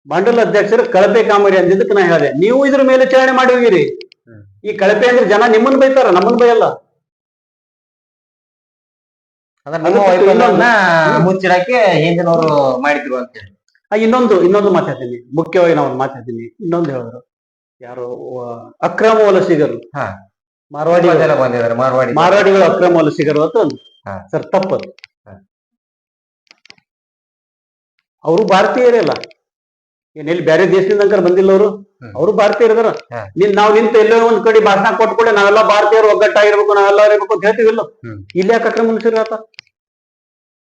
ಮಂಡಲ ಅಧ್ಯಕ್ಷರು ಕಳಪೆ ಕಾಮಗಾರಿ ಅಂದಿದ್ದಕ್ಕೆ ನಾ ಹೇಳಿದೆ, ನೀವು ಇದ್ರ ಮೇಲೆ ವಿಚಾರಣೆ ಮಾಡಿ ಹೋಗಿರಿ. ಈ ಕಳಪೆ ಅಂದ್ರೆ ಜನ ನಿಮ್ಮನ್ನ ಬೈತಾರ, ನಮ್ಮನ್ನ ಬೈಯಲ್ಲ. ಮುಚ್ಚಿಡಕ್ಕೆ ಹಿಂದಿನವರು ಮಾಡಿದ್ರು ಅಂತ ಹೇಳಿ. ಇನ್ನೊಂದು ಮಾತಾಡ್ತೀನಿ, ಮುಖ್ಯವಾಗಿ ನಾವು ಮಾತಾಡ್ತೀನಿ. ಇನ್ನೊಂದು ಹೇಳಿದ್ರು, ಯಾರು ಅಕ್ರಮ ವಲಸಿಗರು, ಮಾರವಾಡಿಗಳು ಅಕ್ರಮ ವಲಸಿಗರು ಅಂತ ಒಂದು. ಸರ್ ತಪ್ಪದು. ಅವರು ಭಾರತೀಯರಲ್ಲ, ಏನೆಲ್ಲಿ ಬೇರೆ ದೇಶದಿಂದ ಬಂದಿಲ್ಲ ಅವರು ಭಾರತೀಯರಿದಾರ. ನಾವು ನಿಂತ ಎಲ್ಲೋ ಒಂದ್ ಕಡೆ ಭಾಷಣ ಕೊಟ್ಕೊಳ್ಳಿ, ನಾವೆಲ್ಲ ಭಾರತೀಯರು ಒಗ್ಗಟ್ಟಾಗಿರ್ಬೇಕು, ನಾವೆಲ್ಲ ಇರ್ಬೇಕು ಅಂತ ಹೇಳ್ತೀವಿಲ್ಲ. ಇಲ್ಲಿ ಯಾಕೆ ಅಕ್ರಮ ವಲಸಿಗರು ಆತ?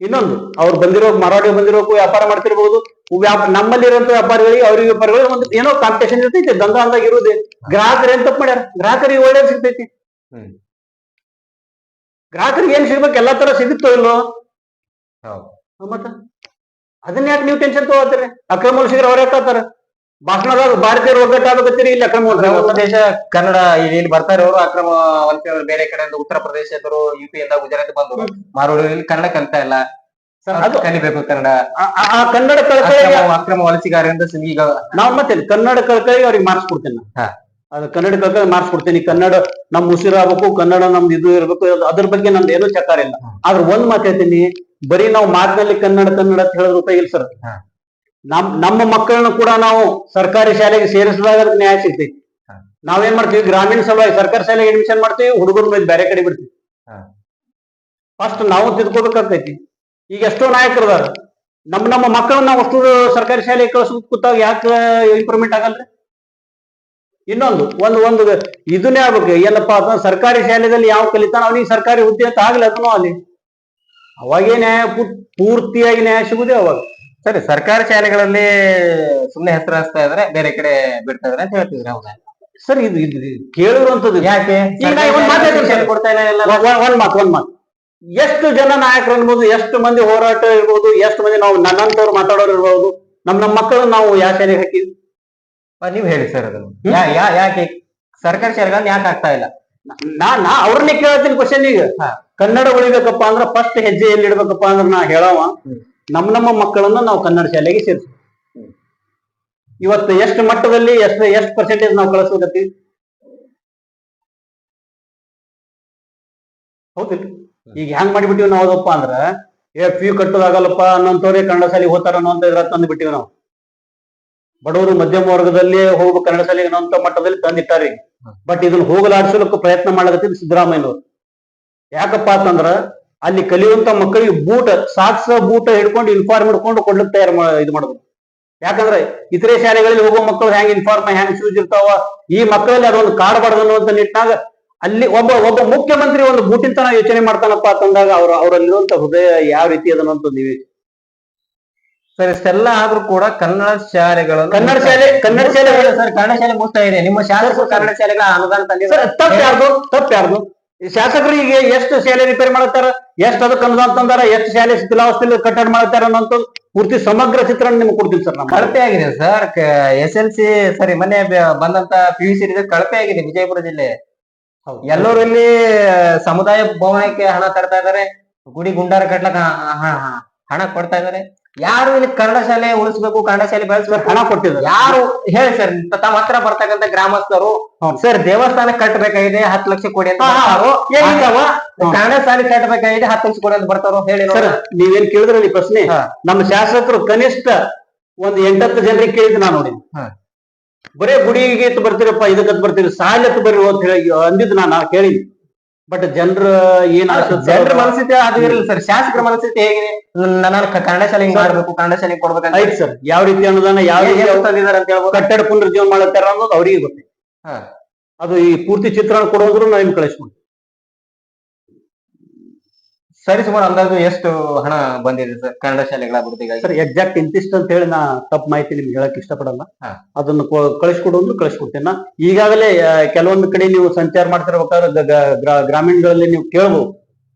ಇನ್ನೊಂದು, ಅವ್ರು ಬಂದಿರೋ ಮಾರಾಟ ಬಂದಿರೋಕು ವ್ಯಾಪಾರ ಮಾಡ್ತಿರ್ಬಹುದು. ನಮ್ಮಲ್ಲಿ ಇರುವಂತ ವ್ಯಾಪಾರಿಗಳಿಗೆ ಅವ್ರಿಗೆ ವ್ಯಾಪಾರಿಗಳಿಗೆ ಒಂದು ಏನೋ ಕಾಂಪಿಟೇಷನ್ ಇರ್ತೈತಿ, ದಂಧ ಅಂದಾಗ ಇರುವುದೇ. ಗ್ರಾಹಕರು ಏನ್ ತಪ್ಪು ಮಾಡ್ಯಾರ? ಗ್ರಾಹಕರಿಗೆ ಒಳ್ಳೇದ್ ಸಿಗ್ತೈತಿ. ಗ್ರಾಹಕರಿಗೆ ಏನ್ ಸಿಗ್ಬೇಕು, ಎಲ್ಲಾ ತರ ಸಿಗುತ್ತೋ ಇಲ್ಲೋ. ಮತ್ತ ಅದನ್ನ ಯಾಕೆ ನೀವು ಟೆನ್ಷನ್ ತಗೋತೀರಿ? ಅಕ್ರಮ ವಲಸಿಗರು ಅವ್ರ ಯಾಕಾತಾರ? ಭಾಷಣದಾಗ ಭಾರತೀಯರು ಒಗ್ಗಟ್ಟಾಗತ್ತೀರಿ, ಇಲ್ಲಿ ಅಕ್ರಮ ದೇಶ ಕನ್ನಡ ಇಲ್ಲಿ ಬರ್ತಾರೆ ಅವರು. ಅಕ್ರಮ ವಲಸಿಗರು ಬೇರೆ ಕಡೆಯಿಂದ ಉತ್ತರ ಪ್ರದೇಶದವರು, ಯುಪಿ ಇಂದ ಗುಜರಾತ್ ಬಂದರು, ಮಾರೋಡಿ ಕನ್ನಡ ಕಲಿತಾ ಇಲ್ಲ. ಅದು ಕಲಿಬೇಕು ಕನ್ನಡ. ಆ ಕನ್ನಡ ಕಳಕಳಿ ಅಕ್ರಮ ವಲಸಿಗಾರರಿಂದ ಈಗ ನಾವು ಮತ್ತೆ ಕನ್ನಡ ಕಳಕಳಿ ಅವ್ರಿಗೆ ಮಾರ್ಕ್ಸ್ ಕೊಡ್ತೇನೆ. ಅದು ಕನ್ನಡ ಕಳಕಳಿ ಮಾರ್ಕ್ಸ್ ಕೊಡ್ತೀನಿ. ಕನ್ನಡ ನಮ್ ಉಸಿರಾಗಬೇಕು, ಕನ್ನಡ ನಮ್ದು ಇದು ಇರ್ಬೇಕು, ಅದ್ರ ಬಗ್ಗೆ ನಮ್ದು ಏನೂ ಚಕಾರ ಇಲ್ಲ. ಆದ್ರೆ ಒಂದ್ ಮಾತು ಹೇಳ್ತೀನಿ, ಬರೀ ನಾವು ಮಾತಿನಲ್ಲಿ ಕನ್ನಡ ಕನ್ನಡ ಅಂತ ಹೇಳಿದ್ರೆ ಉಪಯೋಗ ಇಲ್ಲ ಸರ್. ನಮ್ಮ ಮಕ್ಕಳನ್ನ ಕೂಡ ನಾವು ಸರ್ಕಾರಿ ಶಾಲೆಗೆ ಸೇರಿಸಿದಾಗ ನ್ಯಾಯ ಸಿಗ್ತೈತಿ. ನಾವೇನ್ ಮಾಡ್ತೀವಿ, ಗ್ರಾಮೀಣ ಸಲುವಾಗಿ ಸರ್ಕಾರಿ ಶಾಲೆಗೆ ಅಡ್ಮಿಷನ್ ಮಾಡ್ತೀವಿ, ಹುಡುಗರು ಬೇರೆ ಕಡೆ ಬಿಡ್ತೀವಿ. ಫಸ್ಟ್ ನಾವು ತಿದ್ಕೋಬೇಕಾಗ್ತೈತಿ. ಈಗ ಎಷ್ಟೋ ನಾಯಕರದಾರ, ನಮ್ಮ ಮಕ್ಕಳನ್ನ ನಾವು ಅಷ್ಟು ಸರ್ಕಾರಿ ಶಾಲೆಗೆ ಕಳಿಸ್ಬೇಕು ಕೂತಾಗ ಯಾಕೆ ಇಂಪ್ರೂವ್ಮೆಂಟ್ ಆಗಲ್ರಿ? ಇನ್ನೊಂದು ಒಂದು ಇದನ್ನೇ ಆಗ್ಬೇಕು, ಏನಪ್ಪಾ ಅಂತ ಸರ್ಕಾರಿ ಶಾಲೆಯಲ್ಲಿ ಯಾವ ಕಲಿತಾನ ಅವನಿಗೆ ಸರ್ಕಾರಿ ಹುದ್ದೆ ಅಂತ ಆಗ್ಲಿ, ಅದನ್ನು ಅಲ್ಲಿ ಅವಾಗೇ ನ್ಯಾಯ ಪೂರ್ತಿಯಾಗಿ ನ್ಯಾಯ ಸಿಗುದೇ ಅವಾಗ. ಸರಿ, ಸರ್ಕಾರಿ ಶಾಲೆಗಳಲ್ಲಿ ಸುಮ್ಮನೆ ಹೆಸರು ಹಚ್ತಾ ಇದ್ರೆ ಬೇರೆ ಕಡೆ ಬಿಡ್ತಾ ಇದ್ರೆ ಅಂತ ಹೇಳ್ತಿದ್ರಿ. ಹೌದಾ ಸರ್? ಇದು ಕೇಳಿರುವಂತದ್ದು ಯಾಕೆ? ಒಂದ್ ಮಾತು, ಎಷ್ಟು ಜನ ನಾಯಕರು ಅನ್ಬೋದು, ಎಷ್ಟು ಮಂದಿ ಹೋರಾಟ ಇರ್ಬೋದು, ಎಷ್ಟು ಮಂದಿ ನಾವು ನನ್ನಂತವ್ರು ಮಾತಾಡೋರು ಇರ್ಬೋದು, ನಮ್ಮ ಮಕ್ಕಳನ್ನ ನಾವು ಯಾವ ಶಾಲೆಗೆ ಹಾಕಿದ್ವಿ? ನೀವ್ ಹೇಳಿ ಸರ್, ಅದನ್ನು ಯಾಕೆ ಸರ್ಕಾರಿ ಶಾಲೆಗಳನ್ನ ಯಾಕೆ ಆಗ್ತಾ ಇಲ್ಲ? ನಾ ಅವ್ರನ್ನೇ ಕೇಳ್ತೀನಿ ಕ್ವಶನ್. ಈಗ ಕನ್ನಡ ಉಳಿಬೇಕಪ್ಪ ಅಂದ್ರ ಫಸ್ಟ್ ಹೆಜ್ಜೆ ಎಲ್ಲಿ ಇಡ್ಬೇಕಪ್ಪ ಅಂದ್ರ ನಾ ಹೇಳವ, ನಮ್ಮ ಮಕ್ಕಳನ್ನ ನಾವು ಕನ್ನಡ ಶಾಲೆಗೆ ಸೇರಿಸ್ತೀವಿ. ಇವತ್ತು ಎಷ್ಟು ಮಟ್ಟದಲ್ಲಿ ಎಷ್ಟು ಪರ್ಸೆಂಟೇಜ್ ನಾವು ಕಳಿಸ್ಬೇಕತ್ತೀವಿ? ಹೌದಿಲ್ಲ? ಈಗ ಹೆಂಗ್ ಮಾಡಿಬಿಟ್ಟಿವಿ ನಾವು ಅದಪ್ಪ ಅಂದ್ರ, ಫೀ ಕಟ್ಟೋದಾಗಲ್ಲಪ್ಪ ಅನ್ನೋಂಥವ್ರೆ ಕನ್ನಡ ಶಾಲೆಗೆ ಹೋಗ್ತಾರ ಅನ್ನೋಂತ ಇದ್ರ ತಂದು ಬಿಟ್ಟಿವಿ ನಾವು. ಬಡವರು ಮಧ್ಯಮ ವರ್ಗದಲ್ಲಿ ಹೋಗ್ಬೇಕು ಕನ್ನಡ ಶಾಲೆಗೆ ಅನ್ನೋಂಥ ಮಟ್ಟದಲ್ಲಿ ತಂದಿಟ್ಟಾರಿ. ಬಟ್ ಇದನ್ನ ಹೋಗಲಾಡಿಸಲಿಕ್ಕೆ ಪ್ರಯತ್ನ ಮಾಡಕತ್ತಿದ್ ಸಿದ್ದರಾಮಯ್ಯನವ್ರು. ಯಾಕಪ್ಪ ಅಂತಂದ್ರ ಅಲ್ಲಿ ಕಲಿಯುವಂತ ಮಕ್ಕಳಿಗೆ ಸಾಕ್ಸ ಬೂಟ ಹಿಡ್ಕೊಂಡು ಯೂನಿಫಾರ್ಮ್ ಹಿಡ್ಕೊಂಡು ಕೊಡ್ಲಿಕ್ಕೆ ಇದು ಮಾಡುದು. ಯಾಕಂದ್ರೆ ಇತರೆ ಶಾಲೆಗಳಲ್ಲಿ ಹೋಗೋ ಮಕ್ಕಳು ಹೆಂಗ್ ಯೂನಿಫಾರ್ಮ್ ಹೆಂಗ್ ಶೂಸ್ ಇರ್ತಾವ, ಈ ಮಕ್ಕಳಲ್ಲಿ ಅದೊಂದು ಕಾಡಬಾರ್ದು ಅನ್ನುವಂತ ನಿಟ್ಟಿನಾಗ ಅಲ್ಲಿ ಒಬ್ಬ ಮುಖ್ಯಮಂತ್ರಿ ಒಂದು ಬೂಟಿನ ಯೋಚನೆ ಮಾಡ್ತಾನಪ್ಪ ಅಂತಂದಾಗ ಅವರಲ್ಲಿರುವಂತ ಹೃದಯ ಯಾವ ರೀತಿ ಅದನ್ನಂತ ನೀವು ಸರ್. ಇಷ್ಟೆಲ್ಲ ಆದ್ರೂ ಕೂಡ ಕನ್ನಡ ಶಾಲೆಗಳು ಕನ್ನಡ ಶಾಲೆ ಮುಗ್ತಾ ಇದೆ. ನಿಮ್ಮ ಶಾಸಕರು ಕನ್ನಡ ಶಾಲೆಗಳ ಅನುದಾನ ತಂದಿದ್ದಾರೆ. ತಪ್ಪು ಯಾರ್ದು? ಶಾಸಕರಿಗೆ ಎಷ್ಟು ಶಾಲೆ ರಿಪೇರಿ ಮಾಡ್ತಾರ, ಎಷ್ಟು ಅದಕ್ಕೆ ಅನುದಾನ ತಂದಾರ, ಎಷ್ಟು ಶಾಲೆ ಶಿಥಿಲಾವಸ್ಥೆಯಲ್ಲಿ ಕಟ್ಟಡ ಮಾಡ್ತಾರ ಅನ್ನೋಂಥ ಪೂರ್ತಿ ಸಮಗ್ರ ಚಿತ್ರಣ ನಿಮ್ಗೆ ಕೊಡ್ತೀನಿ ಸರ್. ಕಳಪೆ ಆಗಿದೆ ಸರ್. SLC ಸರಿ ಮೊನ್ನೆ ಬಂದಂತ PUC ಕಳಪೆ ಆಗಿದೆ ವಿಜಯಪುರ ಜಿಲ್ಲೆ. ಎಲ್ಲರೂ ಇಲ್ಲಿ ಸಮುದಾಯ ಭವನಕ್ಕೆ ಹಣ ತರ್ತಾ ಇದಾರೆ, ಗುಡಿ ಗುಂಡಾರ ಕಟ್ಲಕ್ಕ ಹಣ ಕೊಡ್ತಾ ಇದಾರೆ. ಯಾರು ಇಲ್ಲಿ ಕನ್ನಡ ಶಾಲೆ ಉಳಿಸ್ಬೇಕು, ಕನ್ನಡ ಶಾಲೆ ಬೆಳೆಸ್ಬೇಕು ಹಣ ಕೊಟ್ಟಿದ್ದಾರೆ? ಯಾರು ಹೇಳಿ ಸರ್? ತಮ್ಮ ಹತ್ರ ಬರ್ತಕ್ಕಂಥ ಗ್ರಾಮಸ್ಥರು ಸರ್ ದೇವಸ್ಥಾನ ಕಟ್ಟಬೇಕಾಗಿದೆ 10 ಲಕ್ಷ ಕೊಡಿ ಅಂತ ಕನ್ನಡ ಶಾಲೆ ಕಟ್ಟಬೇಕಾಗಿದೆ 10 ಲಕ್ಷ ಕೊಡಿ ಅಂತ ಬರ್ತಾರೋ ಹೇಳಿ ಸರ್? ನೀವೇನ್ ಕೇಳಿದ್ರಲ್ಲಿ ಪ್ರಶ್ನೆ, ನಮ್ಮ ಶಾಸಕರು ಕನಿಷ್ಠ ಒಂದು 8-10 ಜನರಿಗೆ ಕೇಳಿದ್ ನಾ ನೋಡಿ. ಬರೇ ಗುಡಿಗೆ ಬರ್ತೀರಪ್ಪ, ಇದಕ್ಕೆ ಬರ್ತೀರಿ, ಸಾಲತ್ತು ಬರ್ರಿ ಅಂತ ಹೇಳಿ ಅಂದಿದ್ದು ನಾ ಕೇಳಿ. ಬಟ್ ಜನರ ಜನರ ಮನಸ್ಥಿತಿ ಅದು ಇರಲಿಲ್ಲ ಸರ್. ಶಾಸಕರ ಮನಸ್ಥಿತಿ ಹೇಗಿದೆ? ನಾನು ಕನ್ನಡ ಶಾಲೆಗೆ ಮಾಡ್ಬೇಕು, ಕನ್ನಡ ಶಾಲೆಗೆ ಕೊಡ್ಬೇಕಂತ. ಆಯ್ತು ಸರ್, ಯಾವ ರೀತಿ ಅನುದಾನ ಯಾವ ರೀತಿ ತಂದಿದ್ದಾರೆ ಅಂತ ಹೇಳ್ಬೋದು, ಕಟ್ಟಡ ಪುನರುಜ್ಜೀವನ ಮಾಡತ್ತಾರ ಅನ್ನೋದು ಅವ್ರಿಗೆ ಗೊತ್ತಿದೆ. ಅದು ಈ ಪೂರ್ತಿ ಚಿತ್ರಣ ಕೊಡೋದ್ರು ನಾವು ನಿಮ್ಗೆ ಕಳಿಸ್ಕೊಂಡು. ಸರಿ, ಸುಮಾರು ಅಂದಾಜು ಎಷ್ಟು ಹಣ ಬಂದಿದೆ ಸರ್ ಕನ್ನಡ ಶಾಲೆಗಳ ಅಭಿವೃದ್ಧಿಗಾಗಿ? ಸರ್ ಎಕ್ಸಾಕ್ಟ್ ಇಂತಿಷ್ಟು ಅಂತ ಹೇಳಿ ನಾ ತಪ್ಪು ಮಾಹಿತಿ ನಿಮ್ಗೆ ಹೇಳಕ್ ಇಷ್ಟಪಡಲ್ಲ. ಅದನ್ನು ಕಳಿಸ್ಕೊಡೋದು ಕಳಿಸ್ಕೊಡ್ತೇನೆ ನಾ. ಈಗಾಗಲೇ ಕೆಲವೊಂದು ಕಡೆ ನೀವು ಸಂಚಾರ ಮಾಡ್ತಿರ್ಬೇಕಾದ್ರೆ ಗ್ರಾಮೀಣಗಳಲ್ಲಿ ನೀವು ಕೇಳ್ಬೋದು,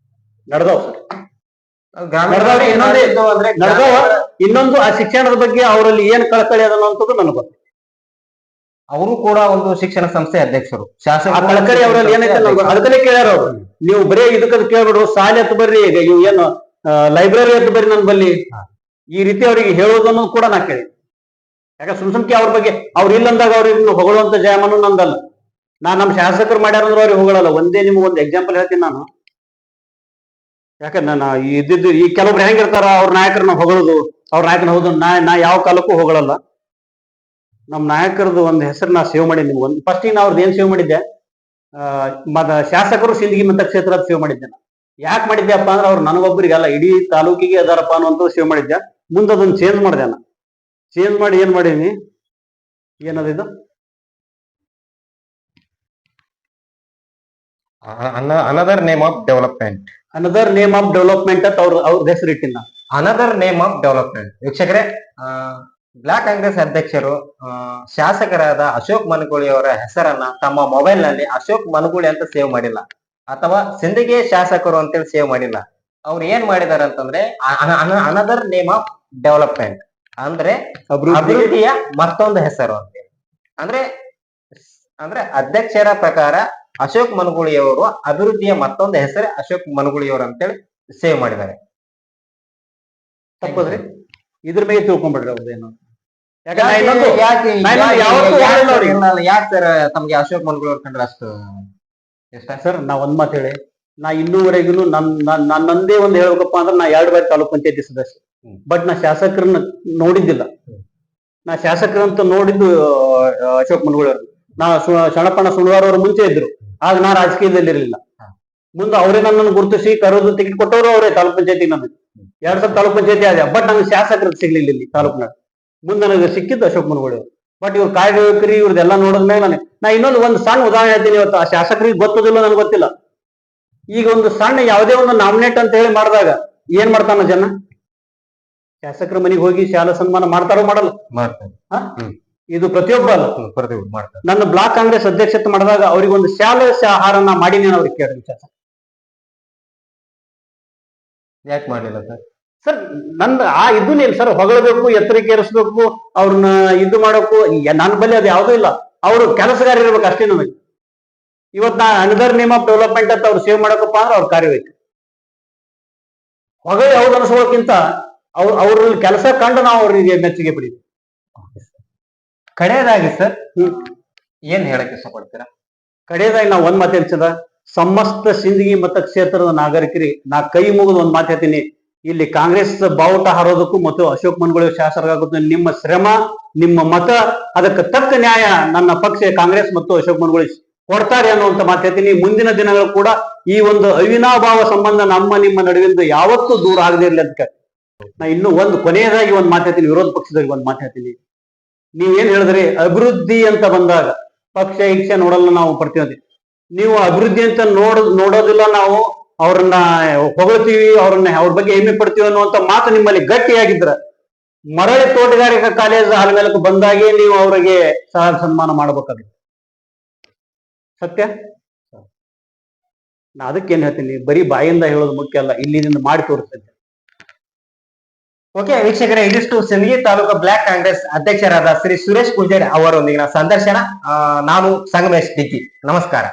ನಡೆದವ್ ಸರ್. ಇನ್ನೊಂದು ಆ ಶಿಕ್ಷಣದ ಬಗ್ಗೆ ಅವರಲ್ಲಿ ಏನ್ ಕಳಕಳಿ ಅದನ್ನುವಂಥದ್ದು ನನಗೆ ಗೊತ್ತು. ಅವರು ಕೂಡ ಒಂದು ಶಿಕ್ಷಣ ಸಂಸ್ಥೆ ಅಧ್ಯಕ್ಷರು, ಆ ಕಳಕಳಿ ಅವರಲ್ಲಿ ಏನೈತೆ ಅದಕ್ಕಲ್ಲೇ ಕೇಳ್ಯಾರ ಅವ್ರು. ನೀವು ಬರೀ ಇದಕ್ಕದು ಕೇಳ್ಬಿಡು, ಶಾಲೆ ಎತ್ತು ಬರ್ರಿ, ಈಗ ಇವು ಏನು ಲೈಬ್ರರಿ ಎತ್ತು ಬರ್ರಿ ನನ್ ಬಲ್ಲಿ, ಈ ರೀತಿ ಅವರಿಗೆ ಹೇಳೋದನ್ನು ಕೂಡ ನಾ ಕೇಳಿ. ಯಾಕಂದ್ರೆ ಸುಮ್ಸುಮ್ಕೆ ಅವ್ರ ಬಗ್ಗೆ ಅವ್ರು ಇಲ್ಲಂದಾಗ ಅವ್ರಿಗೆ ಹೊಗಳುವಂತ ಜಯಮನು ನಂದಲ್ಲ. ನಮ್ಮ ಶಾಸಕರು ಮಾಡ್ಯಾರಂದ್ರೆ ಅವ್ರಿಗೆ ಹೊಗಳಲ್ಲ. ಒಂದೇ ನಿಮ್ಗೆ ಒಂದು ಎಕ್ಸಾಂಪಲ್ ಹೇಳ್ತೀನಿ ನಾನು. ಯಾಕಂದ್ರೆ ನಾನು ಇದ್ದಿದ್ದು ಈ ಕೆಲವೊಬ್ರು ಹೆಂಗಿರ್ತಾರ, ಅವ್ರ ನಾಯಕರನ್ನ ಹೊಗಳೋದು, ಅವ್ರ ನಾಯಕನ ಹೌದು, ನಾ ಯಾವ ಕಾಲಕ್ಕೂ ಹೊಗಳಲ್ಲ. ನಮ್ಮ ನಾಯಕರದ್ದು ಒಂದು ಹೆಸರು ನಾ ಸೇವ್ ಮಾಡಿ ನಿಮ್ಗೆ ಒಂದು ಫಸ್ಟ್ ನಾ ಅವ್ರದ್ದು ಏನ್ ಸೇವ್ ಮಾಡಿದ್ದೆ, ಶಾಸಕರು ಸಿಂದಗಿ ಮತಕ್ಷೇತ್ರ ಸೇವ್ ಮಾಡಿದ್ದೆ. ಯಾಕೆ ಮಾಡಿದ್ದೆಪ್ಪ ಅಂದ್ರೆ ಅವ್ರು ನನಗೊಬ್ಬರಿಗಲ್ಲ ಇಡೀ ತಾಲೂಕಿಗೆ ಅದಾರಪ್ಪ ಅನ್ನುವಂತ ಸೇವ್ ಮಾಡಿದ್ದೆ. ಮುಂದೆ ಅದನ್ನ ಚೇಂಜ್ ಮಾಡಿದೆ. ನಾನು ಚೇಂಜ್ ಮಾಡಿ ಏನ್ ಮಾಡೀನಿ, ಏನದಿದು another name of development, another name of development ಅಂತ ಅವ್ರ ಹೆಸರು ಇಟ್ಟಿನ. Another name of development. ವೀಕ್ಷಕರೇ, ಬ್ಲಾಕ್ ಕಾಂಗ್ರೆಸ್ ಅಧ್ಯಕ್ಷರು ಶಾಸಕರಾದ ಅಶೋಕ್ ಮನಗೂಳಿ ಅವರ ಹೆಸರನ್ನ ತಮ್ಮ ಮೊಬೈಲ್ ನಲ್ಲಿ ಅಶೋಕ್ ಮನಗೂಳಿ ಅಂತ ಸೇವ್ ಮಾಡಿಲ್ಲ, ಅಥವಾ ಸಿಂದಗಿ ಶಾಸಕರು ಅಂತೇಳಿ ಸೇವ್ ಮಾಡಿಲ್ಲ. ಅವ್ರು ಏನ್ ಮಾಡಿದಾರೆ ಅಂತಂದ್ರೆ ಅನದರ್ ನೇಮ್ ಆಫ್ ಡೆವಲಪ್ಮೆಂಟ್ ಅಂದ್ರೆ ಅಭಿವೃದ್ಧಿಯ ಮತ್ತೊಂದು ಹೆಸರು ಅಂತೇಳಿ. ಅಂದ್ರೆ ಅಧ್ಯಕ್ಷರ ಪ್ರಕಾರ ಅಶೋಕ್ ಮನಗೂಳಿ ಅವರು ಅಭಿವೃದ್ಧಿಯ ಮತ್ತೊಂದು ಹೆಸರು ಅಶೋಕ್ ಮನಗೂಳಿ ಅವರು ಅಂತೇಳಿ ಸೇವ್ ಮಾಡಿದ್ದಾರೆ. ತಪ್ಪದ್ರಿ, ಇದ್ರ ಮೇಲೆ ತಿಳ್ಕೊಂಡ್ಬಿಡ್ರಿ ಅವ್ರದ್ದೇನು. ಯಾಕೆ ಸರ್ ತಮ್ಗೆ ಅಶೋಕ್ ಮನಗೂಳಿ ಅವ್ರ ಕಂಡ್ರೆ ಅಷ್ಟು ಇಷ್ಟ? ಸರ್ ನಾ ಒಂದ್ ಮಾತು ಹೇಳಿ, ನಾ ಇನ್ನೂವರೆಗೂ ನನ್ನಂದೇ ಒಂದು ಹೇಳ್ಬೇಕಪ್ಪ ಅಂದ್ರೆ ನಾ 2 ಬಾರಿ ತಾಲೂಕ್ ಪಂಚಾಯತಿ ಸದಸ್ಯ. ಬಟ್ ನಾ ಶಾಸಕರನ್ನ ನೋಡಿದ್ದಿಲ್ಲ. ನಾ ಶಾಸಕರಂತ ನೋಡಿದ್ದು ಅಶೋಕ್ ಮನಗೂಳಿ ಅವರು. ನಾ ಶರಣಪ್ಪಣ್ಣ ಸುಳ್ವಾರ್ ಅವರು ಮುಂಚೆ ಇದ್ರು, ಆಗ ನಾ ರಾಜಕೀಯದಲ್ಲಿ ಇರಲಿಲ್ಲ. ಮುಂದೆ ಅವರೇ ನನ್ನನ್ನು ಗುರುತಿಸಿ ಕರೆದು ಟಿಕೆಟ್ ಕೊಟ್ಟವರು ಅವರೇ ತಾಲೂಕ್ ಪಂಚಾಯತಿ. ನನಗೆ 2 ಸಲ ತಾಲೂಕ್ ಪಂಚಾಯತಿ ಆದ, ಬಟ್ ನನಗೆ ಶಾಸಕರು ಸಿಗ್ಲಿಲ್ಲ ಇಲ್ಲಿ ತಾಲೂಕ್ನಾಗ. ಮುಂದೆ ನನಗೆ ಸಿಕ್ಕಿದ್ದು ಅಶೋಕ್ ಮನಗೂಳಿ ಅವರು. ಬಟ್ ಇವ್ರು ಕಾರ್ಯವೈಖರಿ ಇವ್ರದೆಲ್ಲ ನೋಡಿದ್ಮೇಲೆ ನಾ ಇನ್ನೊಂದು ಸಣ್ಣ ಉದಾಹರಣೆ ಹೇಳ್ತೀನಿ. ಇವತ್ತು ಆ ಶಾಸಕರಿಗೆ ಗೊತ್ತದಿಲ್ಲ, ನನಗೆ ಗೊತ್ತಿಲ್ಲ. ಈಗ ಒಂದು ಸಣ್ಣ ಯಾವುದೇ ಒಂದು ನಾಮಿನೇಟ್ ಅಂತ ಹೇಳಿ ಮಾಡಿದಾಗ ಏನ್ ಮಾಡ್ತಾನ ಜನ, ಶಾಸಕರ ಮನೆಗೆ ಹೋಗಿ ಶಾಲಾ ಸನ್ಮಾನ ಮಾಡ್ತಾರೋ ಮಾಡಲ್ಲ? ಇದು ಪ್ರತಿಯೊಬ್ಬ ಅಲ್ಲ, ನನ್ನ ಬ್ಲಾಕ್ ಕಾಂಗ್ರೆಸ್ ಅಧ್ಯಕ್ಷತೆ ಮಾಡಿದಾಗ ಅವ್ರಿಗೊಂದು ಶಾಲೆ ಆಹಾರನ ಮಾಡೀನಿ ಅವ್ರಿಗೆ ಕೇಳಿ. ಯಾಕೆ ಮಾಡಲಿಲ್ಲ ಸರ್? ಸರ್ ನಂದು ಇದನ್ನೇನು ಸರ್, ಹೊಗಳಬೇಕು, ಎತ್ತರಕ್ಕೆ ಏರಿಸ್ಬೇಕು, ಅವ್ರನ್ನ ಇದು ಮಾಡೋಕು ನನ್ನ ಬಳಿ ಅದು ಯಾವುದೂ ಇಲ್ಲ. ಅವರು ಕೆಲಸಗಾರ ಇರ್ಬೇಕು ಅಷ್ಟೇ. ನನಗೆ ಇವತ್ತು ನಾ ಅನದರ್ ನೇಮ್ ಆಫ್ ಡೆವಲಪ್ಮೆಂಟ್ ಅಂತ ಅವ್ರು ಸೇವ್ ಮಾಡಕಪ್ಪ ಅಂದ್ರೆ ಅವ್ರ ಕಾರ್ಯಬೇಕು. ಹೊಗಳಿ ಯಾವ್ದು ಅನಿಸ್ಕೊಳ್ಳೋಕ್ಕಿಂತ ಅವ್ರಲ್ಲಿ ಕೆಲಸ ಕಂಡು ನಾವು ಅವರಿಗೆ ಮೆಚ್ಚುಗೆ ಪಡೀವಿ. ಕಡೆಯದಾಗಿ ಸರ್ ಏನ್ ಹೇಳಕ್ ಇಷ್ಟಪಡ್ತೀರಾ? ಕಡೆಯದಾಗಿ ನಾವು ಒಂದ್ ಮಾತು ಹೇಳ್ತದ, ಸಮಸ್ತ ಸಿಂದಗಿ ಮತಕ್ಷೇತ್ರದ ನಾಗರಿಕರಿಗೆ ನಾ ಕೈ ಮುಗಿದು ಒಂದ್ ಮಾತು ಹೇಳ್ತೀನಿ. ಇಲ್ಲಿ ಕಾಂಗ್ರೆಸ್ ಬಾವುಟ ಹಾರೋದಕ್ಕೂ ಮತ್ತು ಅಶೋಕ್ ಮನಗೂಳಿ ಶಾಸಕರಾಗೋದು ನಿಮ್ಮ ಶ್ರಮ, ನಿಮ್ಮ ಮತ, ಅದಕ್ಕೆ ತಕ್ಕ ನ್ಯಾಯ ನನ್ನ ಪಕ್ಷ ಕಾಂಗ್ರೆಸ್ ಮತ್ತು ಅಶೋಕ್ ಮನಗೂಳಿ ಕೊಡ್ತಾರೆ ಅನ್ನುವಂತ ಮಾತು ಹೇಳ್ತೀನಿ. ಮುಂದಿನ ದಿನಗಳು ಕೂಡ ಈ ಒಂದು ಅವಿನಾಭಾವ ಸಂಬಂಧ ನಮ್ಮ ನಿಮ್ಮ ನಡುವಿಂದ ಯಾವತ್ತೂ ದೂರ ಆಗದೇ ಇರಲಿ ಅಂತ ನಾ ಇನ್ನೂ ಕೊನೆಯದಾಗಿ ಒಂದ್ ಮಾತು ಹೇಳ್ತೀನಿ. ವಿರೋಧ ಪಕ್ಷದವ್ರಿಗೆ ಒಂದ್ ಮಾತು ಹೇಳ್ತೀನಿ. ನೀವೇನ್ ಹೇಳಿದ್ರಿ, ಅಭಿವೃದ್ಧಿ ಅಂತ ಬಂದಾಗ ಪಕ್ಷ ಇಚ್ಛೆ ನೋಡಲ್ಲ, ನಾವು ಪಡ್ತೀವಿ. ನೀವು ಅಭಿವೃದ್ಧಿ ಅಂತ ನೋಡೋದಿಲ್ಲ, ನಾವು ಅವ್ರನ್ನ ಹೊಗಳ್ತೀವಿ, ಅವ್ರ ಬಗ್ಗೆ ಹೆಮ್ಮೆ ಪಡ್ತೀವಿ ಅನ್ನುವಂತ ಮಾತು ನಿಮ್ಮಲ್ಲಿ ಗಟ್ಟಿಯಾಗಿದ್ರ ಮರಳಿ ತೋಟಗಾರಿಕಾ ಕಾಲೇಜ್ ಹಾಲಮೇಲಕ್ಕೆ ಬಂದಾಗೆ ನೀವು ಅವರಿಗೆ ಸನ್ಮಾನ ಮಾಡಬೇಕಾಗುತ್ತೆ. ಸತ್ಯ. ನಾ ಅದಕ್ಕೇನ್ ಹೇಳ್ತೀನಿ, ಬರೀ ಬಾಯಿಂದ ಹೇಳೋದು ಮುಖ್ಯ ಅಲ್ಲ, ಇಲ್ಲಿಂದ ಮಾಡಿ ತೋರಿಸ್ತೇನೆ. ಓಕೆ ವೀಕ್ಷಕರೇ, ಇದಿಷ್ಟು ಸಿಂದಗಿ ತಾಲೂಕು ಬ್ಲಾಕ್ ಕಾಂಗ್ರೆಸ್ ಅಧ್ಯಕ್ಷರಾದ ಶ್ರೀ ಸುರೇಶ್ ಪೂಜಾರಿ ಅವರೊಂದಿಗಿನ ಸಂದರ್ಶನ. ನಾನು ಸಂಗಮೇಶ್ ಡಿಕ್ಕಿ. ನಮಸ್ಕಾರ.